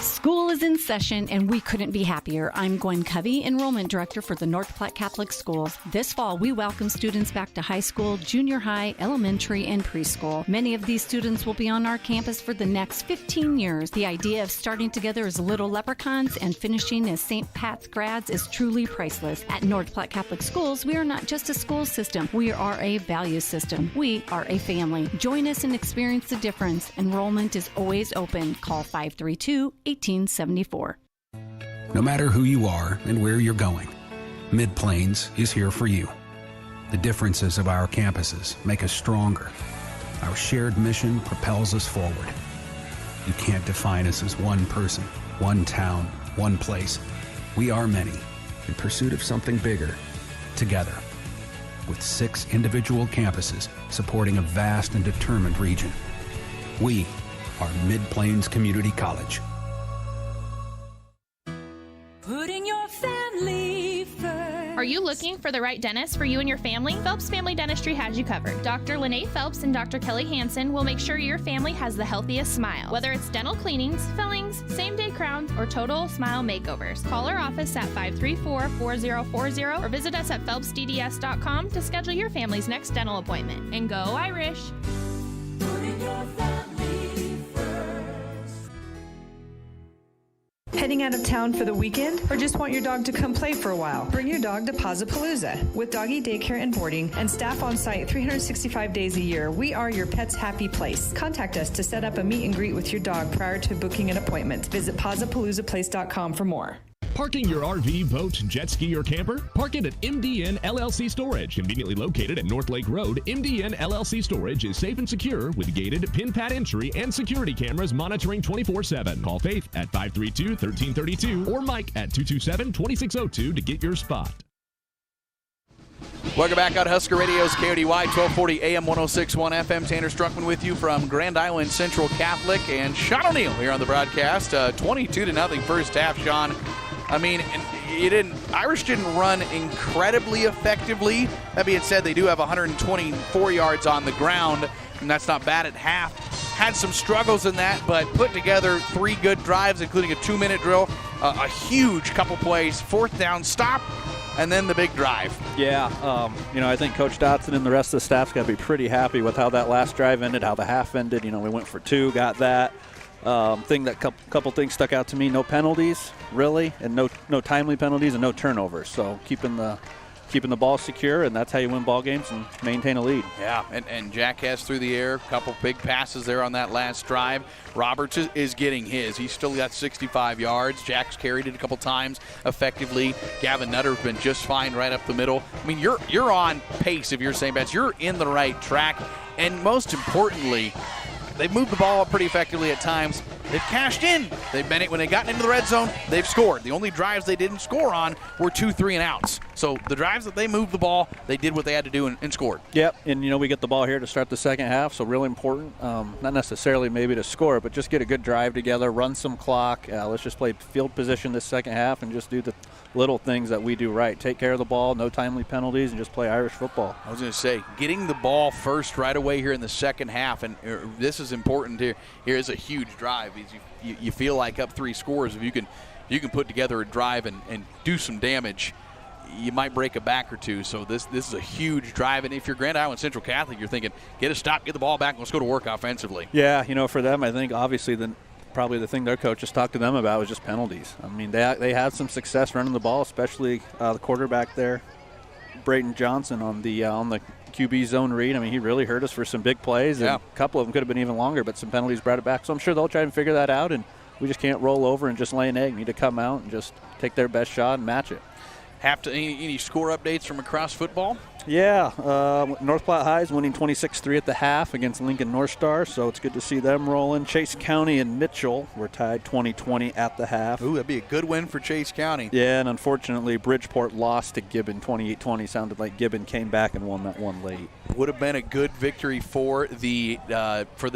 S7: School is in session, and we couldn't be happier. I'm Gwen Covey, Enrollment Director for the North Platte Catholic Schools. This fall, we welcome students back to high school, junior high, elementary, and preschool. Many of these students will be on our campus for the next 15 years. The idea of starting together as little leprechauns and finishing as St. Pat's grads is truly priceless. At North Platte Catholic Schools, we are not just a school system. We are a value system. We are a family. Join us and experience the difference. Enrollment is always open. Call 532-1874.
S8: No matter who you are and where you're going, Mid-Plains is here for you. The differences of our campuses make us stronger. Our shared mission propels us forward. You can't define us as one person, one town, one place. We are many, in pursuit of something bigger, together. With 6 individual campuses supporting a vast and determined region. We are Mid-Plains Community College.
S23: Putting your family first.
S11: Are you looking for the right dentist for you and your family? Phelps Family Dentistry has you covered. Dr. Lene Phelps and Dr. Kelly Hansen will make sure your family has the healthiest smile. Whether it's dental cleanings, fillings, same-day crowns, or total smile makeovers. Call our office at 534-4040 or visit us at phelpsdds.com to schedule your family's next dental appointment. And go Irish!
S23: Putting your family first.
S12: Heading out of town for the weekend or just want your dog to come play for a while? Bring your dog to Pazapalooza. With doggy daycare and boarding and staff on site 365 days a year, we are your pet's happy place. Contact us to set up a meet and greet with your dog prior to booking an appointment. Visit pazapaloozaplace.com for more.
S9: Parking your RV, boat, jet ski, or camper? Park it at MDN LLC Storage. Conveniently located at North Lake Road, MDN LLC Storage is safe and secure with gated pin-pad entry and security cameras monitoring 24/7. Call Faith at 532-1332 or Mike at 227-2602 to get your spot.
S2: Welcome back out Husker Radio's KODY 1240 AM 106.1 FM. Tanner Struckman with you from Grand Island Central Catholic and Sean O'Neill here on the broadcast. 22-0 first half, Sean. I mean, Irish didn't run incredibly effectively. That being said, they do have 124 yards on the ground, and that's not bad at half. Had some struggles in that, but put together 3 good drives, including a 2-minute drill, a huge couple plays, 4th down stop, and then the big drive.
S18: Yeah, I think Coach Dotson and the rest of the staff's got to be pretty happy with how that last drive ended, how the half ended. We went for 2, got that. Couple things stuck out to me. No penalties, really, and no timely penalties and no turnovers. So keeping the ball secure, and that's how you win ball games and maintain a lead.
S2: Yeah, and Jack has through the air, couple big passes there on that last drive. Roberts is getting his. He's still got 65 yards. Jack's carried it a couple times effectively. Gavin Nutter's been just fine right up the middle. I mean, you're on pace if you're St. Pat's. You're in the right track, and most importantly, they've moved the ball up pretty effectively at times. They've cashed in. They've been it when they've gotten into the red zone. They've scored. The only drives they didn't score on were 2 3-and-outs. So the drives that they moved the ball, they did what they had to do and scored.
S18: Yep, and we get the ball here to start the second half, so really important. Not necessarily maybe to score, but just get a good drive together, run some clock. Let's just play field position this second half and just do the little things that we do right. Take care of the ball, no timely penalties, and just play Irish football.
S2: I was going to say, getting the ball first right away here in the second half, and this is important here. Here is a huge drive. You feel like up 3 scores. If you can put together a drive and do some damage, you might break a back or two. So this is a huge drive. And if you're Grand Island Central Catholic, you're thinking, get a stop, get the ball back, and let's go to work offensively.
S18: Yeah, for them, I think obviously probably the thing their coaches talked to them about was just penalties. I mean, they had some success running the ball, especially the quarterback there, Brayton Johnson, on the QB zone read. I mean, he really hurt us for some big plays, and a couple of them could have been even longer, but some penalties brought it back. So I'm sure they'll try and figure that out, and we just can't roll over and just lay an egg. We need to come out and just take their best shot and match it.
S2: Any score updates from across football?
S18: Yeah, North Platte High is winning 26-3 at the half against Lincoln North Star, so it's good to see them rolling. Chase County and Mitchell were tied 20-20 at the half.
S2: Ooh, that'd be a good win for Chase County.
S18: Yeah, and unfortunately, Bridgeport lost to Gibbon 28-20. Sounded like Gibbon came back and won that one late.
S2: Would have been a good victory for the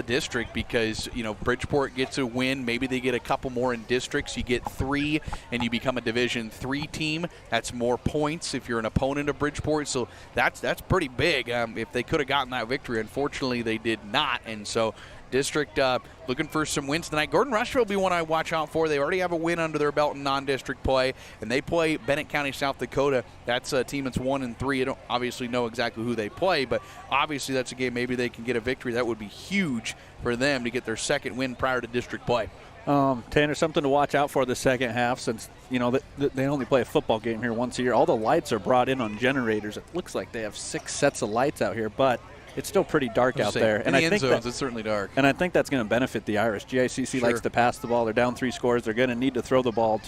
S2: district because, Bridgeport gets a win. Maybe they get a couple more in districts. You get 3, and you become a Division III team. That's more points if you're an opponent of Bridgeport. So that's pretty big. If they could have gotten that victory, unfortunately they did not. And so district looking for some wins tonight. Gordon Rushville will be one I watch out for. They already have a win under their belt in non-district play, and they play Bennett County, South Dakota. That's a team that's 1-3. I don't obviously know exactly who they play, but obviously that's a game maybe they can get a victory. That would be huge for them to get their second win prior to district play.
S18: Tanner, something to watch out for the second half since, they only play a football game here once a year. All the lights are brought in on generators. It looks like they have 6 sets of lights out here, but it's still pretty dark out there.
S2: In the end zones, it's certainly dark.
S18: And I think that's going to benefit the Irish. GICC likes to pass the ball. They're down 3 scores. They're going to need to throw the ball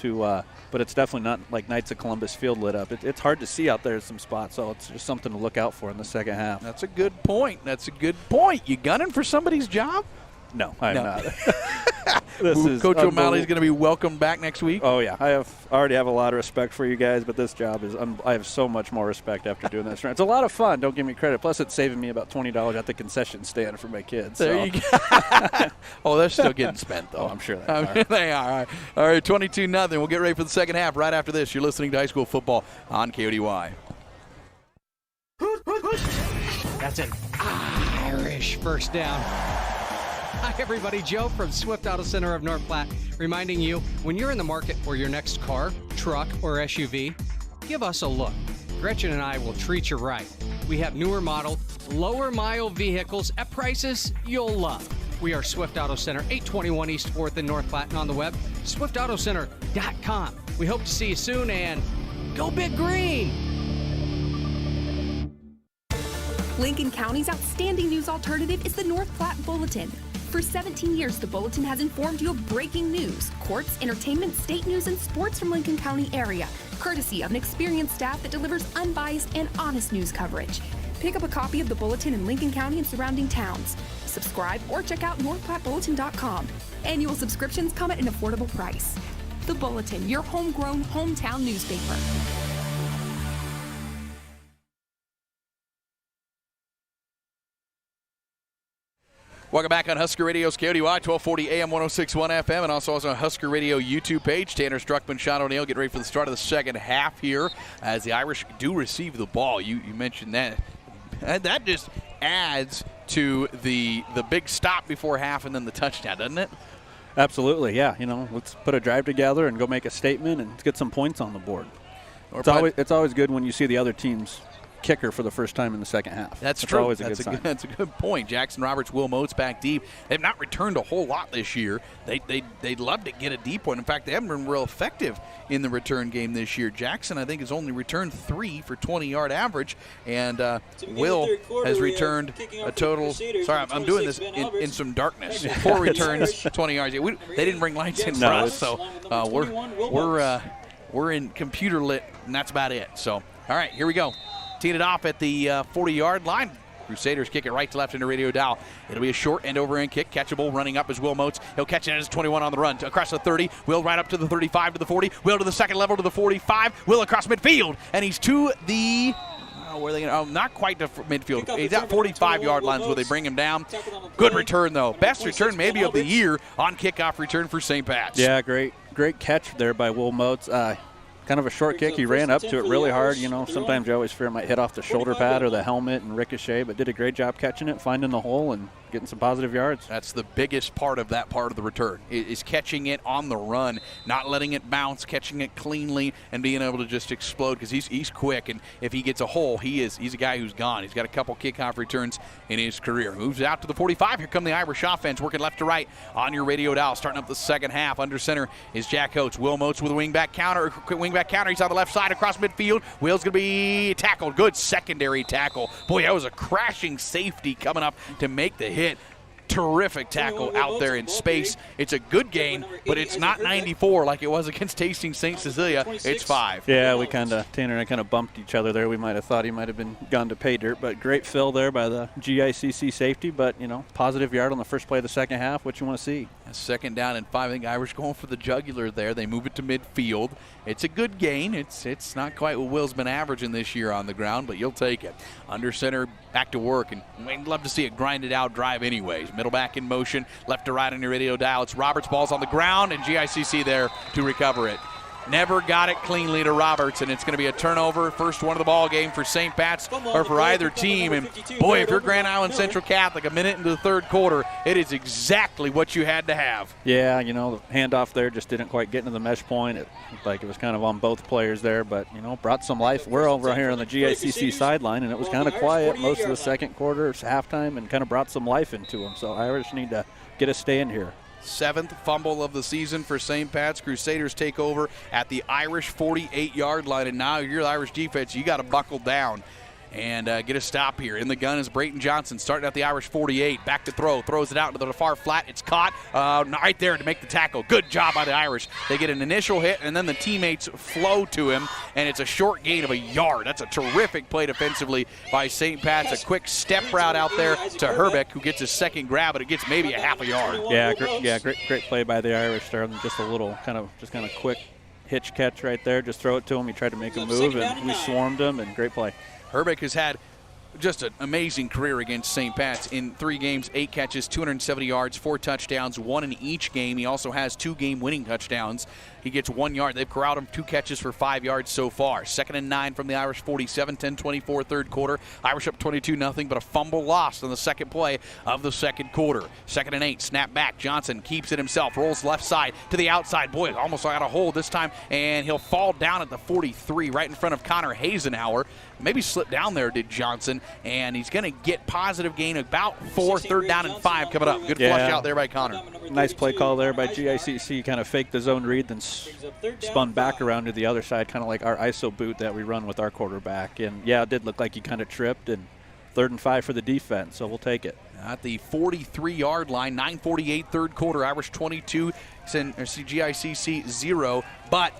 S18: but it's definitely not like Knights of Columbus Field lit up. It's hard to see out there in some spots, so it's just something to look out for in the second half.
S2: That's a good point. You gunning for somebody's job?
S18: No, I'm not.
S2: Coach O'Malley's going to be welcomed back next week.
S18: Oh yeah, I already have a lot of respect for you guys, but this job is I have so much more respect after doing this. It's a lot of fun. Don't give me credit. Plus, it's saving me about $20 at the concession stand for my kids.
S2: There you go. Oh, they're still getting spent though.
S18: Oh, I'm sure they are.
S2: They are. All right, 22-0. We'll get ready for the second half right after this. You're listening to High School Football on KODY.
S10: That's an Irish first down. Hi, everybody. Joe from Swift Auto Center of North Platte, reminding you, when you're in the market for your next car, truck, or SUV, give us a look. Gretchen and I will treat you right. We have newer model, lower mile vehicles at prices you'll love. We are Swift Auto Center, 821 East 4th in North Platte, and on the web, swiftautocenter.com. We hope to see you soon, and go Big Green!
S16: Lincoln County's outstanding news alternative is the North Platte Bulletin. For 17 years, the Bulletin has informed you of breaking news, courts, entertainment, state news, and sports from Lincoln County area, courtesy of an experienced staff that delivers unbiased and honest news coverage. Pick up a copy of the Bulletin in Lincoln County and surrounding towns. Subscribe or check out northplattebulletin.com. Annual subscriptions come at an affordable price. The Bulletin, your homegrown, hometown newspaper.
S2: Welcome back on Husker Radio's KODY, 1240 AM, 106.1 FM, and also on Husker Radio YouTube page. Tanner Struckman, Sean O'Neill, get ready for the start of the second half here as the Irish do receive the ball. You mentioned that. And that just adds to the big stop before half and then the touchdown, doesn't it?
S18: Absolutely, yeah. Let's put a drive together and go make a statement and get some points on the board. It's always good when you see the other team's kicker for the first time in the second half.
S2: That's true.
S18: Always a good sign.
S2: That's a good point. Jackson Roberts, Will Motes back deep. They've not returned a whole lot this year. They'd love to get a deep one. In fact, they haven't been real effective in the return game this year. Jackson, I think, has only returned 3 for 20-yard average, and Will has returned a total. Sorry, I'm doing this in some darkness. 4 returns, 20 yards. They didn't bring lights in for us, so we're in computer lit, and that's about it. So, all right, here we go. Teed it off at the 40-yard line. Crusaders kick it right to left into radio dial. It'll be a short end over end kick. Catchable, running up is Will Motes. He'll catch it as 21 on the run. Across the 30. Will right up to the 35 to the 40. Will to the second level to the 45. Will across midfield. And he's to the... where are they going to... not quite to midfield. He's at 45-yard lines where they bring him down. Good return, though. Best return maybe of the year on kickoff return for St. Pat's.
S18: Yeah, great catch there by Will Motes. Kind of a short kick. He ran up to it really hard. Sometimes you always fear it might hit off the shoulder pad or the helmet and ricochet, but did a great job catching it, finding the hole, and getting some positive yards.
S2: That's the biggest part of that part of the return, is catching it on the run, not letting it bounce, catching it cleanly, and being able to just explode because he's quick, and if he gets a hole, he's a guy who's gone. He's got a couple kickoff returns in his career. Moves out to the 45. Here come the Irish offense, working left to right on your radio dial. Starting up the second half. Under center is Jack Coates. Will Motes with a wingback counter. He's on the left side across midfield. Will's going to be tackled. Good secondary tackle. Boy, that was a crashing safety coming up to make the hit. terrific tackle out there in space. It's a good gain, but it's not 94 like it was against Hastings St. Cecilia. It's 5.
S18: Yeah, Tanner and I kind of bumped each other there. We might have thought he might have been gone to pay dirt, but great fill there by the GICC safety. But, positive yard on the first play of the second half. What you want to see?
S2: Second down and 5. I think Irish going for the jugular there. They move it to midfield. It's a good gain. It's not quite what Will's been averaging this year on the ground, but you'll take it. Under center, back to work, and we'd love to see a grinded out drive anyways. Middle back in motion, left to right on your radio dial. It's Roberts, ball's on the ground, and GICC there to recover it. Never got it cleanly to Roberts, and it's going to be a turnover. First one of the ball game for St. Pat's or for either team. And boy, if you're Grand Island Central Catholic, a minute into the third quarter, it is exactly what you had to have.
S18: Yeah, the handoff there just didn't quite get into the mesh point. It looked like it was kind of on both players there, but, brought some life. We're over here on the GICC sideline, and it was kind of quiet most of the second quarter, halftime, and kind of brought some life into them. So Irish need to get a stand here.
S2: 7th fumble of the season for St. Pat's. Crusaders take over at the Irish 48-yard line, and now you're the Irish defense. You got to buckle down and get a stop here. In the gun is Brayton Johnson, starting at the Irish 48. Back to throw. Throws it out into the far flat. It's caught right there to make the tackle. Good job by the Irish. They get an initial hit, and then the teammates flow to him, and it's a short gain of a yard. That's a terrific play defensively by St. Pat's. A quick step route out there to Herbeck, who gets his second grab, but it gets maybe a half a yard.
S18: Yeah, great play by the Irish there. Just a little kind of quick hitch catch right there. Just throw it to him. He tried to make him move, and we swarmed him, and great play.
S2: Herbeck has had just an amazing career against St. Pat's. In 3 games, 8 catches, 270 yards, 4 touchdowns, 1 in each game. He also has 2 game-winning touchdowns. He gets 1 yard. They've corralled him 2 catches for 5 yards so far. 2nd and 9 from the Irish 47, 10-24 third quarter. Irish up 22-0, but a fumble lost on the second play of the second quarter. 2nd and 8, snap back. Johnson keeps it himself, rolls left side to the outside. Boy, almost got a hold this time, and he'll fall down at the 43 right in front of Connor Hazenauer. Maybe slipped down there, did Johnson, and he's going to get positive gain about 4, 3rd down and 5 coming up. Good flush out there by Connor.
S18: Nice play call there by GICC. Kind of faked the zone read, then spun back around to the other side, kind of like our ISO boot that we run with our quarterback. And, yeah, it did look like he kind of tripped, and 3rd and 5 for the defense, so we'll take it.
S2: At the 43-yard line, 9:48 third quarter, Irish 22, GICC 0, but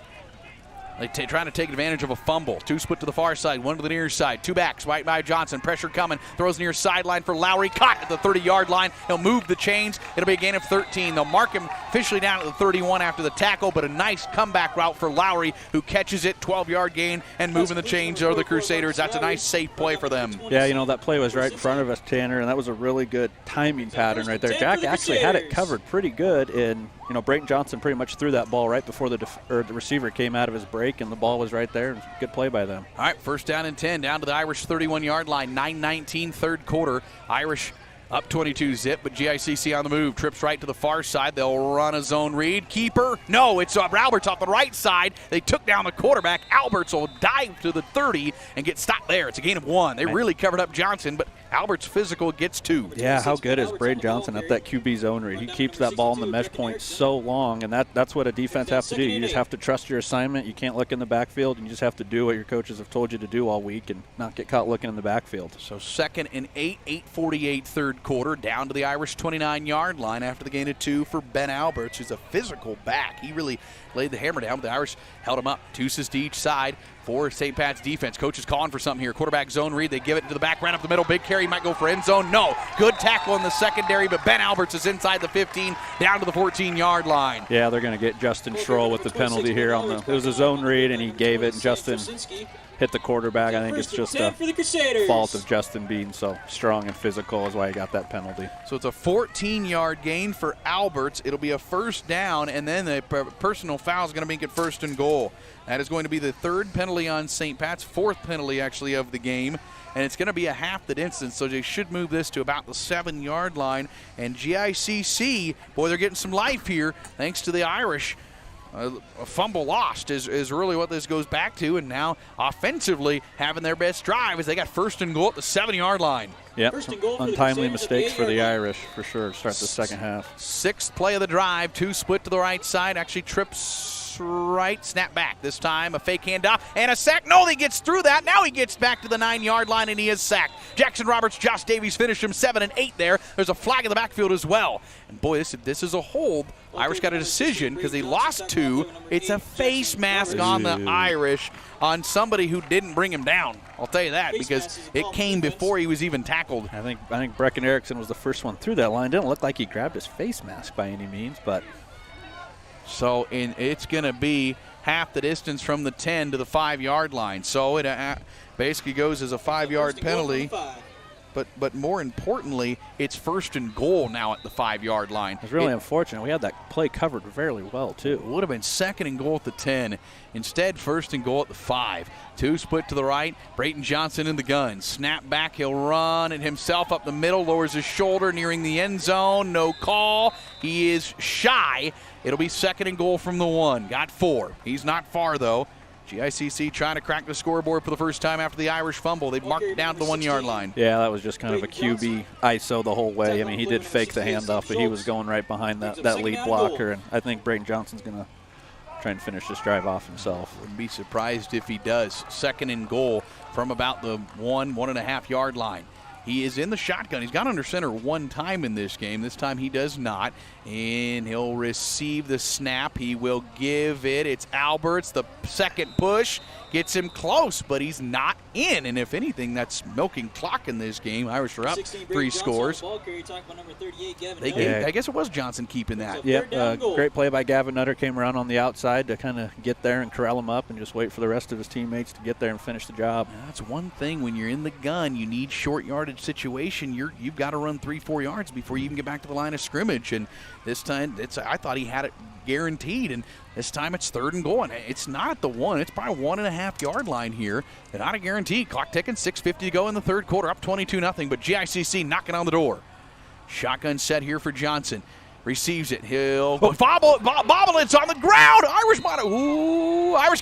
S2: they're trying to take advantage of a fumble. 2 split to the far side, 1 to the near side. 2 backs, right by Johnson. Pressure coming. Throws near sideline for Lowry. Caught at the 30-yard line. He'll move the chains. It'll be a gain of 13. They'll mark him officially down at the 31 after the tackle, but a nice comeback route for Lowry, who catches it. 12-yard gain and moving the chains are the Crusaders. That's a nice, safe play for them.
S18: Yeah, that play was right in front of us, Tanner, and that was a really good timing pattern right there. Jack actually had it covered pretty good, and Brayton Johnson pretty much threw that ball right before the receiver came out of his break, and the ball was right there. Good play by them.
S2: All right, 1st down and 10, down to the Irish 31-yard line, 9:19 third quarter. Irish up 22 zip, but GICC on the move. Trips right to the far side. They'll run a zone read. Keeper. No, it's Alberts off the right side. They took down the quarterback. Alberts will dive to the 30 and get stopped there. It's a gain of 1. They really covered up Johnson, but Alberts physical gets 2.
S18: Yeah, how good is Brayden Johnson at that QB zone read? He keeps that ball in the mesh point so long, and that's what a defense has to do. You just have to trust your assignment. You can't look in the backfield, and you just have to do what your coaches have told you to do all week and not get caught looking in the backfield.
S2: So 2nd and 8, 8:48 third quarter, down to the Irish 29-yard line after the gain of 2 for Ben Alberts, who's a physical back. He really laid the hammer down, but the Irish held him up. 2 assists to each side for St. Pat's defense. Coach is calling for something here. Quarterback zone read. They give it to the back, right up the middle. Big carry, might go for end zone. No. Good tackle in the secondary, but Ben Alberts is inside the 15, down to the 14-yard line.
S18: Yeah, they're going to get Justin Stroll with the penalty here. It was a zone read, and he gave it, and Justin hit the quarterback. I think it's just a fault of Justin being so strong and physical is why he got that penalty.
S2: So it's a 14-yard gain for Alberts. It'll be a 1st down, and then the personal foul is going to make it 1st and goal. That is going to be the 3rd penalty on St. Pat's, 4th penalty actually of the game, and it's going to be a half the distance, so they should move this to about the 7-yard line. And GICC, boy, they're getting some life here thanks to the Irish. A fumble lost is really what this goes back to, and now offensively having their best drive as they got 1st and goal at the 7-yard line.
S18: Yep, untimely mistakes for the Irish for sure to start the second half.
S2: 6th play of the drive, 2 split to the right side, actually trips Looks right. Snap back. This time a fake handoff and a sack. No, he gets through that. Now he gets back to the 9-yard line, and he is sacked. Jackson Roberts, Josh Davies finished him 7 and 8 there. There's a flag in the backfield as well. And boy, this is a hold. Irish got a decision because they lost 2. It's a face mask on the Irish on somebody who didn't bring him down. I'll tell you that, because it came before he was even tackled.
S18: I think Brecken Erickson was the first one through that line. Didn't look like he grabbed his face mask by any means, but.
S2: So it's going to be half the distance from the 10 to the 5-yard line. So it basically goes as a 5-yard penalty. But more importantly, it's 1st and goal now at the 5-yard line.
S18: It's really unfortunate. We had that play covered fairly well, too.
S2: It would have been 2nd and goal at the 10. Instead, 1st and goal at the 5. 2 split to the right. Brayton Johnson in the gun. Snap back. He'll run it himself up the middle. Lowers his shoulder, nearing the end zone. No call. He is shy. It'll be 2nd and goal from the 1. Got 4. He's not far, though. GICC trying to crack the scoreboard for the first time after the Irish fumble. They've marked it down to the 1-yard line.
S18: Yeah, that was just kind of a QB ISO the whole way. I mean, he did fake the handoff, but he was going right behind that lead blocker, and I think Brayton Johnson's going to try and finish this drive off himself.
S2: Wouldn't be surprised if he does. 2nd and goal from about the 1.5-yard line. He is in the shotgun. He's got under center one time in this game. This time he does not. And he'll receive the snap. He will give it. It's Alberts. The second push gets him close, but he's not in. And if anything, that's milking clock in this game. Irish are up 3 scores. I guess it was Johnson keeping that.
S18: Yep, great play by Gavin Nutter. Came around on the outside to kind of get there and corral him up and just wait for the rest of his teammates to get there and finish the job.
S2: That's one thing. When you're in the gun, you need short yardage situation. You've got to run 3-4 yards before you even get back to the line of scrimmage. And this time, I thought he had it guaranteed, and this time it's 3rd and goal. And it's not at the 1. It's probably 1.5-yard line here. And not a guarantee. Clock ticking, 6:50 to go in the 3rd quarter, up 22-0. But GICC knocking on the door. Shotgun set here for Johnson. Receives it. He'll bobble it's on the ground. Irish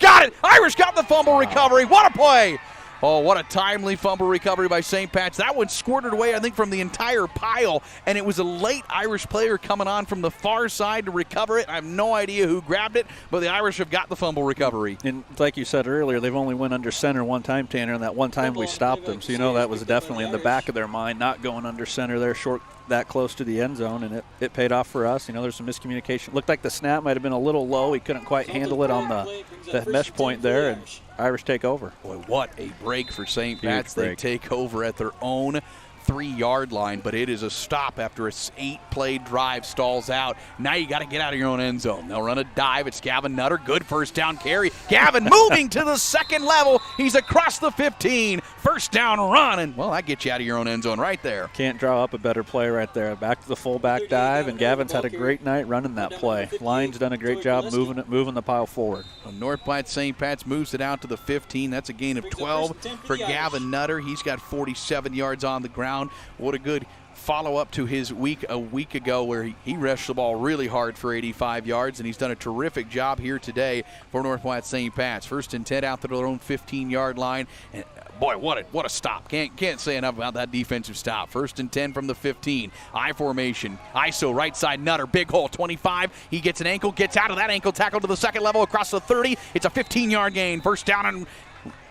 S2: got it. Irish got the fumble recovery. What a play. Oh, what a timely fumble recovery by St. Pat's. That one squirted away, I think, from the entire pile, and it was a late Irish player coming on from the far side to recover it. I have no idea who grabbed it, but the Irish have got the fumble recovery.
S18: And like you said earlier, they've only went under center one time, Tanner, and that one time we stopped them. So, that was definitely in the back of their mind, not going under center there short that close to the end zone, and it paid off for us. There's some miscommunication. Looked like the snap might have been a little low. He couldn't quite handle it on the mesh point there, and Irish take over.
S2: Boy, what a break for St. Pat's. They take over at their own 3-yard line, but it is a stop after a 8-play drive stalls out. Now you got to get out of your own end zone. They'll run a dive. It's Gavin Nutter. Good first down carry. Gavin moving to the 2nd level. He's across the 15. First down run, and, well, that gets you out of your own end zone right there.
S18: Can't draw up a better play right there. Back to the fullback dive, and Gavin's had a great night running that play. Line's done a great job moving the pile forward.
S2: Well, North Platte St. Pat's moves it out to the 15. That's a gain of 12 for Gavin Nutter. He's got 47 yards on the ground. What a good follow-up to his a week ago where he rushed the ball really hard for 85 yards, and he's done a terrific job here today for North Platte St. Pat's. 1st and 10 out to their own 15-yard line. And boy, what a stop. Can't say enough about that defensive stop. 1st and 10 from the 15. I formation. ISO right side Nutter. Big hole 25. He gets an ankle, gets out of that ankle tackle to the 2nd level across the 30. It's a 15-yard gain. First down and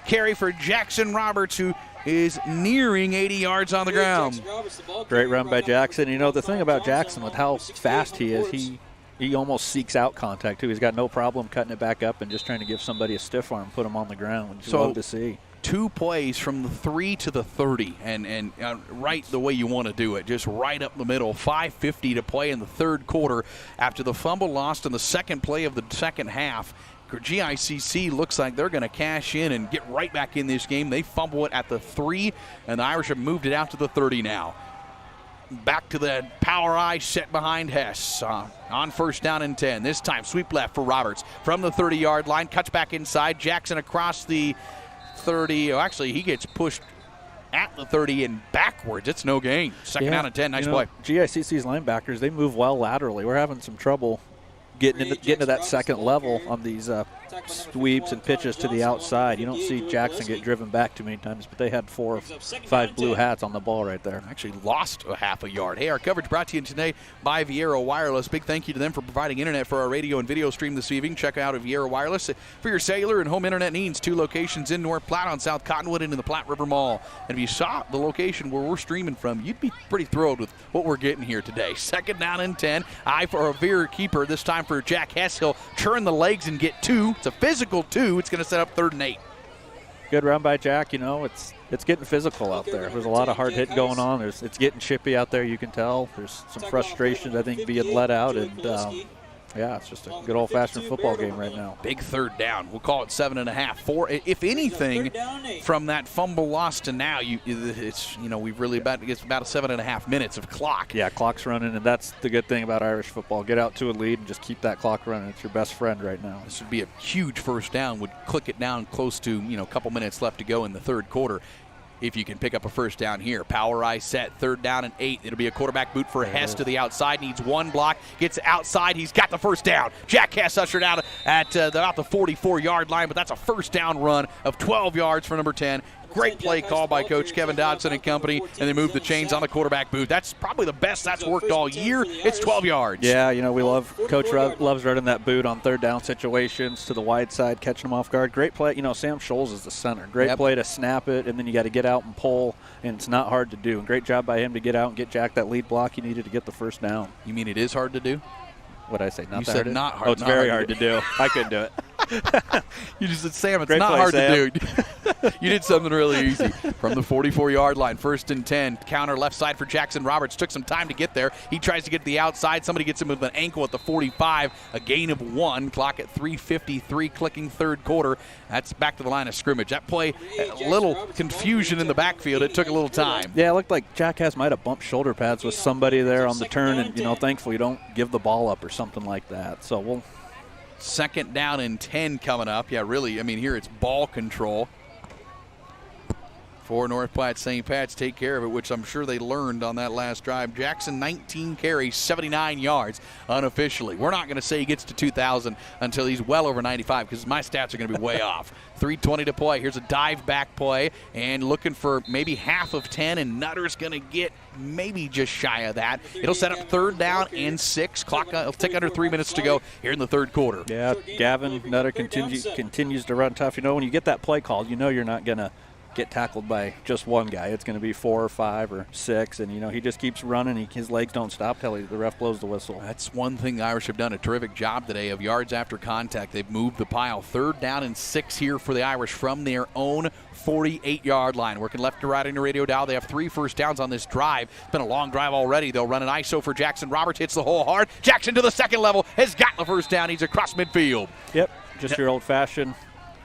S2: carry for Jackson Roberts, who is nearing 80 yards on the ground.
S18: Great run by Jackson. The thing about Jackson, with how fast he is, he almost seeks out contact, too. He's got no problem cutting it back up and just trying to give somebody a stiff arm, put him on the ground, which you love to see.
S2: 2 plays from the 3 to the 30, and right the way you want to do it, just right up the middle. 5:50 to play in the 3rd quarter after the fumble lost in the 2nd play of the 2nd half. GICC looks like they're going to cash in and get right back in this game. They fumble it at the 3, and the Irish have moved it out to the 30 now. Back to the power eye set behind Hess on 1st down and 10. This time sweep left for Roberts from the 30-yard line. Cuts back inside. Jackson across the 30. Oh, actually, he gets pushed at the 30 and backwards. It's no gain. 2nd down and 10. Nice play.
S18: GICC's linebackers, they move well laterally. We're having some trouble getting to that 2nd level on these sweeps and pitches to the outside. You don't see Jackson get driven back too many times, but they had 4 or 5 blue hats on the ball right there.
S2: Actually lost a half a yard. Hey, our coverage brought to you today by Viera Wireless. Big thank you to them for providing internet for our radio and video stream this evening. Check out Viera Wireless for your cellular and home internet needs. 2 locations in North Platte, on South Cottonwood and in the Platte River Mall. And if you saw the location where we're streaming from, you'd be pretty thrilled with what we're getting here today. 2nd down and 10. Eye for a Viera keeper, this time for Jack Hess. He'll turn the legs and get 2. It's a physical 2. It's going to set up 3rd and 8.
S18: Good run by Jack. You know, it's getting physical out there. There's a lot of hard hitting going on. It's getting chippy out there, you can tell. There's some frustrations, I think, being let out. And, yeah, it's just a good old-fashioned football game right now.
S2: Big 3rd down. We'll call it 7.5. 4. If anything, from that fumble loss to now, we've really it's about 7.5 minutes of clock.
S18: Yeah, clock's running, and that's the good thing about Irish football. Get out to a lead and just keep that clock running. It's your best friend right now.
S2: This would be a huge 1st down. Would click it down close to a couple minutes left to go in the 3rd quarter. If you can pick up a 1st down here. Power eye set, 3rd down and 8. It'll be a quarterback boot for Hess to the outside. Needs 1 block. Gets outside. He's got the 1st down. Jack Hess ushered out at about the 44-yard line, but that's a 1st down run of 12 yards for number 10. Great play call by Coach Kevin Dodson and company, and they move the chains on the quarterback boot. That's probably the best that's worked all year. It's 12 yards.
S18: Yeah, we love Coach loves running that boot on 3rd down situations to the wide side, catching them off guard. Great play. Sam Scholes is the center. Great play to snap it, and then you got to get out and pull, and it's not hard to do. And great job by him to get out and get Jack that lead block he needed to get the 1st down.
S2: You mean it is hard to do?
S18: What did I say?
S2: You said not hard.
S18: Oh, it's very hard to do. I couldn't do it.
S2: You just said, Sam, it's
S18: Great
S2: not
S18: play,
S2: hard
S18: Sam.
S2: to do. You did something really easy. From the 44-yard line, 1st and 10. Counter left side for Jackson Roberts. Took some time to get there. He tries to get to the outside. Somebody gets him with an ankle at the 45. A gain of 1. Clock at 3:53, clicking 3rd quarter. That's back to the line of scrimmage. That play, a little confusion in the backfield. It took a little time.
S18: Yeah, it looked like Jack Hess might have bumped shoulder pads with somebody there on the turn, and, thankfully you don't give the ball up or something like that. So we'll
S2: 2nd down and 10 coming up. Yeah, really, here it's ball control for North Platte St. Pat's. Take care of it, which I'm sure they learned on that last drive. Jackson, 19 carries, 79 yards unofficially. We're not going to say he gets to 2,000 until he's well over 95 because my stats are going to be way off. 3:20 to play. Here's a dive back play and looking for maybe half of 10, and Nutter's going to get maybe just shy of that. It'll set up 3rd down and 6. Clock will take under 3 minutes to go here in the 3rd quarter.
S18: Yeah, Gavin Nutter continues to run tough. When you get that play called, you're not going to get tackled by just one guy. It's going to be 4 or 5 or 6, and he just keeps running. His legs don't stop till the ref blows the whistle.
S2: That's one thing the Irish have done a terrific job today of yards after contact. They've moved the pile. 3rd down and 6 here for the Irish from their own 48-yard line. Working left to right in the radio dial. They have 3 first downs on this drive. It's been a long drive already. They'll run an ISO for Jackson Roberts. Hits the hole hard. Jackson to the 2nd level. Has got the 1st down. He's across midfield.
S18: Yep, just your old-fashioned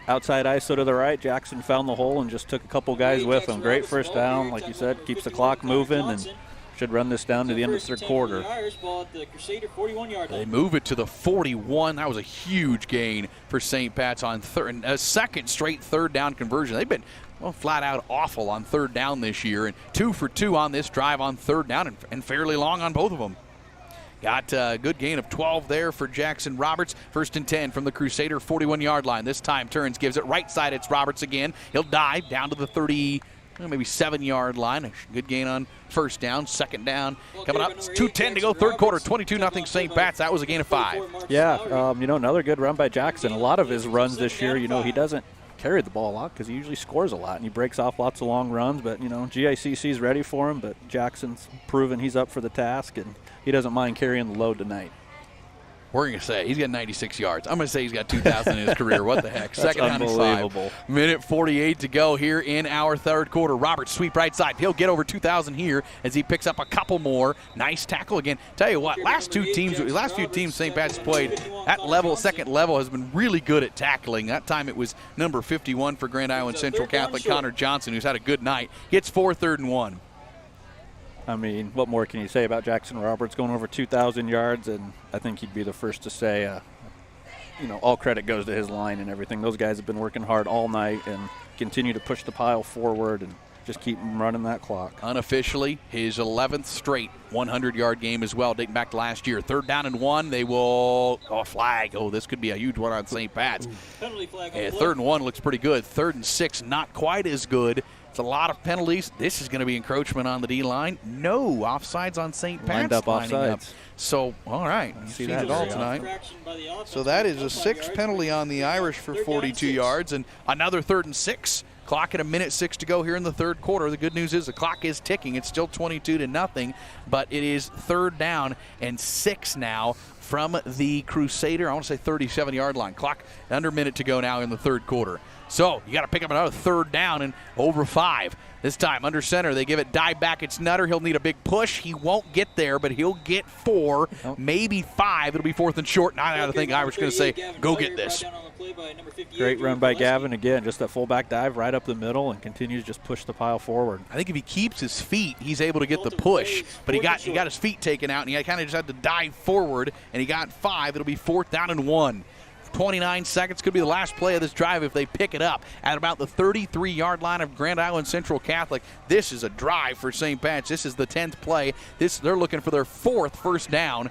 S18: outside ISO to the right. Jackson found the hole and just took a couple guys with him. Great 1st down, like you said, keeps the clock moving and should run this down to the end of the 3rd quarter.
S2: They move it to the 41. That was a huge gain for St. Pat's on 2nd straight 3rd down conversion. They've been flat out awful on 3rd down this year, and 2 for 2 on this drive on 3rd down and fairly long on both of them. Got a good gain of 12 there for Jackson Roberts. 1st and 10 from the Crusader 41-yard line. This time turns, gives it right side. It's Roberts again. He'll dive down to the 30, maybe 7-yard line. A good gain on 1st down. 2nd down coming up. It's 2:10 to go 3rd quarter. 22-0 St. Pat's. That was a gain of 5.
S18: Yeah, another good run by Jackson. A lot of his runs this year, he doesn't carry the ball a lot because he usually scores a lot and he breaks off lots of long runs, but GICC's ready for him, but Jackson's proven he's up for the task and he doesn't mind carrying the load tonight.
S2: We're going to say he's got 96 yards. I'm going to say he's got 2,000 in his career. What the heck? 2nd down and 5. Minute 48 to go here in our 3rd quarter. Roberts sweep right side. He'll get over 2,000 here as he picks up a couple more. Nice tackle again. Tell you what, last few teams St. Pat's played at level, 2nd level, has been really good at tackling. That time it was number 51 for Grand Island Central Catholic, Connor Johnson, who's had a good night. Gets 4, 3rd and 1.
S18: What more can you say about Jackson Roberts going over 2,000 yards? And I think he'd be the first to say, all credit goes to his line and everything. Those guys have been working hard all night and continue to push the pile forward. And just keep running that clock.
S2: Unofficially, his 11th straight 100-yard game as well, dating back to last year. 3rd down and 1. They will flag. Oh, this could be a huge one on St. Pat's.
S3: Penalty flag.
S2: 3rd and 1 looks pretty good. 3rd and 6, not quite as good. It's a lot of penalties. This is going to be encroachment on the D-line. No, offsides on St. Pat's.
S18: Lined up offsides.
S2: So, all right.
S18: See
S2: that
S18: that
S2: all
S18: very
S2: tonight. So that is a 6th penalty on the Irish for 42 yards. And another 3rd and 6. Clock at 1:06 to go here in the 3rd quarter. The good news is the clock is ticking. It's still 22-0, but it is 3rd down and 6 now from the Crusader, I want to say 37-yard line. Clock under a minute to go now in the 3rd quarter. So you got to pick up another 3rd down and over 5. This time under center, they give it dive back. It's Nutter. He'll need a big push. He won't get there, but he'll get 4, maybe 5. It'll be 4th and short. Now I got to think Irish going to say, go get this.
S18: Great run by Gavin again. Just that fullback dive right up the middle and continues to just push the pile forward.
S2: I think if he keeps his feet, he's able to get the push. But he got his feet taken out, and he kind of just had to dive forward, and he got 5. It'll be 4th down and 1. 29 seconds could be the last play of this drive if they pick it up at about the 33-yard line of Grand Island Central Catholic. This is a drive for St. Pat's. This is the 10th play. They're looking for their 4th first down.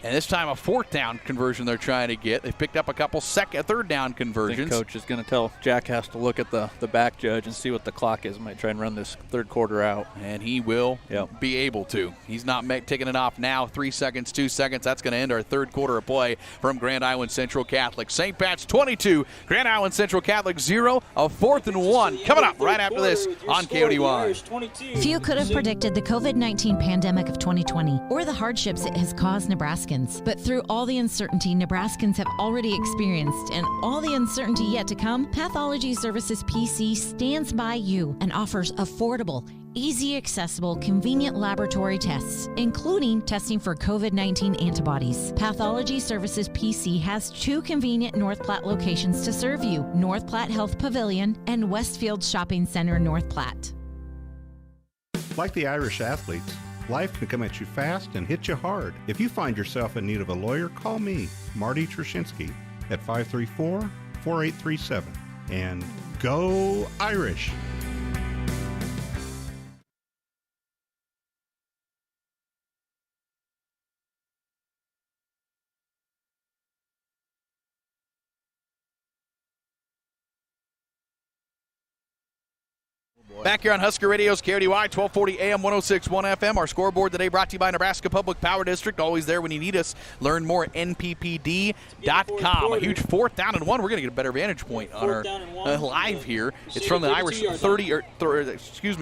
S2: And this time a 4th down conversion they're trying to get. They've picked up a couple 3rd down conversions.
S18: I think Coach is going to tell Jack has to look at the back judge and see what the clock is. Might try and run this 3rd quarter out.
S2: And he will be able to. He's not taking it off now. 3 seconds, 2 seconds. That's going to end our 3rd quarter of play from Grand Island Central Catholic. St. Pat's 22, Grand Island Central Catholic 0, a 4th and 1. Coming up right after this on KODY.
S17: Few could have predicted the COVID-19 pandemic of 2020 or the hardships it has caused Nebraskans. But through all the uncertainty Nebraskans have already experienced and all the uncertainty yet to come, Pathology Services PC stands by you and offers affordable, easy, accessible, convenient laboratory tests, including testing for COVID-19 antibodies. Pathology Services PC has 2 convenient North Platte locations to serve you, North Platte Health Pavilion and Westfield Shopping Center, North Platte.
S19: Like the Irish athletes, life can come at you fast and hit you hard. If you find yourself in need of a lawyer, call me, Marty Trushinsky, at 534-4837. And go Irish!
S2: Back here on Husker Radio's KODY, 1240 AM, 106.1 FM. Our scoreboard today brought to you by Nebraska Public Power District. Always there when you need us. Learn more at nppd.com. A huge 4th down and 1. We're going to get a better vantage point on our live here. It's from the Irish 30,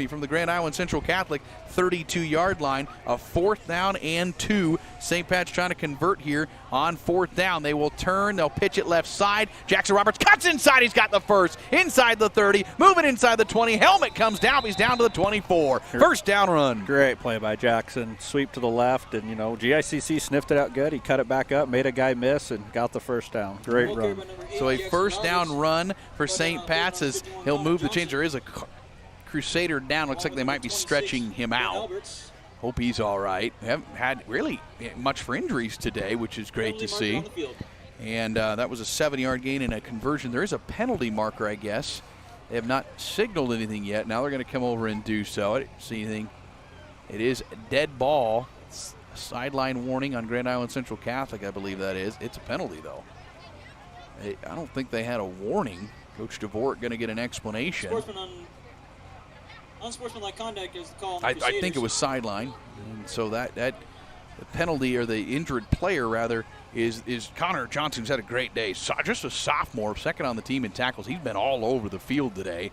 S2: from the Grand Island Central Catholic 32-yard line. A 4th down and 2. St. Pat's trying to convert here on 4th down. They will turn. They'll pitch it left side. Jackson Roberts cuts inside. He's got the first. Inside the 30. Moving inside the 20. Helmet comes down. He's down to the 24. First down run.
S18: Great play by Jackson. Sweep to the left, and, GICC sniffed it out good. He cut it back up, made a guy miss, and got the first down. Great run.
S2: So a first down run for St. Pat's as he'll move the change. There is a Crusader down. Looks like they might be stretching him out. Hope he's all right. We haven't had really much for injuries today, which is great to see. And that was a 7-yard gain and a conversion. There is a penalty marker, I guess. They have not signaled anything yet. Now they're going to come over and do so. I didn't see anything. It is a dead ball. It's a sideline warning on Grand Island Central Catholic, I believe that is. It's a penalty, though. I don't think they had a warning. Coach Dvorak going to get an explanation.
S3: Unsportsmanlike conduct is the call.
S2: I think it was sideline. And so that the penalty, or the injured player, rather, is Connor Johnson, who's had a great day. Just a sophomore, second on the team in tackles. He's been all over the field today.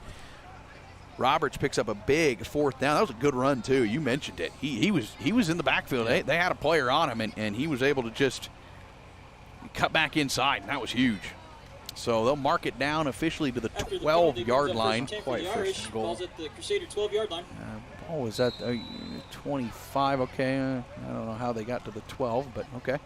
S2: Roberts picks up a big 4th down. That was a good run, too. You mentioned it. He was in the backfield. They had a player on him, and he was able to just cut back inside, and that was huge. So they'll mark it down officially to the 12-yard line.
S3: Quite first and goal. Ball's at the Crusader 12-yard line.
S2: Is that 25? Okay, I don't know how they got to the 12, but okay.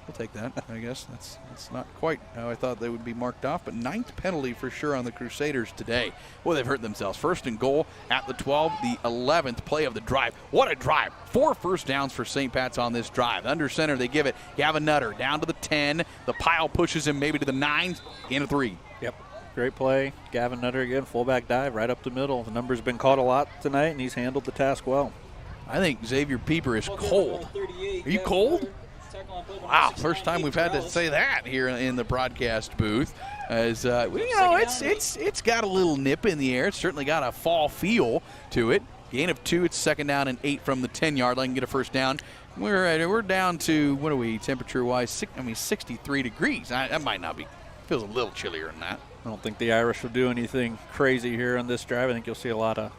S2: We'll take that, I guess. That's not quite how I thought they would be marked off, but 9th penalty for sure on the Crusaders today. Well, they've hurt themselves. 1st and goal at the 12, the 11th play of the drive. What a drive. 4 first downs for St. Pat's on this drive. Under center, they give it Gavin Nutter down to the 10. The pile pushes him maybe to the 9, into 3.
S18: Yep. Great play. Gavin Nutter again, fullback dive right up the middle. The number's been caught a lot tonight, and he's handled the task well.
S2: I think Xavier Pieper is cold. Are you cold? Wow, first time we've had to say that here in the broadcast booth. As it's got a little nip in the air. It's certainly got a fall feel to it. Gain of 2. It's 2nd down and 8 from the 10-yard line. Get a first down. We're down to, what are we temperature-wise? 63 degrees. That might not be. Feels a little chillier than that.
S18: I don't think the Irish will do anything crazy here on this drive. I think you'll see a lot of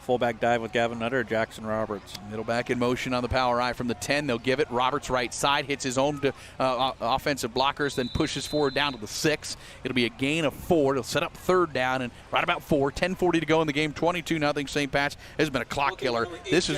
S18: fullback dive with Gavin Nutter or Jackson Roberts.
S2: Middle back in motion on the power eye from the 10. They'll give it. Roberts right side, hits his own offensive blockers, then pushes forward down to the 6. It'll be a gain of 4. It'll set up 3rd down and right about 4. 10:40 to go in the game. 22-0 St. Pat's. This has been a clock killer. This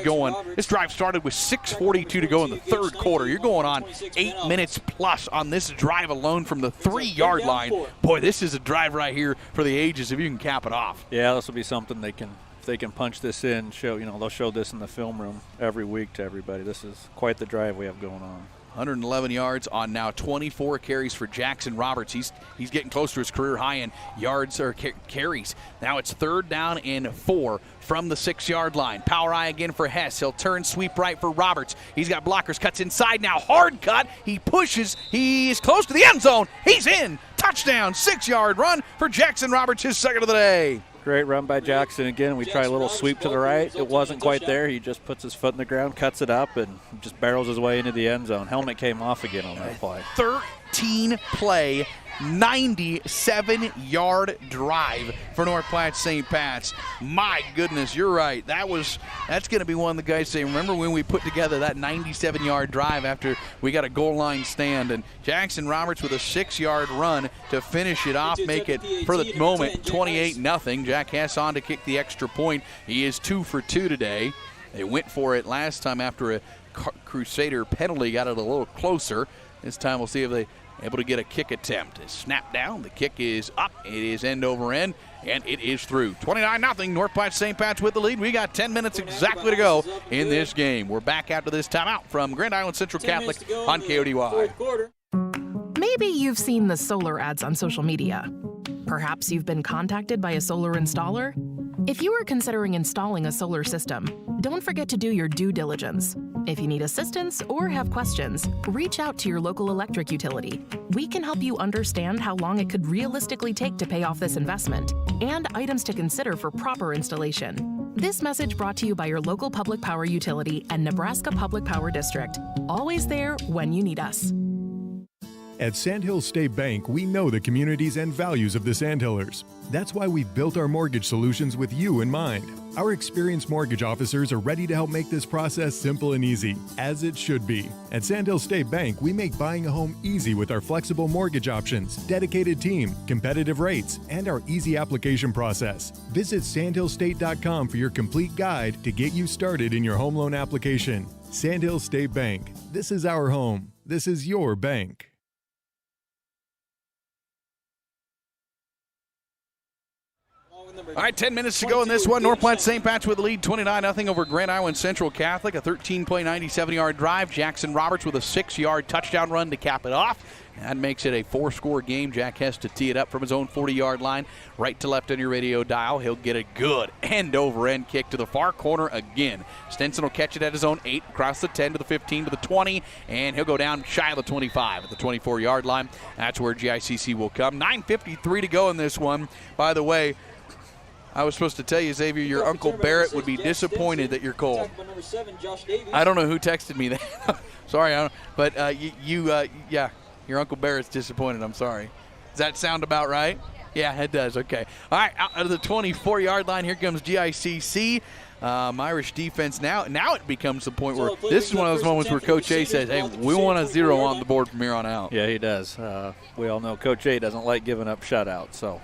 S2: drive started with 6:42 to go in the 3rd quarter. You're going on 8 minutes plus on this drive alone from the 3-yard line. Boy, this is a drive right here for the ages if you can cap it off.
S18: Yeah, this will be something they can. If they can punch this in, they'll show this in the film room every week to everybody. This is quite the drive we have going on.
S2: 111 yards on now 24 carries for Jackson Roberts. He's getting close to his career high in yards or carries. Now it's 3rd down and 4 from the 6-yard line. Power eye again for Hess. He'll turn, sweep right for Roberts. He's got blockers, cuts inside now. Hard cut. He pushes. He is close to the end zone. He's in. Touchdown. 6-yard run for Jackson Roberts, his 2nd of the day.
S18: Great run by Jackson. Again, we try a little sweep to the right. It wasn't quite there. He just puts his foot in the ground, cuts it up, and just barrels his way into the end zone. Helmet came off again on that play.
S2: 13-play, 97-yard drive for North Platte St. Pat's. My goodness, you're right. That's going to be one of the guys say, remember when we put together that 97-yard drive after we got a goal line stand, and Jackson Roberts with a 6-yard run to finish it off, make it, for the moment, 28-0. Jack Hess on to kick the extra point. He is 2 for 2 today. They went for it last time after a Crusader penalty, got it a little closer. This time we'll see if they able to get a kick attempt. It's snapped down. The kick is up. It is end over end, and it is through. 29-0. North Platte St. Pat's with the lead. We got 10 minutes exactly to go in this game. We're back after this timeout from Grand Island Central Catholic on KODY.
S1: Maybe you've seen the solar ads on social media. Perhaps you've been contacted by a solar installer. If you are considering installing a solar system, don't forget to do your due diligence. If you need assistance or have questions, reach out to your local electric utility. We can help you understand how long it could realistically take to pay off this investment and items to consider for proper installation. This message brought to you by your local public power utility and Nebraska Public Power District. Always there when you need us.
S20: At Sandhill State Bank, we know the communities and values of the Sandhillers. That's why we've built our mortgage solutions with you in mind. Our experienced mortgage officers are ready to help make this process simple and easy, as it should be. At Sandhill State Bank, we make buying a home easy with our flexible mortgage options, dedicated team, competitive rates, and our easy application process. Visit sandhillstate.com for your complete guide to get you started in your home loan application. Sandhill State Bank. This is our home. This is your bank.
S2: All right, 10 minutes to go in this one. North Platte St. Pat's with the lead, 29-0 over Grand Island Central Catholic. A 13-play, 97-yard drive. Jackson Roberts with a 6-yard touchdown run to cap it off. That makes it a 4-score game. Jack has to tee it up from his own 40-yard line. Right to left on your radio dial. He'll get a good end-over-end kick to the far corner again. Stenson will catch it at his own 8, across the 10 to the 15 to the 20, and he'll go down shy of the 25 at the 24-yard line. That's where GICC will come. 9:53 to go in this one. By the way, I was supposed to tell you, Xavier, your Uncle Barrett would be disappointed that you're cold. I don't know who texted me that. Sorry, but yeah, your Uncle Barrett's disappointed. I'm sorry. Does that sound about right? Yeah, it does. Okay. All right, out of the 24-yard line, here comes GICC. Irish defense now it becomes the point where this is one of those moments where Coach A says, hey, we want a 0 on the board from here on out.
S18: Yeah, he does. We all know Coach A doesn't like giving up shutouts, so.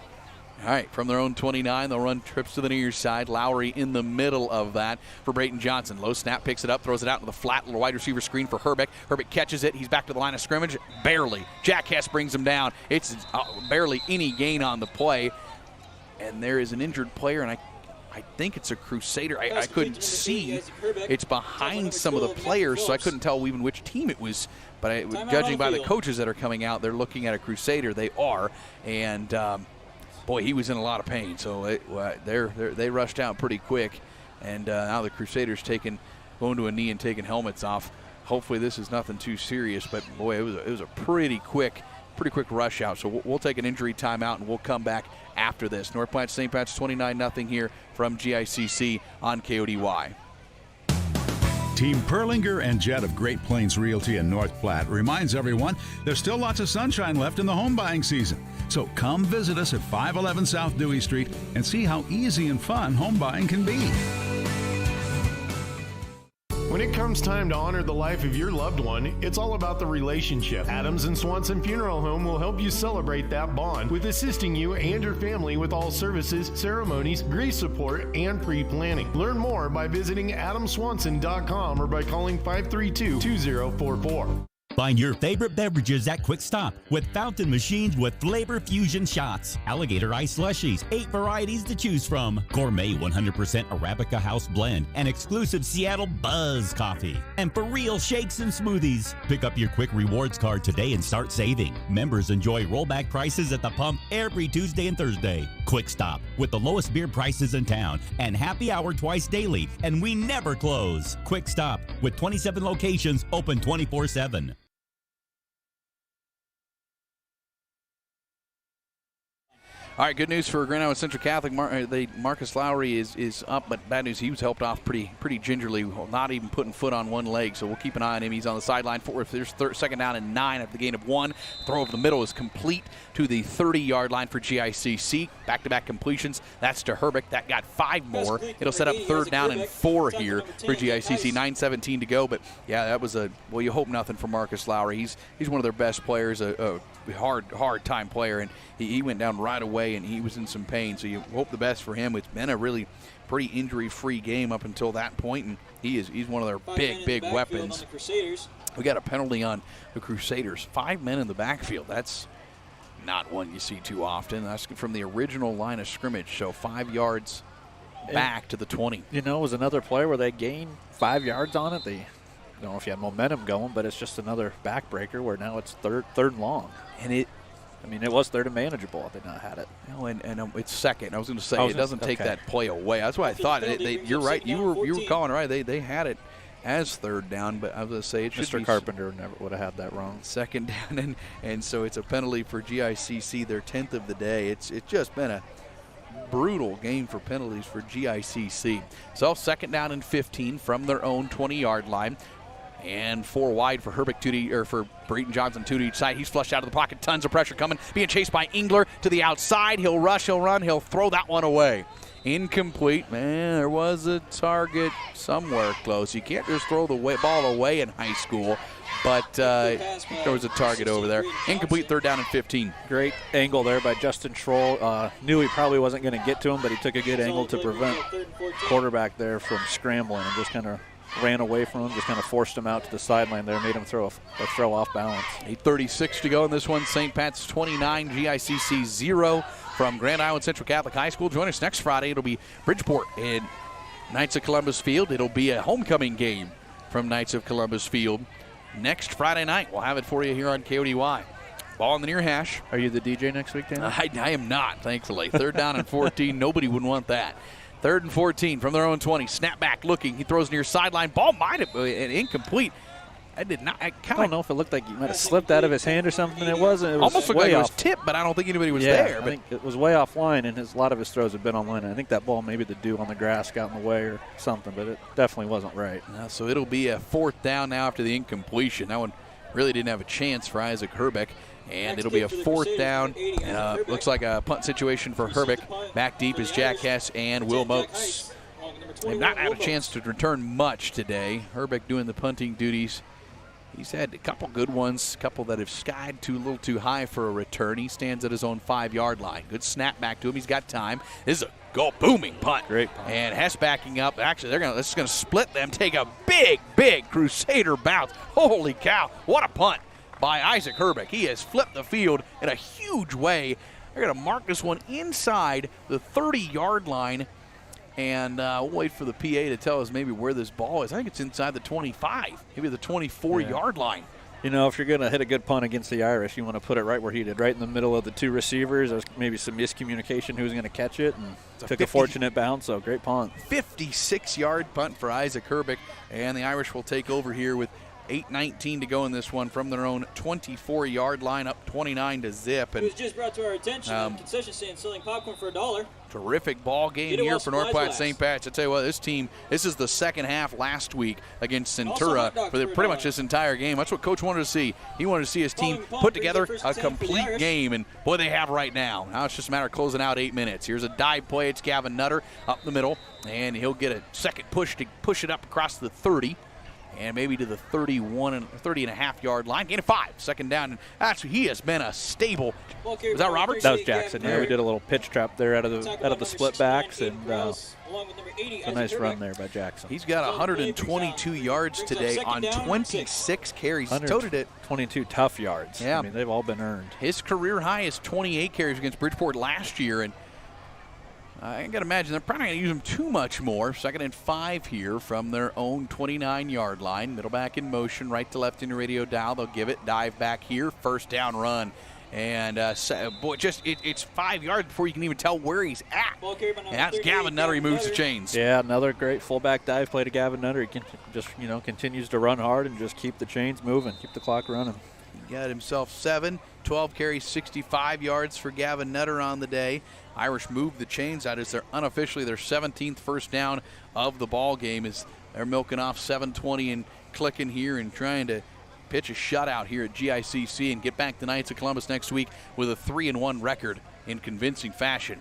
S2: All right, from their own 29, they'll run trips to the near side. Lowry in the middle of that for Brayton Johnson. Low snap, picks it up, throws it out to the flat little wide receiver screen for Herbeck. Herbeck catches it. He's back to the line of scrimmage. Barely. Jack Hess brings him down. It's barely any gain on the play. And there is an injured player, and I think it's a Crusader. I couldn't see. It's behind some of the players, so I couldn't tell even which team it was. But judging by the coaches that are coming out, they're looking at a Crusader. They are. And boy, he was in a lot of pain. So they rushed out pretty quick. And now the Crusaders going to a knee and taking helmets off. Hopefully this is nothing too serious, but boy, it was a pretty quick rush out. So we'll take an injury timeout and we'll come back after this. North Platte St. Pat's 29-0 here from GICC on KODY.
S14: Team Perlinger and Jett of Great Plains Realty in North Platte reminds everyone there's still lots of sunshine left in the home buying season. So come visit us at 511 South Dewey Street and see how easy and fun home buying can be.
S13: When it comes time to honor the life of your loved one, it's all about the relationship. Adams and Swanson Funeral Home will help you celebrate that bond with assisting you and your family with all services, ceremonies, grief support, and pre-planning. Learn more by visiting adamswanson.com or by calling 532-2044.
S21: Find your favorite beverages at Quick Stop with fountain machines with flavor fusion shots, alligator ice slushies, 8 varieties to choose from, gourmet 100% Arabica house blend, and exclusive Seattle Buzz coffee. And for real shakes and smoothies. Pick up your Quick Rewards card today and start saving. Members enjoy rollback prices at the pump every Tuesday and Thursday. Quick Stop with the lowest beer prices in town and happy hour twice daily, and we never close. Quick Stop with 27 locations open 24/7.
S2: All right, good news for Grand Island Central Catholic. Marcus Lowry is up, but bad news, he was helped off pretty gingerly, not even putting foot on one leg. So we'll keep an eye on him. He's on the sideline. There's second down and 9 after the gain of 1. Throw over the middle is complete to the 30-yard line for GICC. Back-to-back completions. That's to Herbeck. That got 5 more. It'll set up third down and 4 here for GICC. 9:17 to go. But yeah, that was well, you hope nothing for Marcus Lowry. He's one of their best players, a hard time player, and he went down right away and he was in some pain. So you hope the best for him. It's been a really pretty injury-free game up until that point, and he's one of their big weapons. We got a penalty on the Crusaders. 5 men in the backfield. That's not one you see too often. That's from the original line of scrimmage, so 5 yards back to the 20.
S22: You know, it was another play where they gained 5 yards on it. I don't know if you had momentum going, but it's just another backbreaker where now it's third and long.
S2: And it
S22: was third and manageable if they not had it.
S2: And it's second. I was going to say, it doesn't take that play away. That's what I thought. You're right. You were calling it right. They had it as third down, but I was going to say it should
S22: Mr. Carpenter never would have had that wrong.
S2: Second down, and so it's a penalty for GICC, their 10th of the day. It's just been a brutal game for penalties for GICC. So second down and 15 from their own 20-yard line. And 4 wide for Herbeck for Breton Johnson, 2 to each side. He's flushed out of the pocket. Tons of pressure coming. Being chased by Engler to the outside. He'll rush, he'll run, he'll throw that one away. Incomplete. Man, there was a target somewhere close. You can't just throw the ball away in high school. But there was a target over there. Incomplete, third down and 15.
S22: Great angle there by Justin Schroll. Knew he probably wasn't going to get to him, but he took a good angle to prevent quarterback there from scrambling and just kind of ran away from him, just kind of forced him out to the sideline there, made him throw off balance.
S2: 8:36 to go in this one. St. Pat's 29, GICC 0 from Grand Island Central Catholic High School. Join us next Friday. It'll be Bridgeport and Knights of Columbus Field. It'll be a homecoming game from Knights of Columbus Field next Friday night. We'll have it for you here on KODY. Ball in the near hash.
S22: Are you the DJ next week, Dana?
S2: I am not, thankfully. Third down and 14. Nobody would want that. 3rd and 14 from their own 20. Snap back looking. He throws near sideline. Ball might have been incomplete. I don't
S22: know if it looked like he might have slipped out of his hand or something. It wasn't. It was
S2: almost looked like it was tipped, but I don't think anybody was there.
S22: I think it was way offline, and a lot of his throws have been online. I think that ball, maybe the dew on the grass got in the way or something, but it definitely wasn't right.
S2: So it'll be a 4th down now after the incompletion. That one really didn't have a chance for Isaac Herbeck. And it'll be a 4th down. Looks like a punt situation for Herbeck. Back deep is Jack Hess and Will Moats. They've not had a chance to return much today. Herbeck doing the punting duties. He's had a couple good ones, a couple that have skied a little too high for a return. He stands at his own 5-yard line. Good snap back to him. He's got time. This is a booming punt.
S22: Great punt.
S2: And Hess backing up. Actually, this is going to split them. Take a big Crusader bounce. Holy cow, what a punt by Isaac Herbeck. He has flipped the field in a huge way. They're going to mark this one inside the 30-yard line, and we'll wait for the PA to tell us maybe where this ball is. I think it's inside the 25, maybe the 24-yard line.
S22: You know, if you're going to hit a good punt against the Irish, you want to put it right where he did, right in the middle of the two receivers. There's maybe some miscommunication who's going to catch it, and took a fortunate bounce, so great punt.
S2: 56-yard punt for Isaac Herbeck, and the Irish will take over here with 8:19 to go in this one from their own 24-yard line, up 29-0.
S3: It was just brought to our attention on the concession stand selling popcorn for $1.
S2: Terrific ball game here for North Platte St. Pat's. I tell you what, this team, this is the second half last week against Centura for pretty much this entire game. That's what Coach wanted to see. He wanted to see his team put together a complete game, and boy, they have right now. Now it's just a matter of closing out 8 minutes. Here's a dive play. It's Gavin Nutter up the middle, and he'll get a second push to push it up across the 30. And maybe to the 30.5-yard line. Gain of 5. Second down. And actually, he has been a stable. Was that Roberts?
S22: That was Jackson. Yeah, we did a little pitch trap there out of the split backs, and a nice run there by Jackson.
S2: He's got 122 yards today on 26 carries. Toted it.
S22: 22 tough yards.
S2: Yeah.
S22: I mean, they've all been earned.
S2: His career high is 28 carries against Bridgeport last year, and I got to imagine they're probably going to use him too much more. 2nd and 5 here from their own 29-yard line. Middle back in motion, right to left in the radio dial. They'll give it. Dive back here. First down run. And, boy, it's 5 yards before you can even tell where he's at. And that's Gavin Nutter. He moves the chains.
S22: Yeah, another great fullback dive play to Gavin Nutter. He can just, continues to run hard and just keep the chains moving, keep the clock running.
S2: He got himself 7, 12 carries, 65 yards for Gavin Nutter on the day. Irish move the chains out as they're unofficially their 17th first down of the ball game as they're milking off 7:20 and clicking here and trying to pitch a shutout here at GICC and get back to Knights of Columbus next week with a 3-1 record in convincing fashion.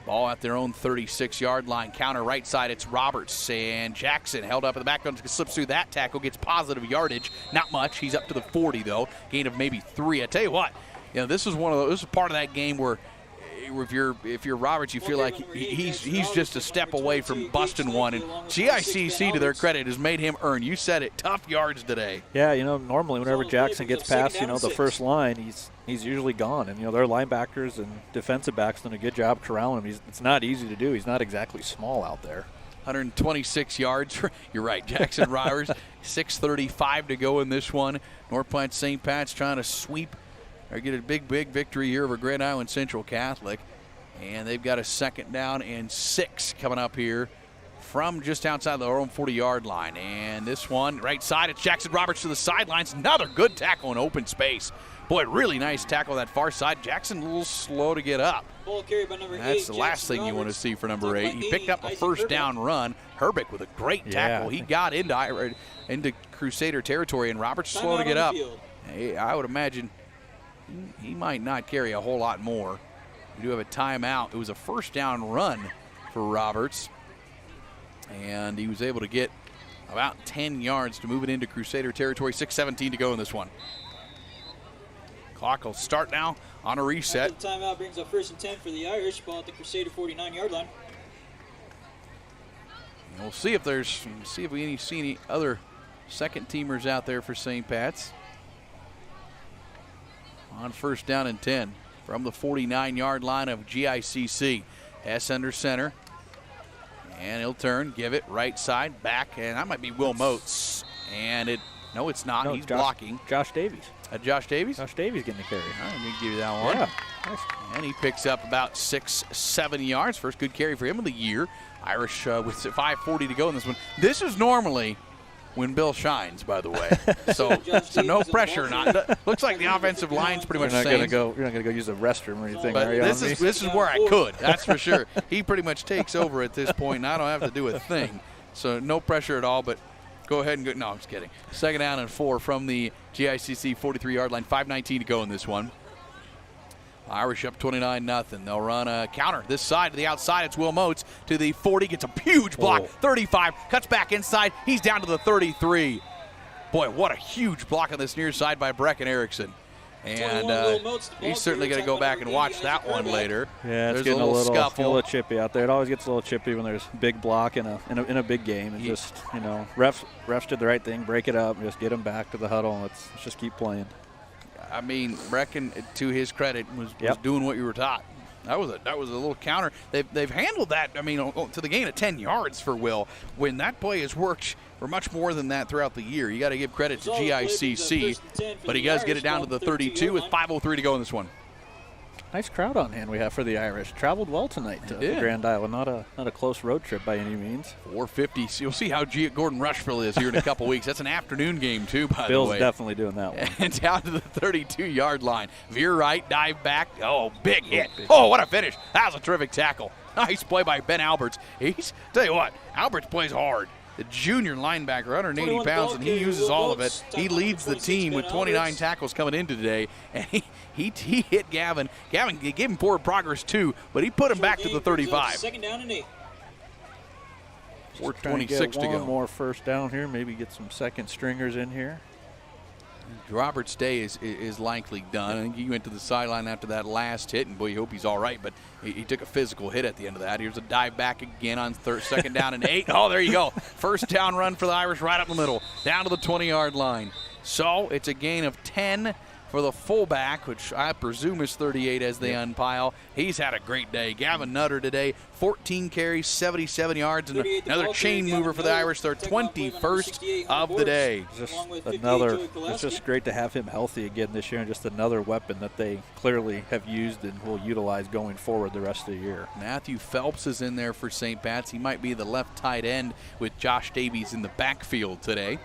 S2: Ball at their own 36-yard line. Counter right side, it's Roberts, and Jackson held up in the background, slips through that tackle, gets positive yardage. Not much. He's up to the 40, though. Gain of maybe 3. I tell you what, this is this is part of that game where if you're Roberts, you feel like he's just a step away from busting one. And GICC, to their credit, has made him earn. You said it, tough yards today.
S22: Yeah, normally whenever Jackson gets past, the first line, he's usually gone. And, their linebackers and defensive backs done a good job corralling him. It's not easy to do. He's not exactly small out there.
S2: 126 yards. You're right, Jackson Roberts. 6:35 to go in this one. North Platte St. Pat's trying to sweep or get a big victory here over Grand Island Central Catholic. And they've got a 2nd down and 6 coming up here from just outside their own 40-yard line. And this one, right side, it's Jackson Roberts to the sidelines. Another good tackle in open space. Boy, really nice tackle on that far side. Jackson a little slow to get up.
S3: Ball carried by number 8.
S2: That's the last thing you want to see for number 8. He picked up a first down run. Herbeck with a great tackle. He got into Crusader territory, and Roberts slow to get up. Hey, I would imagine he might not carry a whole lot more. We do have a timeout. It was a first down run for Roberts, and he was able to get about 10 yards to move it into Crusader territory. 6:17 to go in this one. Clock will start now on a reset.
S3: The timeout brings up 1st and 10 for the Irish. Ball at the Crusader 49-yard line.
S2: And we'll see if we see any other second teamers out there for St. Pat's. On 1st down and 10 from the 49-yard line of GICC. Hess under center. And he'll turn, give it right side, back, and that might be Will Moats. And it's not. He's blocking.
S22: Josh Davies.
S2: Josh Davies?
S22: Josh Davies getting the carry.
S2: All right, let me give you that one.
S22: Yeah.
S2: And he picks up about 6-7 yards. First good carry for him of the year. Irish with 5:40 to go in this one. This is normally when Bill shines, by the way. So no pressure. Looks like the offensive line's pretty much the same.
S22: You're not gonna go use the restroom or anything.
S2: But this is where I could. That's for sure. He pretty much takes over at this point, and I don't have to do a thing. So no pressure at all. But go ahead and go. No, I'm just kidding. 2nd down and 4 from the GICC 43-yard line. 5:19 to go in this one. Irish up 29-0. They'll run a counter this side to the outside. It's Will Moats to the 40. Gets a huge block. 35. Cuts back inside. He's down to the 33. Boy, what a huge block on this near side by Brecken Erickson. And he's certainly going to go back and watch that one later.
S22: Yeah, it's
S2: there's
S22: getting
S2: a little scuffle.
S22: A little chippy out there. It always gets a little chippy when there's big block in a big game. And just, refs did the right thing. Break it up. Just get them back to the huddle. Let's just keep playing.
S2: I mean, Brecken, to his credit, was doing what you were taught. That was a little counter. They've handled that, I mean, to the gain of 10 yards for Will. When that play has worked for much more than that throughout the year, you got to give credit to GICC. But he does get it down to the 32 with 5:03 to go in this one.
S22: Nice crowd on hand we have for the Irish. Traveled well tonight to Grand Island. Not a close road trip by any means.
S2: 450. So you'll see how Gordon Rushville is here in a couple weeks. That's an afternoon game, too, by
S22: Bill's
S2: the way.
S22: definitely doing that one.
S2: And down to the 32-yard line. Veer right, dive back. Oh, big hit. Oh, what a finish. That was a terrific tackle. Nice play by Ben Alberts. Tell you what, Alberts plays hard. The junior linebacker, 180 pounds, and he uses all of it. He leads the team with 29 tackles coming into today, and he hit Gavin. Gavin gave him forward progress too, but he put him back to the 35.
S3: Second down and 8.
S2: 4:26 to go.
S22: One more first down here. Maybe get some second stringers in here.
S2: Robert's day is likely done. I think he went to the sideline after that last hit, and boy, you hope he's all right, but he took a physical hit at the end of that. Here's a dive back again on second down and 8. Oh, there you go. First down run for the Irish right up the middle, down to the 20-yard line. So it's a gain of 10 for the fullback, which I presume is 38 as they unpile. He's had a great day. Gavin Nutter today, 14 carries, 77 yards, and another chain mover for the Irish, their 21st of the day.
S22: It's just great to have him healthy again this year, and just another weapon that they clearly have used and will utilize going forward the rest of the year.
S2: Matthew Phelps is in there for St. Pat's. He might be the left tight end with Josh Davies in the backfield today.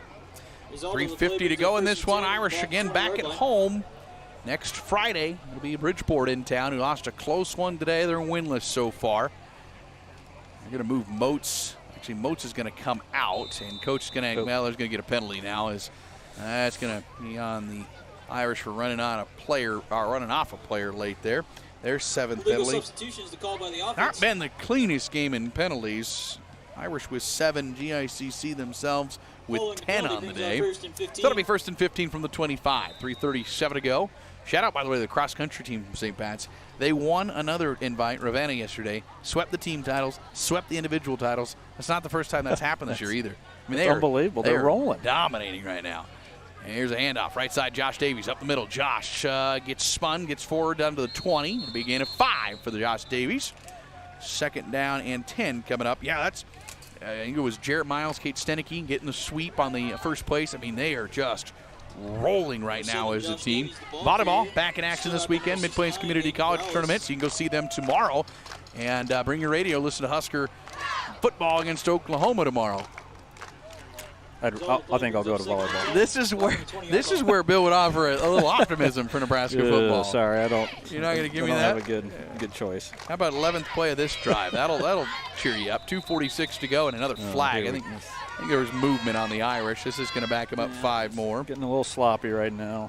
S2: 3:50 to go in this one. Irish again back at home next Friday. It'll be Bridgeport in town, who lost a close one today. They're winless so far. They're going to move Moats. Actually, Moats is going to come out, and Coach is going to, well, there's going to get a penalty now. That's going to be on the Irish for running off a player late there. Their 7th penalty.
S3: Substitutions to call by the offense.
S2: Not been the cleanest game in penalties. Irish with 7, GICC themselves with 10 on the day. So it'll be 1st and 15 from the 25. 3:37 to go. Shout out, by the way, to the cross-country team from St. Pat's. They won another invite, Ravenna, yesterday. Swept the team titles, swept the individual titles. That's not the first time that's happened this year either. I mean,
S22: It's unbelievable. They're rolling.
S2: Dominating right now. And here's a handoff. Right side, Josh Davies up the middle. Josh gets spun, gets forward down to the 20. It'll be a gain of 5 for the Josh Davies. Second down and 10 coming up. Yeah, that's... I think it was Jarrett Miles, Kate Stenicky getting the sweep on the first place. I mean, they are just rolling right now as a team. Volleyball back in action this weekend, Mid-Plains Community College Tournament. So you can go see them tomorrow. And bring your radio, listen to Husker football against Oklahoma tomorrow.
S22: I think I'll go to volleyball.
S2: This is where Bill would offer a little optimism for Nebraska football.
S22: Sorry, I don't.
S2: You're not going to give me that?
S22: I don't have a good choice.
S2: How about 11th play of this drive? That'll cheer you up. 2:46 to go and another flag. I think there was movement on the Irish. This is going to back them up 5 more.
S22: Getting a little sloppy right now.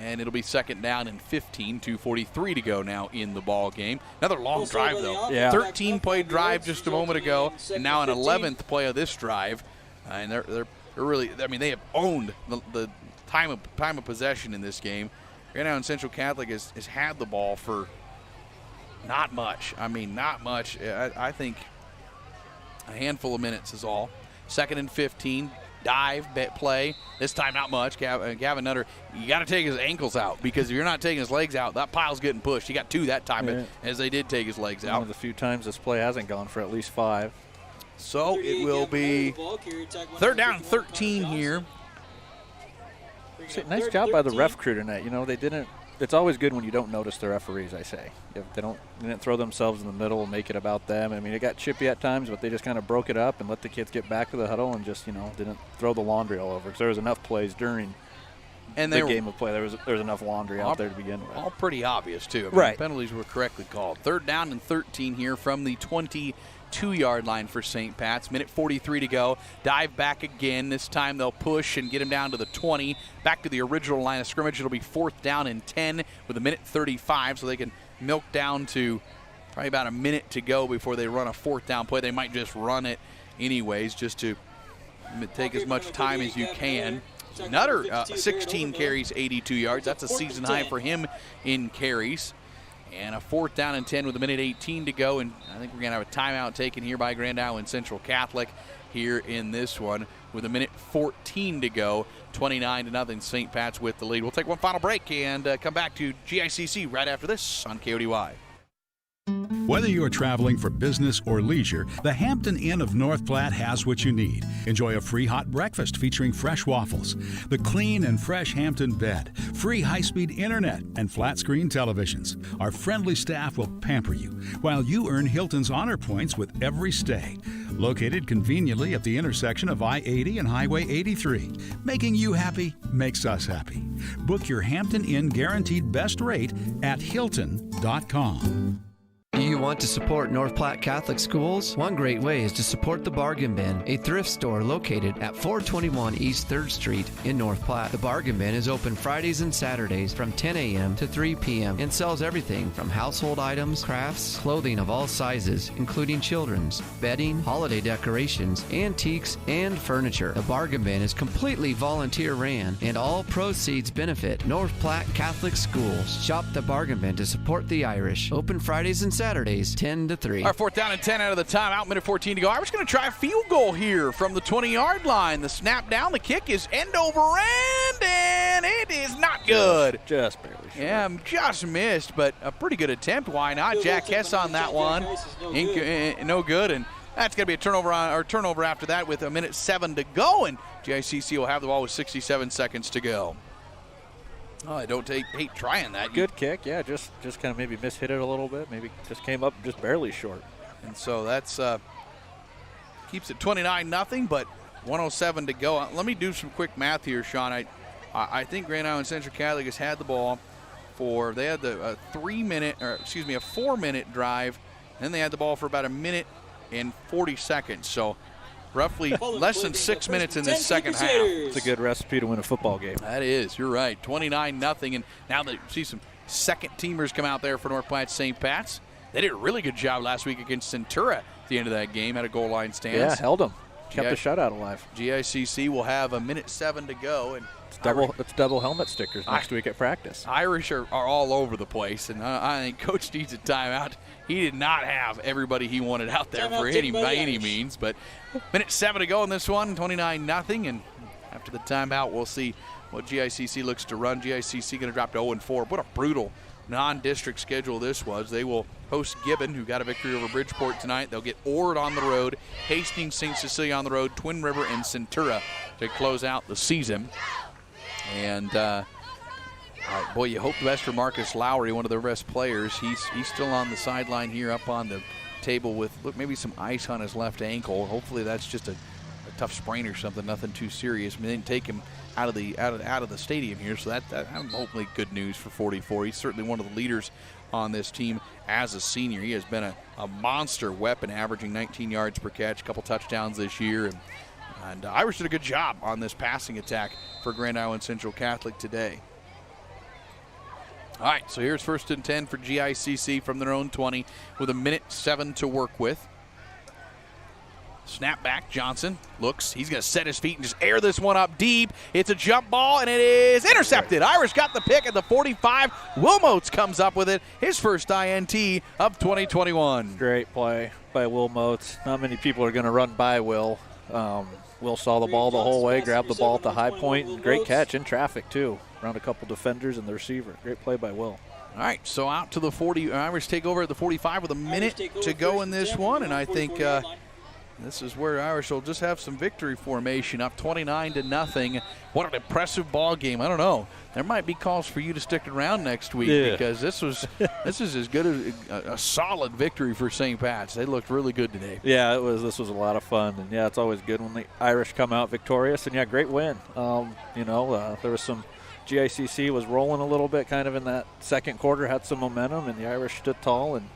S2: And it'll be second down and 15, 2:43 to go now in the ball game. Another long drive, though.
S22: Yeah.
S2: 13-play drive just a moment ago, and now an 11th play of this drive. And they're really, I mean, they have owned the time of possession in this game. Grand Island Central Catholic has had the ball for not much. I mean, not much. I think a handful of minutes is all. Second and 15. Dive, play. This time not much. Gavin Nutter, you got to take his ankles out, because if you're not taking his legs out, that pile's getting pushed. He got 2 that time, as they did take his legs out.
S22: One of the few times this play hasn't gone for at least 5.
S2: So it will be third down and 13 here.
S22: Nice job by the ref crew tonight. You know, they didn't. It's always good when you don't notice the referees, I say. If they didn't throw themselves in the middle and make it about them. I mean, it got chippy at times, but they just kind of broke it up and let the kids get back to the huddle and just, didn't throw the laundry all over. Because there was enough plays during the game of play. There was enough laundry out there to begin with.
S2: All pretty obvious, too. I mean,
S22: right.
S2: Penalties were correctly called. Third down and 13 here from the 22-yard line for St. Pat's. Minute 43 to go. Dive back again. This time they'll push and get him down to the 20. Back to the original line of scrimmage. It'll be 4th down and 10 with a minute 35, so they can milk down to probably about a minute to go before they run a 4th down play. They might just run it anyways, just to take as much time as you can. Nutter, 16 carries, 82 yards. That's a season high for him in carries. And a 4th down and 10 with a minute 18 to go. And I think we're going to have a timeout taken here by Grand Island Central Catholic here in this one. with a minute 14 to go. 29-0 St. Pat's with the lead. We'll take one final break and come back to GICC right after this on KODY.
S14: Whether you are traveling for business or leisure, the Hampton Inn of North Platte has what you need. Enjoy a free hot breakfast featuring fresh waffles, the clean and fresh Hampton bed, free high-speed internet, and flat-screen televisions. Our friendly staff will pamper you while you earn Hilton's honor points with every stay. Located conveniently at the intersection of I-80 and Highway 83. Making you happy makes us happy. Book your Hampton Inn guaranteed best rate at Hilton.com.
S4: Do you want to support North Platte Catholic Schools? One great way is to support the Bargain Bin, a thrift store located at 421 East 3rd Street in North Platte. The Bargain Bin is open Fridays and Saturdays from 10 a.m. to 3 p.m. and sells everything from household items, crafts, clothing of all sizes, including children's, bedding, holiday decorations, antiques, and furniture. The Bargain Bin is completely volunteer ran, and all proceeds benefit North Platte Catholic Schools. Shop the Bargain Bin to support the Irish. Open Fridays and Saturdays, 10 to 3.
S2: Our 4th down and 10 out of the timeout, minute 14 to go. Irish going to try a field goal here from the 20-yard line. The snap down, the kick is end over end, and it is not good.
S22: Just barely short.
S2: Yeah, just missed, but a pretty good attempt. Why not? Jack Hess on that one. No good, and that's going to be a turnover after that with a minute 7 to go, and GICC will have the ball with 67 seconds to go. Oh, I don't hate trying that.
S22: Good kick, yeah, just kind of maybe mishit it a little bit. Maybe just came up just barely short.
S2: And so that's keeps it 29-0, but 1:07 to go. Let me do some quick math here, Sean. I think Grand Island Central Catholic has had the ball they had a 4-minute drive, then they had the ball for about a minute and 40 seconds. So roughly less than 6 minutes in this second half.
S22: It's a good recipe to win a football game.
S2: That is, you're right. 29-0, and now they see some second-teamers come out there for North Platte St. Pat's. They did a really good job last week against Centura at the end of that game at a goal line stance.
S22: Yeah, held them. Kept the shutout alive.
S2: GICC will have a minute 7 to go. And
S22: it's double helmet stickers next week at practice.
S2: Irish are all over the place, and I think Coach needs a timeout. He did not have everybody he wanted out there by any means, but minute 7 to go in this one, 29-0, and after the timeout, we'll see what GICC looks to run. GICC going to drop to 0-4. What a brutal non-district schedule this was. They will host Gibbon, who got a victory over Bridgeport tonight. They'll get Ord on the road, Hastings, St. Cecilia on the road, Twin River, and Centura to close out the season. And boy, you hope the best for Marcus Lowry, one of their best players. He's still on the sideline here up on the table with maybe some ice on his left ankle. Hopefully that's just a tough sprain or something, nothing too serious. I mean, they didn't take him out of the stadium here, so that hopefully good news for 44. He's certainly one of the leaders on this team as a senior. He has been a monster weapon, averaging 19 yards per catch, a couple touchdowns this year, and Irish did a good job on this passing attack for Grand Island Central Catholic today. All right, so here's 1st and 10 for GICC from their own 20 with a minute 7 to work with. Snap back, Johnson looks. He's going to set his feet and just air this one up deep. It's a jump ball, and it is intercepted. Irish got the pick at the 45. Wilmotes comes up with it. His first INT of 2021.
S22: Great play by Wilmotes. Not many people are going to run by Will. Will saw the ball the whole way, grabbed the ball at the high point, and great catch in traffic, too. Around a couple defenders and the receiver. Great play by Will.
S2: All right, so out to the 40. Irish take over at the 45 with a minute to go in this one, and I think this is where Irish will just have some victory formation, up 29-0. What an impressive ball game. I don't know. There might be calls for you to stick around next week because this is as good as a solid victory for St. Pat's. They looked really good today.
S22: Yeah, this was a lot of fun, and yeah, it's always good when the Irish come out victorious. And yeah, great win. There was some GICC was rolling a little bit, kind of in that second quarter, had some momentum, and the Irish stood tall, and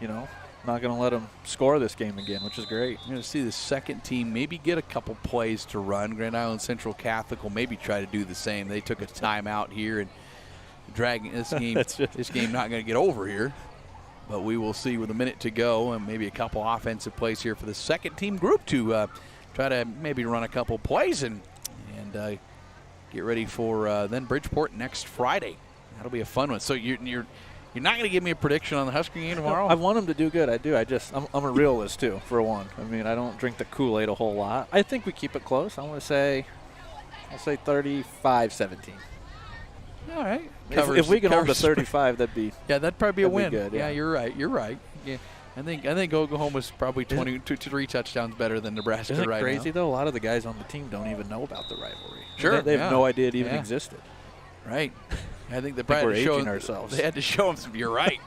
S22: not going to let them score this game again, which is great.
S2: You're going to see the second team maybe get a couple plays to run. Grand Island Central Catholic will maybe try to do the same. They took a timeout here and dragging this game. This game not going to get over here, but we will see with a minute to go and maybe a couple offensive plays here for the second team group to try to maybe run a couple plays and get ready for then Bridgeport next Friday. That'll be a fun one. So you're You're not going to give me a prediction on the Husker game tomorrow?
S22: I want them to do good. I do. I'm a realist, too, for one. I mean, I don't drink the Kool-Aid a whole lot. I think we keep it close. I'll say 35-17.
S2: All right.
S22: If we can hold the 35, that'd be
S2: that'd probably be a win.
S22: Good,
S2: yeah, you're right. Yeah. I think Oklahoma's probably 23 touchdowns better than Nebraska
S22: Isn't it
S2: right
S22: crazy,
S2: now.
S22: though? A lot of the guys on the team don't even know about the rivalry.
S2: Sure.
S22: They have no idea it even existed.
S2: Right. I think they
S22: we're
S2: had to show
S22: aging ourselves.
S2: They had to show them some. You're right.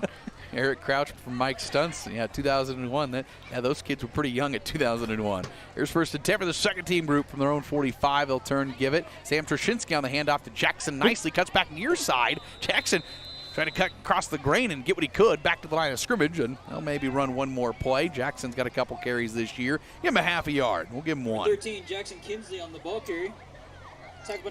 S2: Eric Crouch from Mike Stunts. 2001. Those kids were pretty young at 2001. Here's first and 10 for the second team group from their own 45. They'll turn, give it. Sam Trushinsky on the handoff to Jackson. Nicely cuts back near side. Jackson trying to cut across the grain and get what he could back to the line of scrimmage, and they'll maybe run one more play. Jackson's got a couple carries this year. Give him a half a yard. We'll give him one.
S3: 13, Jackson Kinsley on the ball carry.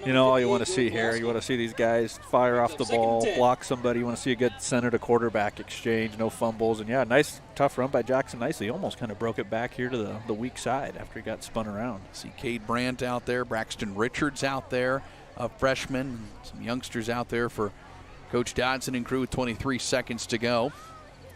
S22: All you want to see here, you want to see these guys fire off the ball, block somebody. You want to see a good center to quarterback exchange, no fumbles. And, nice, tough run by Jackson Nicely. He almost kind of broke it back here to the weak side after he got spun around.
S2: See Cade Brandt out there, Braxton Richards out there, a freshman, some youngsters out there for Coach Dodson and crew with 23 seconds to go.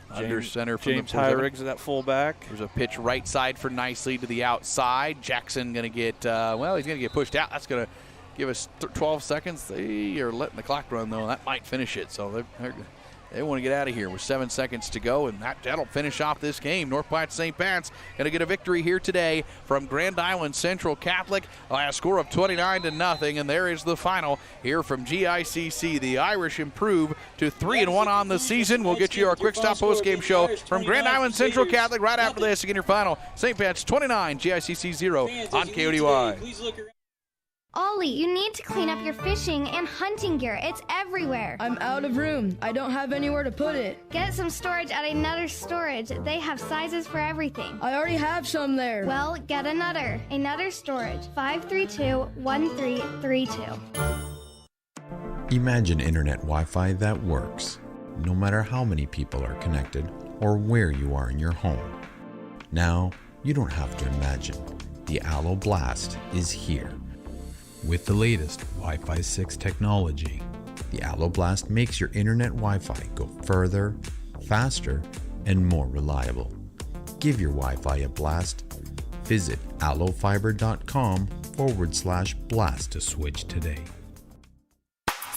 S2: Under center from
S22: James Hyriggs, that fullback.
S2: There's a pitch right side for Nicely to the outside. Jackson going to get, he's going to get pushed out. That's going to give us 12 seconds. They are letting the clock run, though. That might finish it. So they want to get out of here with 7 seconds to go, and that'll finish off this game. North Platte St. Pat's going to get a victory here today from Grand Island Central Catholic by a score of 29-0. And there is the final here from GICC. The Irish improve to 3-1 on the season. We'll get you our quick stop postgame show from Grand Island Central Catholic right after this. Again, your final: St. Pat's 29, GICC 0 on KODY.
S5: Ollie, you need to clean up your fishing and hunting gear. It's everywhere.
S6: I'm out of room. I don't have anywhere to put it.
S5: Get some storage at Another Storage. They have sizes for everything.
S6: I already have some there.
S5: Well, get another. Another Storage, 532-1332.
S15: Imagine internet Wi-Fi that works, no matter how many people are connected or where you are in your home. Now, you don't have to imagine. The Allo Blast is here. With the latest Wi-Fi 6 technology, the Allo Blast makes your internet Wi-Fi go further, faster, and more reliable. Give your Wi-Fi a blast. Visit allofiber.com/blast to switch today.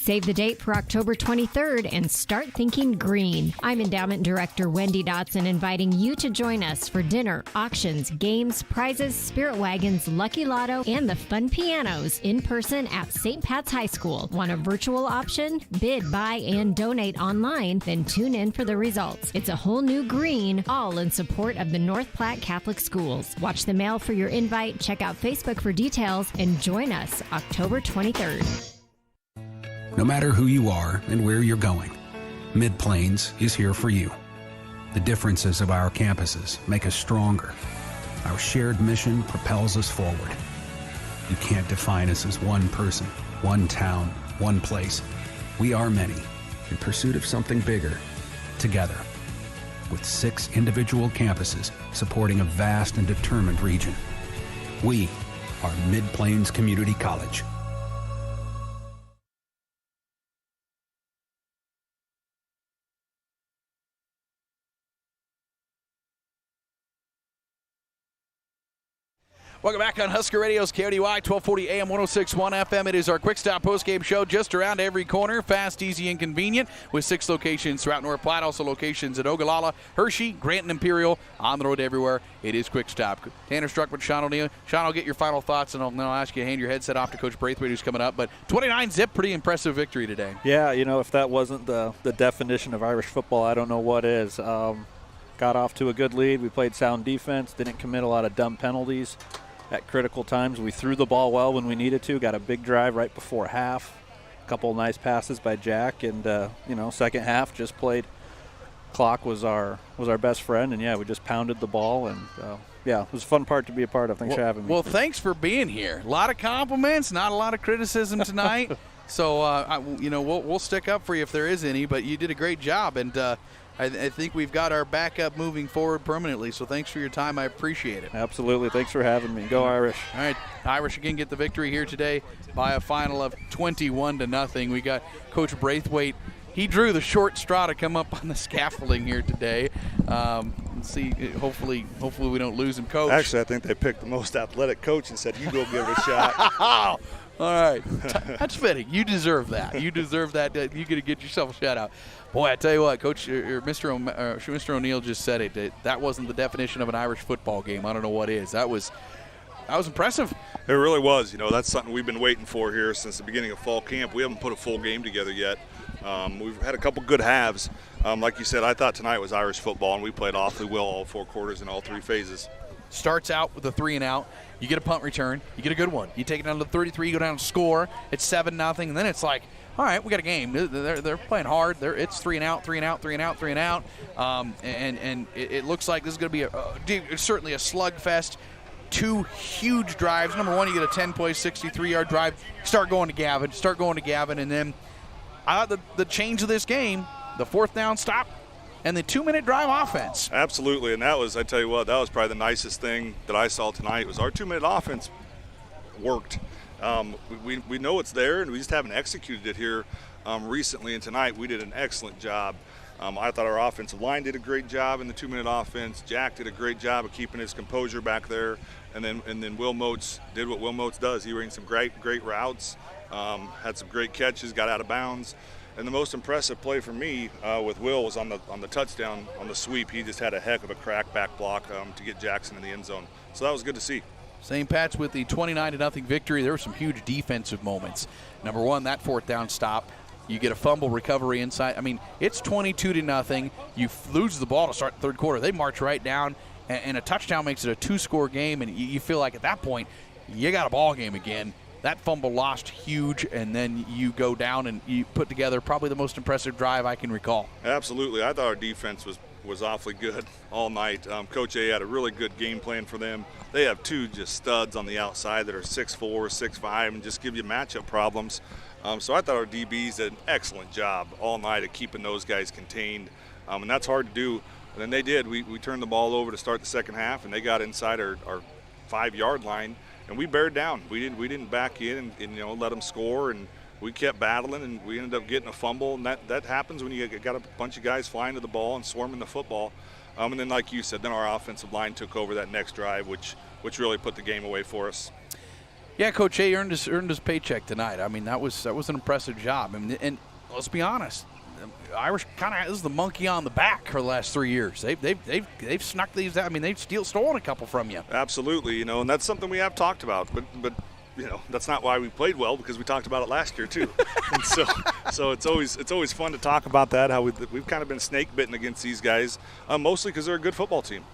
S24: Save the date for October 23rd and start thinking green. I'm Endowment Director Wendy Dotson, inviting you to join us for dinner, auctions, games, prizes, spirit wagons, lucky lotto, and the fun pianos in person at St. Pat's High School. Want a virtual option? Bid, buy, and donate online, then tune in for the results. It's a whole new green, all in support of the North Platte Catholic Schools. Watch the mail for your invite, check out Facebook for details, and join us October 23rd.
S8: No matter who you are and where you're going, Mid-Plains is here for you. The differences of our campuses make us stronger. Our shared mission propels us forward. You can't define us as one person, one town, one place. We are many, in pursuit of something bigger, together. With 6 individual campuses supporting a vast and determined region. We are Mid-Plains Community College.
S2: Welcome back on Husker Radio's KODY 1240 AM 106.1 FM. It is our quick stop postgame show just around every corner. Fast, easy, and convenient with 6 locations throughout North Platte. Also locations at Ogallala, Hershey, Grant, and Imperial. On the road everywhere. It is quick stop. Tanner Struck with Sean O'Neill. Sean, I'll get your final thoughts, and then I'll ask you to hand your headset off to Coach Braithwaite, who's coming up. But 29-zip, pretty impressive victory today.
S22: Yeah, if that wasn't the definition of Irish football, I don't know what is. Got off to a good lead. We played sound defense. Didn't commit a lot of dumb penalties at critical times. We threw the ball well when we needed to. Got a big drive right before half. A couple of nice passes by Jack, and second half just played. Clock was our best friend, and we just pounded the ball, and it was a fun part to be a part of. Thanks for having me.
S2: Well, thanks for being here. A lot of compliments, not a lot of criticism tonight. So we'll stick up for you if there is any. But you did a great job, and I think we've got our backup moving forward permanently, so thanks for your time. I appreciate it.
S22: Absolutely. Thanks for having me. Go Irish.
S2: All right. Irish again get the victory here today by a final of 21-0. We got Coach Braithwaite he drew the short straw to come up on the scaffolding here today. Let's see. Hopefully we don't lose him, Coach.
S7: Actually, I think they picked the most athletic coach and said, "You go give it a shot."
S2: All right. That's fitting. You deserve that. You deserve that. You're going to get yourself a shout out. Boy, I tell you what, Coach, Mr. O'Neill just said it. That wasn't the definition of an Irish football game. I don't know what is. That was impressive.
S11: It really was. That's something we've been waiting for here since the beginning of fall camp. We haven't put a full game together yet. We've had a couple good halves. Like you said, I thought tonight was Irish football, and we played awfully well all 4 quarters in all 3 phases.
S2: Starts out with a 3-and-out. You get a punt return. You get a good one. You take it down to the 33. You go down and score. It's 7-0, and then it's like, all right, we got a game. They're playing hard. It's 3-and-out, 3-and-out, 3-and-out, 3-and-out. And it looks like this is going to be certainly a slugfest. 2 huge drives. Number one, you get a 10-play, 63-yard drive. Start going to Gavin. And then I thought the change of this game, the 4th down stop, and the 2-minute drive offense.
S11: Absolutely, and that was, I tell you what, that was probably the nicest thing that I saw tonight was our 2-minute offense worked. We know it's there, and we just haven't executed it here recently, and tonight we did an excellent job. I thought our offensive line did a great job in the 2-minute offense. Jack did a great job of keeping his composure back there, and then Will Moats did what Will Moats does. He ran some great routes, had some great catches, got out of bounds. And the most impressive play for me with Will was on the touchdown, on the sweep. He just had a heck of a crack back block to get Jackson in the end zone. So that was good to see.
S2: St. Pat's with the 29-0 victory. There were some huge defensive moments. Number one, that 4th down stop. You get a fumble recovery inside. I mean, it's 22-0. You lose the ball to start the 3rd quarter. They march right down, and a touchdown makes it a 2-score game, and you feel like at that point you got a ball game again. That fumble lost huge, and then you go down and you put together probably the most impressive drive I can recall.
S11: Absolutely. I thought our defense was awfully good all night. Coach A had a really good game plan for them. They have 2 just studs on the outside that are 6'4", 6'5", and just give you matchup problems. So I thought our DBs did an excellent job all night of keeping those guys contained, and that's hard to do. And then they did. We turned the ball over to start the second half, and they got inside our 5-yard line. And we bared down. We didn't back in and let them score, and we kept battling, and we ended up getting a fumble. And that happens when you got a bunch of guys flying to the ball and swarming the football. And then, like you said, then our offensive line took over that next drive, which really put the game away for us.
S2: Yeah, Coach A earned his paycheck tonight. I mean, that was an impressive job. And let's be honest, Irish kind of is the monkey on the back for the last 3 years. They've snuck these out. I mean, they've stolen a couple from you.
S11: Absolutely, and that's something we have talked about. But that's not why we played well, because we talked about it last year too. And so it's always fun to talk about that, how we've kind of been snake bitten against these guys, mostly because they're a good football team.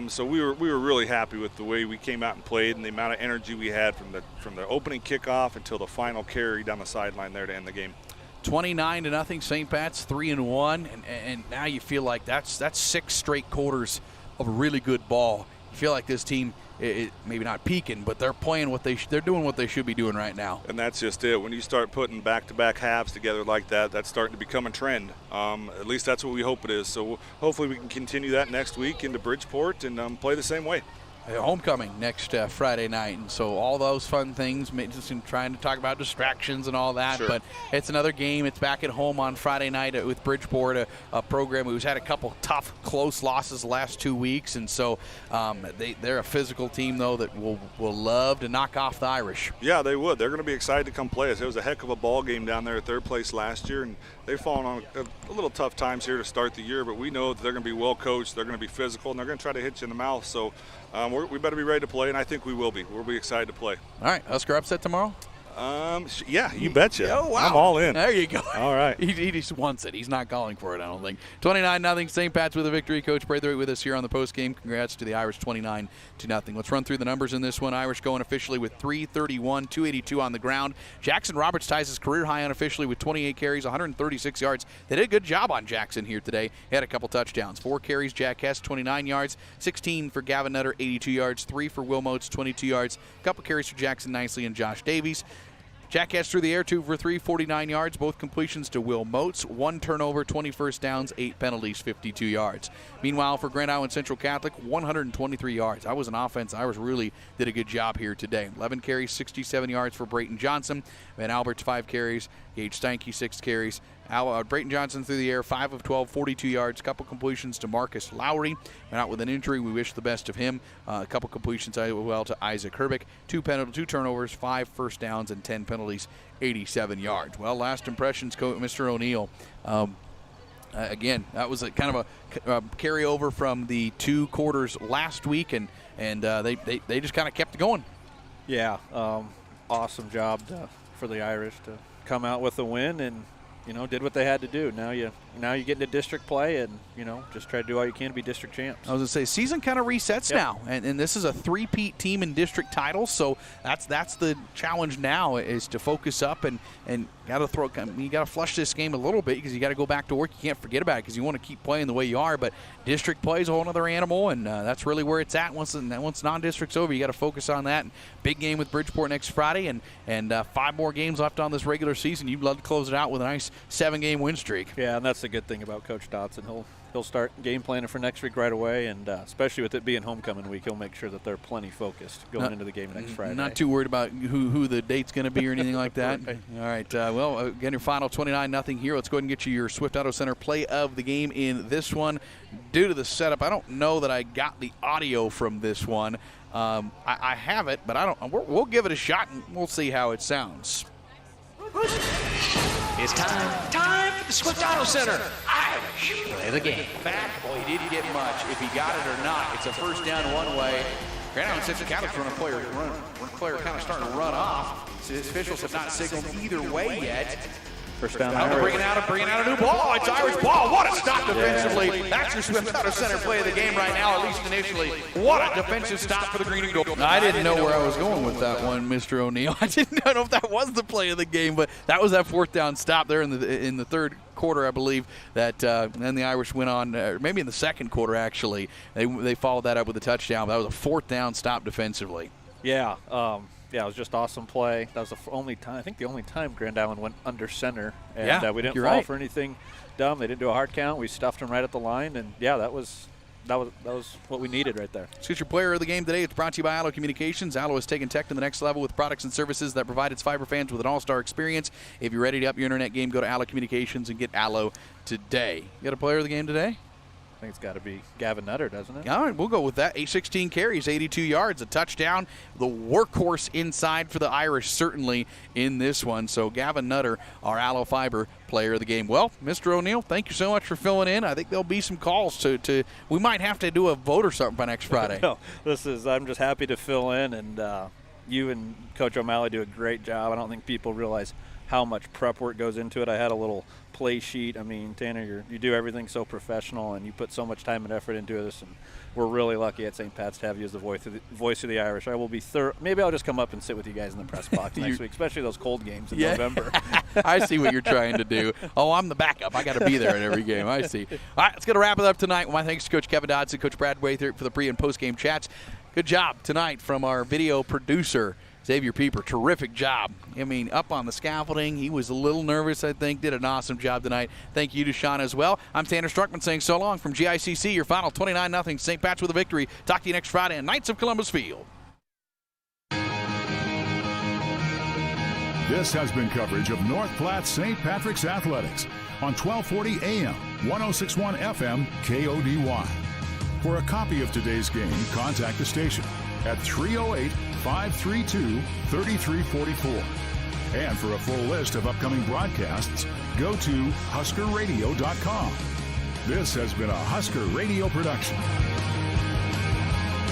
S11: So we were really happy with the way we came out and played, and the amount of energy we had from the opening kickoff until the final carry down the sideline there to end the game.
S2: 29-0, St. Pat's 3-1, and now you feel like that's 6 straight quarters of really good ball. You feel like this team, maybe not peaking, but they're playing they're doing what they should be doing right now.
S11: And that's just it. When you start putting back-to-back halves together like that, that's starting to become a trend. At least that's what we hope it is. So hopefully we can continue that next week into Bridgeport and play the same way.
S2: Homecoming next Friday night, and so all those fun things, just in trying to talk about distractions and all that, sure. But it's another game. It's back at home on Friday night with Bridgeport, a program who's had a couple tough, close losses the last 2 weeks, and so they're a physical team, though, that will love to knock off the Irish.
S11: Yeah, they would. They're going to be excited to come play us. It was a heck of a ball game down there at 3rd place last year, and they've fallen on a little tough times here to start the year, but we know that they're going to be well coached, they're going to be physical, and they're going to try to hit you in the mouth. So we better be ready to play, and I think we will be. We'll be excited to play.
S2: All right, Husker upset tomorrow?
S11: Yeah, you betcha.
S2: Oh, wow.
S11: I'm all in.
S2: There you go.
S11: All right.
S2: He just wants it. He's not calling for it, I don't think. 29-0, St. Pat's with a victory. Coach Braithwaite with us here on the postgame. Congrats to the Irish, 29-0. Let's run through the numbers in this one. Irish going officially with 331, 282 on the ground. Jackson Roberts ties his career high unofficially with 28 carries, 136 yards. They did a good job on Jackson here today. He had a couple touchdowns. 4 carries, Jack Hess, 29 yards. 16 for Gavin Nutter, 82 yards. 3 for Will Moats, 22 yards. A couple carries for Jackson Nicely and Josh Davies. Jack Hess through the air, 2 for 3, 49 yards. Both completions to Will Moats. 1 turnover, 20 first downs, 8 penalties, 52 yards. Meanwhile, for Grand Island Central Catholic, 123 yards. That was an offense. Irish really did a good job here today. 11 carries, 67 yards for Brayton Johnson. Van Albert's 5 carries. Gage Steinke, 6 carries. Brayton Johnson through the air, 5 of 12, 42 yards, couple completions to Marcus Lowry. And out with an injury, we wish the best of him. A couple completions as well to Isaac Herbick. 2 turnovers, 5 first downs, and 10 penalties, 87 yards. Well, last impressions, Mr. O'Neill. Again, that was a kind of a carryover from the 2 quarters last week, and they just kind of kept going.
S22: Yeah, awesome job for the Irish to come out with a win and, did what they had to do. Now you get into district play and, just try to do all you can to be district champs.
S2: I was going to say, season kind of resets now, and this is a three-peat team in district titles, so that's the challenge now, is to focus up and got to flush this game a little bit, because you got to go back to work. You can't forget about it, because you want to keep playing the way you are, but district play is a whole other animal, and that's really where it's at. Once non-district's over, you got to focus on that. And big game with Bridgeport next Friday, and 5 more games left on this regular season. You'd love to close it out with a nice 7-game win streak.
S22: Yeah, and that's the good thing about Coach Dotson. He'll start game planning for next week right away, and especially with it being homecoming week, he'll make sure that they're plenty focused going into the game next Friday.
S2: Not too worried about who the date's going to be or anything like that.
S22: Right.
S2: All right. Well, again, your final 29-0 here. Let's go ahead and get you your Swift Auto Center play of the game in this one. Due to the setup, I don't know that I got the audio from this one. I have it, but I don't. We'll give it a shot, and we'll see how it sounds.
S9: It's time for the Swift Auto Center. Irish play the game.
S2: Back, boy, he didn't get much. If he got it or not, it's a first down one way. Grand Island Central Catholic's player kind of starting to run off. So his officials have not signaled either way yet.
S22: First down.
S2: Bringing out a new ball. It's Irish ball. What a stop defensively. That's your Swift Auto Center play of the game right now, at least initially. What a defensive stop for the Green and Gold. I didn't know where I was going with that one, Mr. O'Neill. I didn't know if that was the play of the game, but that was that 4th down stop there in the third quarter, I believe, that then the Irish went on, maybe in the second quarter, actually. They followed that up with a touchdown. That was a 4th down stop defensively.
S22: Yeah. Yeah, it was just awesome play. That was the only time Grand Island went under center, and we didn't fall for anything dumb. They didn't do a hard count. We stuffed them right at the line, and that was what we needed right there.
S2: Let's get your player of the game today. It's brought to you by Allo Communications. Allo has taken tech to the next level with products and services that provide its fiber fans with an all-star experience. If you're ready to up your internet game, go to Allo Communications and get Allo today. You got a player of the game today?
S22: I think it's got to be Gavin Nutter, doesn't it?
S2: All right, we'll go with that. 16 carries, 82 yards, a touchdown. The workhorse inside for the Irish, certainly, in this one. So Gavin Nutter, our Allo Fiber player of the game. Well, Mr. O'Neill, thank you so much for filling in. I think there'll be some calls to we might have to do a vote or something by next Friday.
S22: No, I'm just happy to fill in, and you and Coach O'Malley do a great job. I don't think people realize how much prep work goes into it. I had a little play sheet. I mean, Tanner, you do everything so professional, and you put so much time and effort into this, and we're really lucky at St. Pat's to have you as the voice of the Irish. I will be maybe I'll just come up and sit with you guys in the press box next week, especially those cold games in November.
S2: I see what you're trying to do. Oh, I'm the backup. I got to be there at every game. I see. All right, let's get to wrap it up tonight. My thanks to Coach Kevin Dodson, Coach Brad Waither for the pre- and post-game chats. Good job tonight from our video producer, Xavier Pieper. Terrific job. I mean, up on the scaffolding. He was a little nervous, I think. Did an awesome job tonight. Thank you to Sean as well. I'm Tanner Struckman saying so long from GICC. Your final 29-0 St. Pat's with a victory. Talk to you next Friday on Knights of Columbus Field.
S14: This has been coverage of North Platte St. Patrick's Athletics on 1240 AM, 1061 FM, KODY. For a copy of today's game, contact the station at 308-532-3344. And for a full list of upcoming broadcasts, go to HuskerRadio.com. This has been a Husker Radio production.